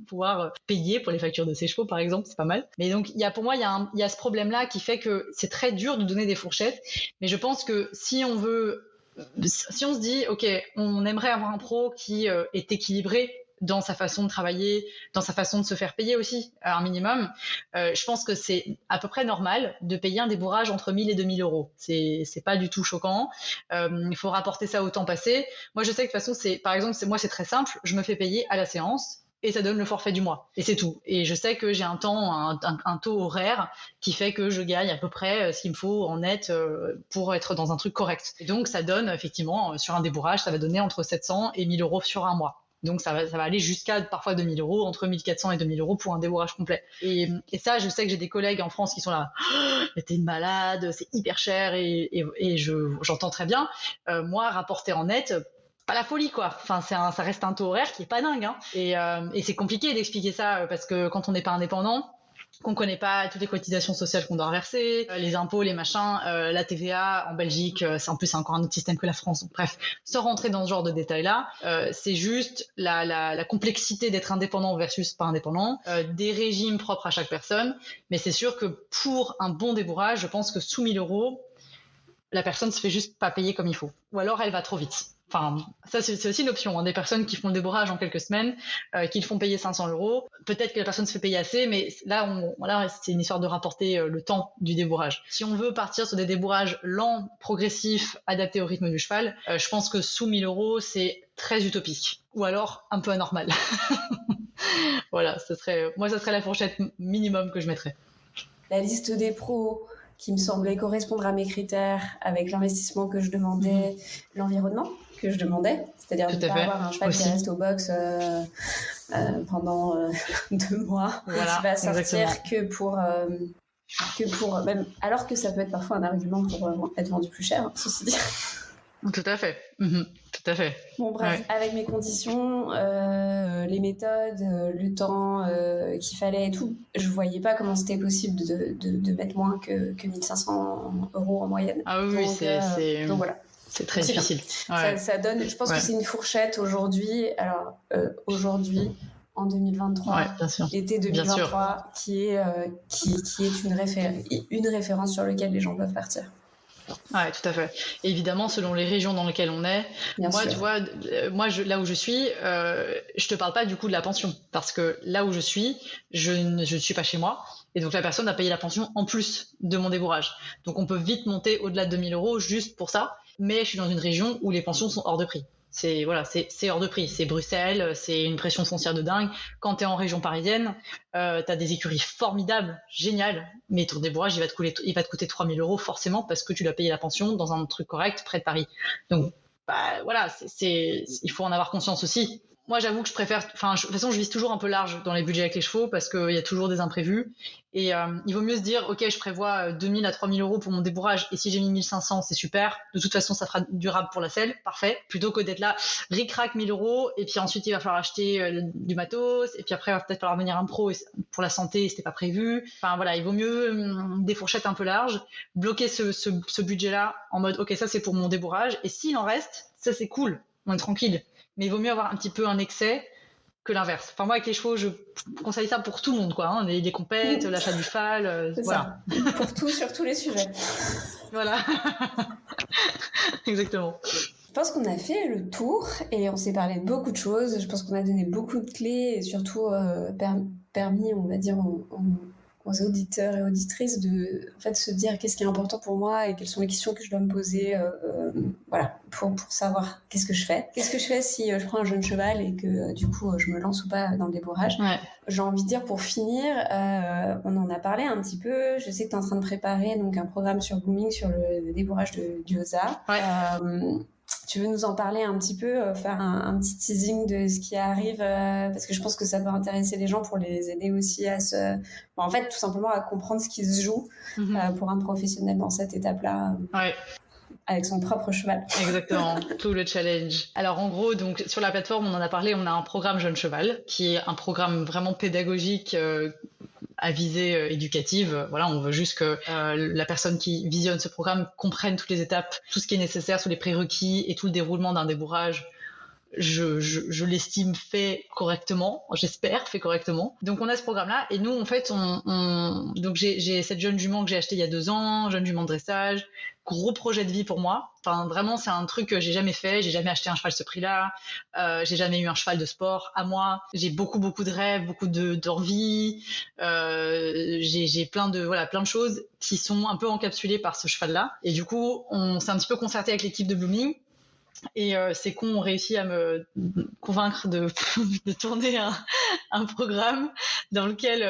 S3: Pouvoir payer pour les factures de ses chevaux, par exemple, c'est pas mal. Mais donc, pour moi, il y a ce problème-là qui fait que c'est très dur de donner des fourchettes. Mais je pense que si on se dit, OK, on aimerait avoir un pro qui est équilibré dans sa façon de travailler, dans sa façon de se faire payer aussi, à un minimum, je pense que c'est à peu près normal de payer un débourrage entre 1000 et 2000 €. C'est pas du tout choquant. Il faut rapporter ça au temps passé. Moi, je sais que de toute façon, par exemple, moi, c'est très simple. Je me fais payer à la séance et ça donne le forfait du mois. Et c'est tout. Et je sais que j'ai un taux horaire qui fait que je gagne à peu près ce qu'il me faut en net pour être dans un truc correct. Et donc, ça donne effectivement, sur un débourrage, ça va donner entre 700 et 1000 € sur un mois. Donc ça va aller jusqu'à parfois 2000 €, entre 1400 et 2000 € pour un débourrage complet. Et ça, je sais que j'ai des collègues en France qui sont là, mais t'es une malade, c'est hyper cher, et j'entends très bien. Moi, rapporter en net, pas la folie, quoi. Ça reste un taux horaire qui est pas dingue, hein. Et c'est compliqué d'expliquer ça parce que quand on n'est pas indépendant, qu'on connaît pas toutes les cotisations sociales qu'on doit verser, les impôts, les machins, la TVA en Belgique, c'est encore un autre système que la France. Donc, bref, sans rentrer dans ce genre de détails-là, c'est juste la complexité d'être indépendant versus pas indépendant, des régimes propres à chaque personne. Mais c'est sûr que pour un bon débourrage, je pense que sous 1000 €, la personne se fait juste pas payer comme il faut. Ou alors elle va trop vite. Ça, c'est aussi une option, hein. Des personnes qui font le débourrage en quelques semaines, qui le font payer 500 €. Peut-être que la personne se fait payer assez, mais là, c'est une histoire de rapporter le temps du débourrage. Si on veut partir sur des débourrages lents, progressifs, adaptés au rythme du cheval, je pense que sous 1000 €, c'est très utopique. Ou alors un peu anormal. Voilà, ça serait la fourchette minimum que je mettrais.
S2: La liste des pros qui me semblait correspondre à mes critères, avec l'investissement que je demandais, l'environnement que je demandais, c'est-à-dire de ne pas avoir un cheval aussi qui reste au box pendant 2 mois,
S3: voilà,
S2: qui va sortir
S3: exactement.
S2: que pour même, alors que ça peut être parfois un argument pour être vendu plus cher, ceci dit.
S3: Tout à fait. Tout à fait.
S2: Bon, bref, ouais. Avec mes conditions, les méthodes, le temps qu'il fallait et tout, je voyais pas comment c'était possible de mettre moins que 1500 € en moyenne.
S3: Ah oui,
S2: donc voilà.
S3: C'est très difficile.
S2: Ouais. Ça donne, je pense que c'est une fourchette aujourd'hui. Alors, aujourd'hui, en 2023, l'été 2023, qui est une référence sur laquelle les gens peuvent partir.
S3: Ouais, tout à fait. Et évidemment, selon les régions dans lesquelles on est, tu vois, là où je suis, je te parle pas du coup de la pension, parce que là où je suis, je ne suis pas chez moi, et donc la personne a payé la pension en plus de mon débourrage. Donc on peut vite monter au-delà de 2000 € juste pour ça, mais je suis dans une région où les pensions sont hors de prix. C'est hors de prix. C'est Bruxelles, c'est une pression foncière de dingue. Quand t'es en région parisienne, t'as des écuries formidables, géniales, mais ton débourrage, il va te coûter 3000 € forcément parce que tu dois payer la pension dans un truc correct près de Paris. Donc, il faut en avoir conscience aussi. Moi, j'avoue que je préfère, de toute façon, je vise toujours un peu large dans les budgets avec les chevaux parce qu'il y a toujours des imprévus. Et il vaut mieux se dire, ok, je prévois 2000 à 3000 € pour mon débourrage, et si j'ai mis 1500, c'est super. De toute façon, ça fera durable pour la selle, parfait. Plutôt que d'être là, ric-rac 1000 €, et puis ensuite il va falloir acheter du matos, et puis après il va peut-être falloir venir un pro pour la santé, c'était pas prévu. Enfin voilà, il vaut mieux des fourchettes un peu larges, bloquer ce budget-là en mode, ok, ça c'est pour mon débourrage, et s'il en reste, ça c'est cool, on est tranquille. Mais il vaut mieux avoir un petit peu un excès que l'inverse. Enfin, moi, avec les chevaux, je conseille ça pour tout le monde, quoi. Hein. Les compètes, l'achat du cheval, voilà.
S2: Ça. Pour tout, sur tous les sujets.
S3: Voilà. Exactement.
S2: Je pense qu'on a fait le tour et on s'est parlé de beaucoup de choses. Je pense qu'on a donné beaucoup de clés et surtout permis, on va dire, aux auditeurs et auditrices de se dire qu'est-ce qui est important pour moi et quelles sont les questions que je dois me poser pour savoir qu'est-ce que je fais si je prends un jeune cheval et que du coup je me lance ou pas dans le débourrage. J'ai envie de dire, pour finir, on en a parlé un petit peu, je sais que tu es en train de préparer donc un programme sur Blooming sur le débourrage de Gyoza. Tu veux nous en parler un petit peu, faire un petit teasing de ce qui arrive, parce que je pense que ça peut intéresser les gens pour les aider aussi à tout simplement à comprendre ce qui se joue pour un professionnel dans cette étape-là. Avec son propre cheval.
S3: Exactement, tout le challenge. Alors en gros, donc sur la plateforme, on en a parlé, on a un programme Jeune Cheval, qui est un programme vraiment pédagogique à visée éducative. Voilà, on veut juste que la personne qui visionne ce programme comprenne toutes les étapes, tout ce qui est nécessaire, tous les prérequis et tout le déroulement d'un débourrage. Je l'estime fait correctement, j'espère fait correctement. Donc on a ce programme-là et nous en fait donc j'ai cette jeune jument que j'ai achetée il y a 2 ans, jeune jument de dressage, gros projet de vie pour moi. Enfin vraiment c'est un truc que j'ai jamais fait, j'ai jamais acheté un cheval ce prix-là, j'ai jamais eu un cheval de sport à moi. J'ai beaucoup de rêves, beaucoup d'envie, j'ai plein de choses qui sont un peu encapsulées par ce cheval-là. Et du coup on s'est un petit peu concerté avec l'équipe de Blooming. Et c'est qu'on réussit à me convaincre de tourner un programme dans lequel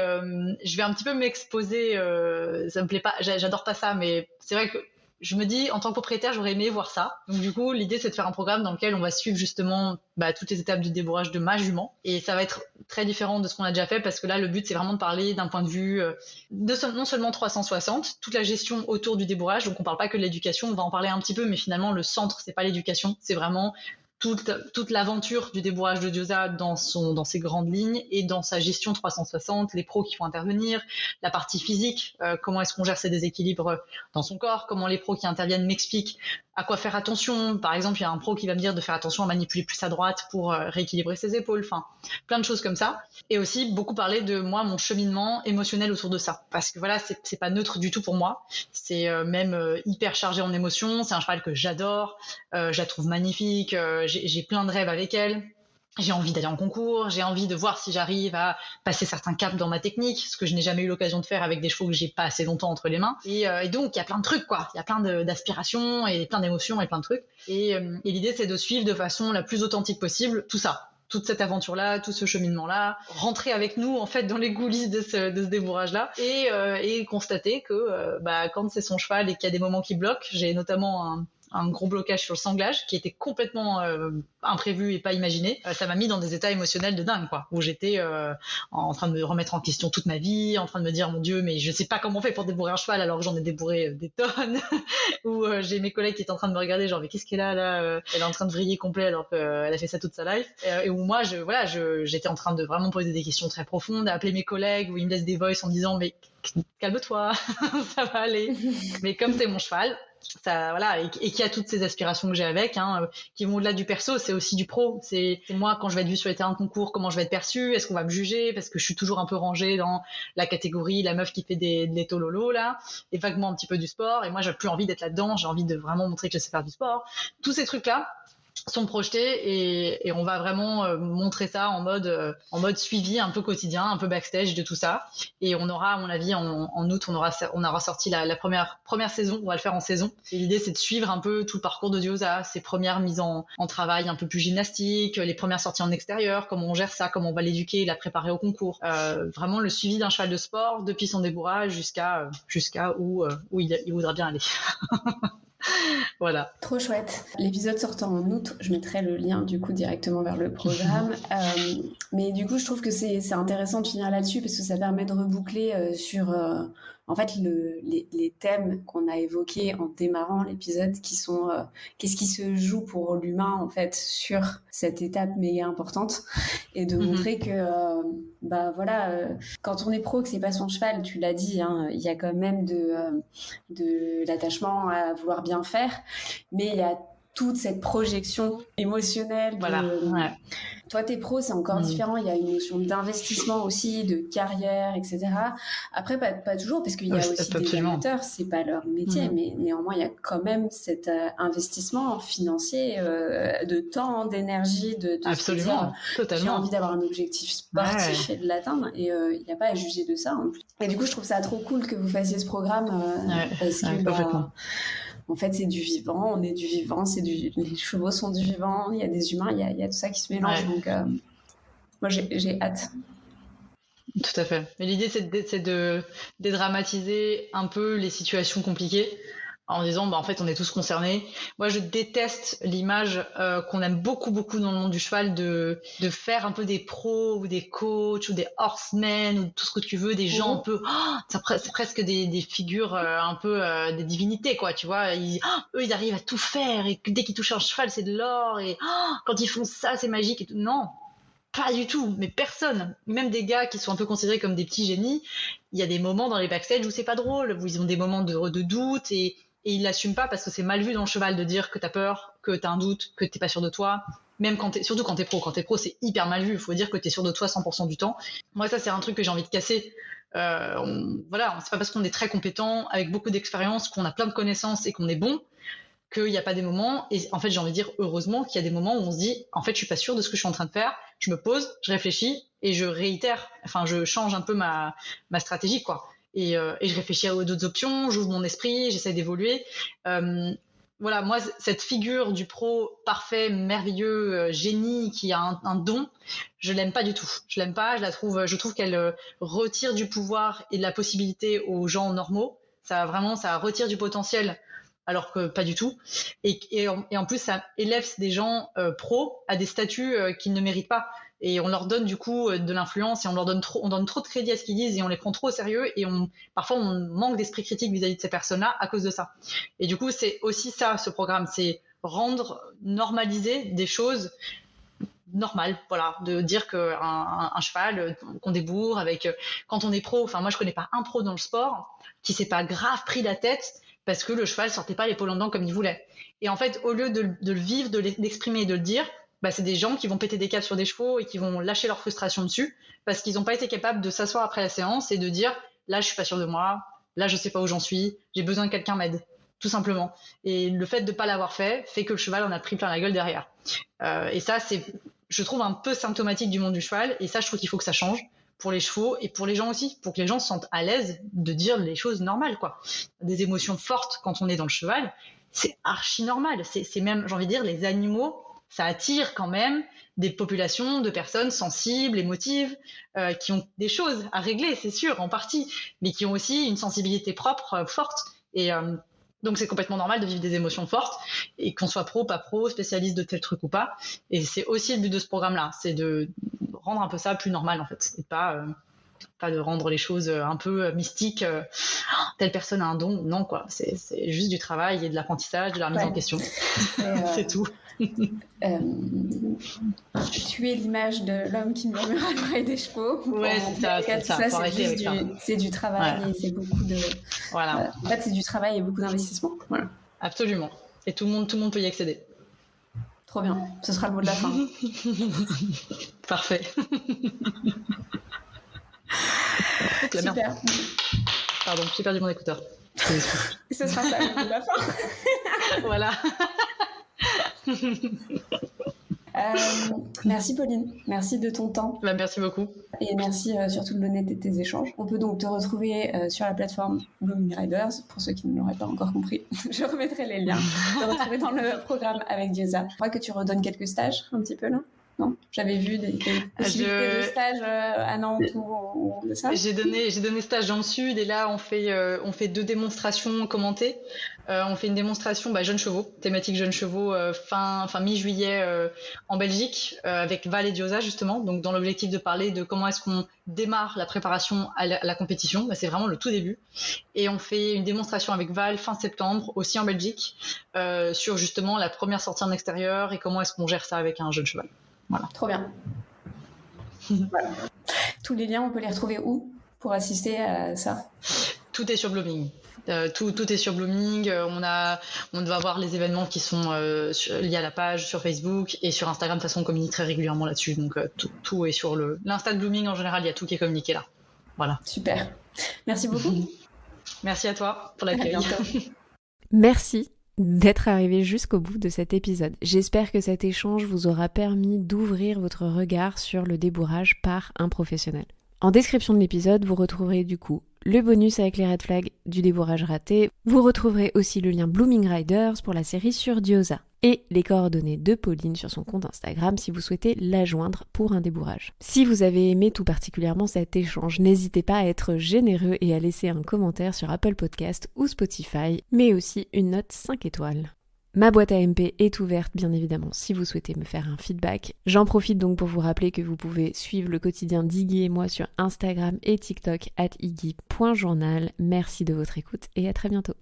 S3: je vais un petit peu m'exposer. Ça me plaît pas, j'adore pas ça, mais c'est vrai que je me dis, en tant que propriétaire, j'aurais aimé voir ça. Donc du coup, l'idée, c'est de faire un programme dans lequel on va suivre justement toutes les étapes du débourrage de ma jument. Et ça va être très différent de ce qu'on a déjà fait parce que là, le but, c'est vraiment de parler d'un point de vue non seulement 360, toute la gestion autour du débourrage. Donc on parle pas que de l'éducation, on va en parler un petit peu, mais finalement, le centre, c'est pas l'éducation, c'est vraiment toute l'aventure du débourrage de Gyoza dans ses grandes lignes et dans sa gestion 360, les pros qui vont intervenir, la partie physique, comment est-ce qu'on gère ces déséquilibres dans son corps, comment les pros qui interviennent m'expliquent à quoi faire attention. Par exemple, il y a un pro qui va me dire de faire attention à manipuler plus à droite pour rééquilibrer ses épaules, enfin plein de choses comme ça. Et aussi beaucoup parler de moi, mon cheminement émotionnel autour de ça, parce que voilà, c'est pas neutre du tout pour moi, c'est même hyper chargé en émotions. C'est un cheval que j'adore, je la trouve magnifique, j'ai plein de rêves avec elle. J'ai envie d'aller en concours, j'ai envie de voir si j'arrive à passer certains caps dans ma technique, ce que je n'ai jamais eu l'occasion de faire avec des chevaux que j'ai pas assez longtemps entre les mains. Et donc, il y a plein de trucs, quoi. Il y a plein d'aspirations et plein d'émotions et plein de trucs. Et l'idée, c'est de suivre de façon la plus authentique possible tout ça. Toute cette aventure-là, tout ce cheminement-là, rentrer avec nous, en fait, dans les coulisses de ce débourrage-là et constater que, quand c'est son cheval et qu'il y a des moments qui bloquent, j'ai notamment un gros blocage sur le sanglage qui était complètement imprévu et pas imaginé. Ça m'a mis dans des états émotionnels de dingue, quoi, où j'étais en train de me remettre en question toute ma vie, en train de me dire, mon Dieu, mais je sais pas comment on fait pour débourrer un cheval alors que j'en ai débourré des tonnes, où j'ai mes collègues qui étaient en train de me regarder, genre, mais qu'est-ce qu'elle a là, elle est en train de vriller complet alors qu'elle a fait ça toute sa life, et où moi, j'étais en train de vraiment poser des questions très profondes, à appeler mes collègues, où ils me laissent des voices en me disant, mais calme-toi, ça va aller. Mais comme t'es mon cheval, voilà, et qui a toutes ces aspirations que j'ai avec, qui vont au-delà du perso, c'est aussi du pro. C'est moi, quand je vais être vue sur les terrains de concours, comment je vais être perçue, est-ce qu'on va me juger, parce que je suis toujours un peu rangée dans la catégorie la meuf qui fait de l'étololo là, et vaguement un petit peu du sport, et moi j'ai plus envie d'être là-dedans, j'ai envie de vraiment montrer que je sais faire du sport. Tous ces trucs là sont projetés, et on va vraiment montrer ça en mode suivi un peu quotidien, un peu backstage de tout ça. Et on aura, à mon avis, en août, on aura sorti la première saison. On va le faire en saison. Et l'idée, c'est de suivre un peu tout le parcours de Diosa, ses premières mises en travail un peu plus gymnastique, les premières sorties en extérieur, comment on gère ça, comment on va l'éduquer, la préparer au concours. Vraiment le suivi d'un cheval de sport depuis son débourrage jusqu'à où il voudra bien aller. Voilà.
S2: Trop chouette. L'épisode sortant en août, je mettrai le lien du coup directement vers le programme. Mais du coup, je trouve que c'est intéressant de finir là-dessus parce que ça permet de reboucler sur en fait les thèmes qu'on a évoqués en démarrant l'épisode, qui sont qu'est-ce qui se joue pour l'humain en fait sur cette étape méga importante, et de montrer que quand on est pro, que c'est pas son cheval, tu l'as dit, il y a quand même de l'attachement à vouloir bien faire, mais il y a toute cette projection émotionnelle.
S3: Ouais.
S2: Toi, t'es pro, c'est encore différent. Il y a une notion d'investissement aussi, de carrière, etc. Après, pas toujours, parce qu'il y a aussi des amateurs, c'est pas leur métier, mais néanmoins, il y a quand même cet investissement financier, de temps, d'énergie, de
S3: absolument, totalement.
S2: J'ai envie d'avoir un objectif sportif et de l'atteindre, et il n'y a pas à juger de ça en plus. Et du coup, je trouve ça trop cool que vous fassiez ce programme, parce que en fait, c'est du vivant, on est du vivant, les chevaux sont du vivant, il y a des humains, il y a tout ça qui se mélange. Donc, moi, j'ai hâte.
S3: Tout à fait. Et l'idée, c'est de dédramatiser un peu les situations compliquées, en disant, en fait, on est tous concernés. Moi, je déteste l'image qu'on aime beaucoup, beaucoup dans le monde du cheval, de faire un peu des pros ou des coachs ou des horsemen ou tout ce que tu veux, des gens un peu, c'est presque des figures un peu des divinités, quoi, tu vois. Eux, ils arrivent à tout faire, et dès qu'ils touchent un cheval, c'est de l'or, et quand ils font ça, c'est magique et tout. Non, pas du tout, mais personne, même des gars qui sont un peu considérés comme des petits génies, il y a des moments dans les backstage où c'est pas drôle, où ils ont des moments de doute, et ils l'assument pas parce que c'est mal vu dans le cheval de dire que t'as peur, que t'as un doute, que t'es pas sûr de toi. Même surtout quand t'es pro. Quand t'es pro, c'est hyper mal vu. Il faut dire que t'es sûr de toi 100% du temps. Moi, ça, c'est un truc que j'ai envie de casser. C'est pas parce qu'on est très compétent, avec beaucoup d'expérience, qu'on a plein de connaissances et qu'on est bon, qu'il n'y a pas des moments. Et en fait, j'ai envie de dire, heureusement qu'il y a des moments où on se dit, en fait, je suis pas sûre de ce que je suis en train de faire. Je me pose, je réfléchis et je réitère. Enfin, je change un peu ma stratégie, quoi. Et je réfléchis à d'autres options, j'ouvre mon esprit, j'essaie d'évoluer. Voilà, moi, cette figure du pro parfait, merveilleux, génie, qui a un don, je l'aime pas du tout. Je l'aime pas, je trouve qu'elle retire du pouvoir et de la possibilité aux gens normaux. Ça retire du potentiel, alors que pas du tout. Et en plus, ça élève des gens pros à des statuts qu'ils ne méritent pas. Et on leur donne du coup de l'influence, et on donne trop de crédit à ce qu'ils disent, et on les prend trop au sérieux, et parfois on manque d'esprit critique vis-à-vis de ces personnes-là à cause de ça. Et du coup, c'est aussi ça, ce programme, c'est normaliser des choses normales, voilà, de dire qu'un cheval qu'on débourre avec, quand on est pro, enfin moi je connais pas un pro dans le sport qui s'est pas grave pris la tête parce que le cheval sortait pas l'épaule en dedans comme il voulait. Et en fait, au lieu de le vivre, de l'exprimer et de le dire, c'est des gens qui vont péter des câbles sur des chevaux et qui vont lâcher leur frustration dessus parce qu'ils n'ont pas été capables de s'asseoir après la séance et de dire là je suis pas sûre de moi, là je sais pas où j'en suis, j'ai besoin que quelqu'un m'aide, tout simplement. Et le fait de pas l'avoir fait que le cheval en a pris plein la gueule derrière. Et ça, c'est, je trouve, un peu symptomatique du monde du cheval, et ça je trouve qu'il faut que ça change pour les chevaux et pour les gens aussi, pour que les gens se sentent à l'aise de dire les choses normales, quoi. Des émotions fortes quand on est dans le cheval, c'est archi normal, c'est même, j'ai envie de dire, les animaux, ça attire quand même des populations de personnes sensibles, émotives, qui ont des choses à régler, c'est sûr, en partie, mais qui ont aussi une sensibilité propre, forte. Et donc c'est complètement normal de vivre des émotions fortes, et qu'on soit pro, pas pro, spécialiste de tel truc ou pas. Et c'est aussi le but de ce programme-là, c'est de rendre un peu ça plus normal, en fait, et pas de rendre les choses un peu mystiques. Telle personne a un don, non, quoi. C'est juste du travail et de l'apprentissage, de la remise en question. C'est tout.
S2: Tu es l'image de l'homme qui murmure à l'oreille des chevaux.
S3: Ouais, c'est ça.
S2: C'est du travail, et c'est beaucoup de.
S3: Voilà.
S2: En fait, c'est du travail et beaucoup d'investissement. Voilà.
S3: Absolument. Et tout le monde peut y accéder.
S2: Trop bien. Ce sera le mot de la fin.
S3: Parfait.
S2: Super.
S3: Pardon, j'ai perdu mon écouteur.
S2: Et ce sera ça le mot de la fin.
S3: Voilà.
S2: Merci Pauline, merci de ton temps.
S3: Merci beaucoup.
S2: Et merci surtout de l'honnêteté de tes échanges. On peut donc te retrouver sur la plateforme Blooming Riders, pour ceux qui ne l'auraient pas encore compris. Je remettrai les liens. Te retrouver dans le programme avec Diosa. Je crois que tu redonnes quelques stages un petit peu là. Non, j'avais vu des possibilités de stages à Nantes ou de ça.
S3: J'ai donné stage dans le sud et là on fait 2 démonstrations commentées. On fait une démonstration jeunes chevaux, thématique jeunes chevaux fin mi-juillet en Belgique avec Val et Diosa justement. Donc dans l'objectif de parler de comment est-ce qu'on démarre la préparation à la compétition. C'est vraiment le tout début. Et on fait une démonstration avec Val fin septembre aussi en Belgique sur justement la première sortie en extérieur et comment est-ce qu'on gère ça avec un jeune cheval. Voilà.
S2: Trop bien. Voilà. Tous les liens, on peut les retrouver où pour assister à ça?
S3: Tout est sur Blooming. Tout est sur Blooming. On doit avoir les événements qui sont liés à la page sur Facebook et sur Instagram. De toute façon, on communique très régulièrement là-dessus. Donc, tout est sur l'Insta de Blooming. En général, il y a tout qui est communiqué là. Voilà.
S2: Super. Merci beaucoup.
S3: Merci à toi pour l'accueil.
S1: Merci d'être arrivé jusqu'au bout de cet épisode. J'espère que cet échange vous aura permis d'ouvrir votre regard sur le débourrage par un professionnel. En description de l'épisode, vous retrouverez du coup le bonus avec les red flags du débourrage raté. Vous retrouverez aussi le lien Blooming Riders pour la série sur Diosa et les coordonnées de Pauline sur son compte Instagram si vous souhaitez la joindre pour un débourrage. Si vous avez aimé tout particulièrement cet échange, n'hésitez pas à être généreux et à laisser un commentaire sur Apple Podcast ou Spotify, mais aussi une note 5 étoiles. Ma boîte à MP est ouverte bien évidemment si vous souhaitez me faire un feedback. J'en profite donc pour vous rappeler que vous pouvez suivre le quotidien d'Iggy et moi sur Instagram et TikTok @iggy.journal. Merci de votre écoute et à très bientôt.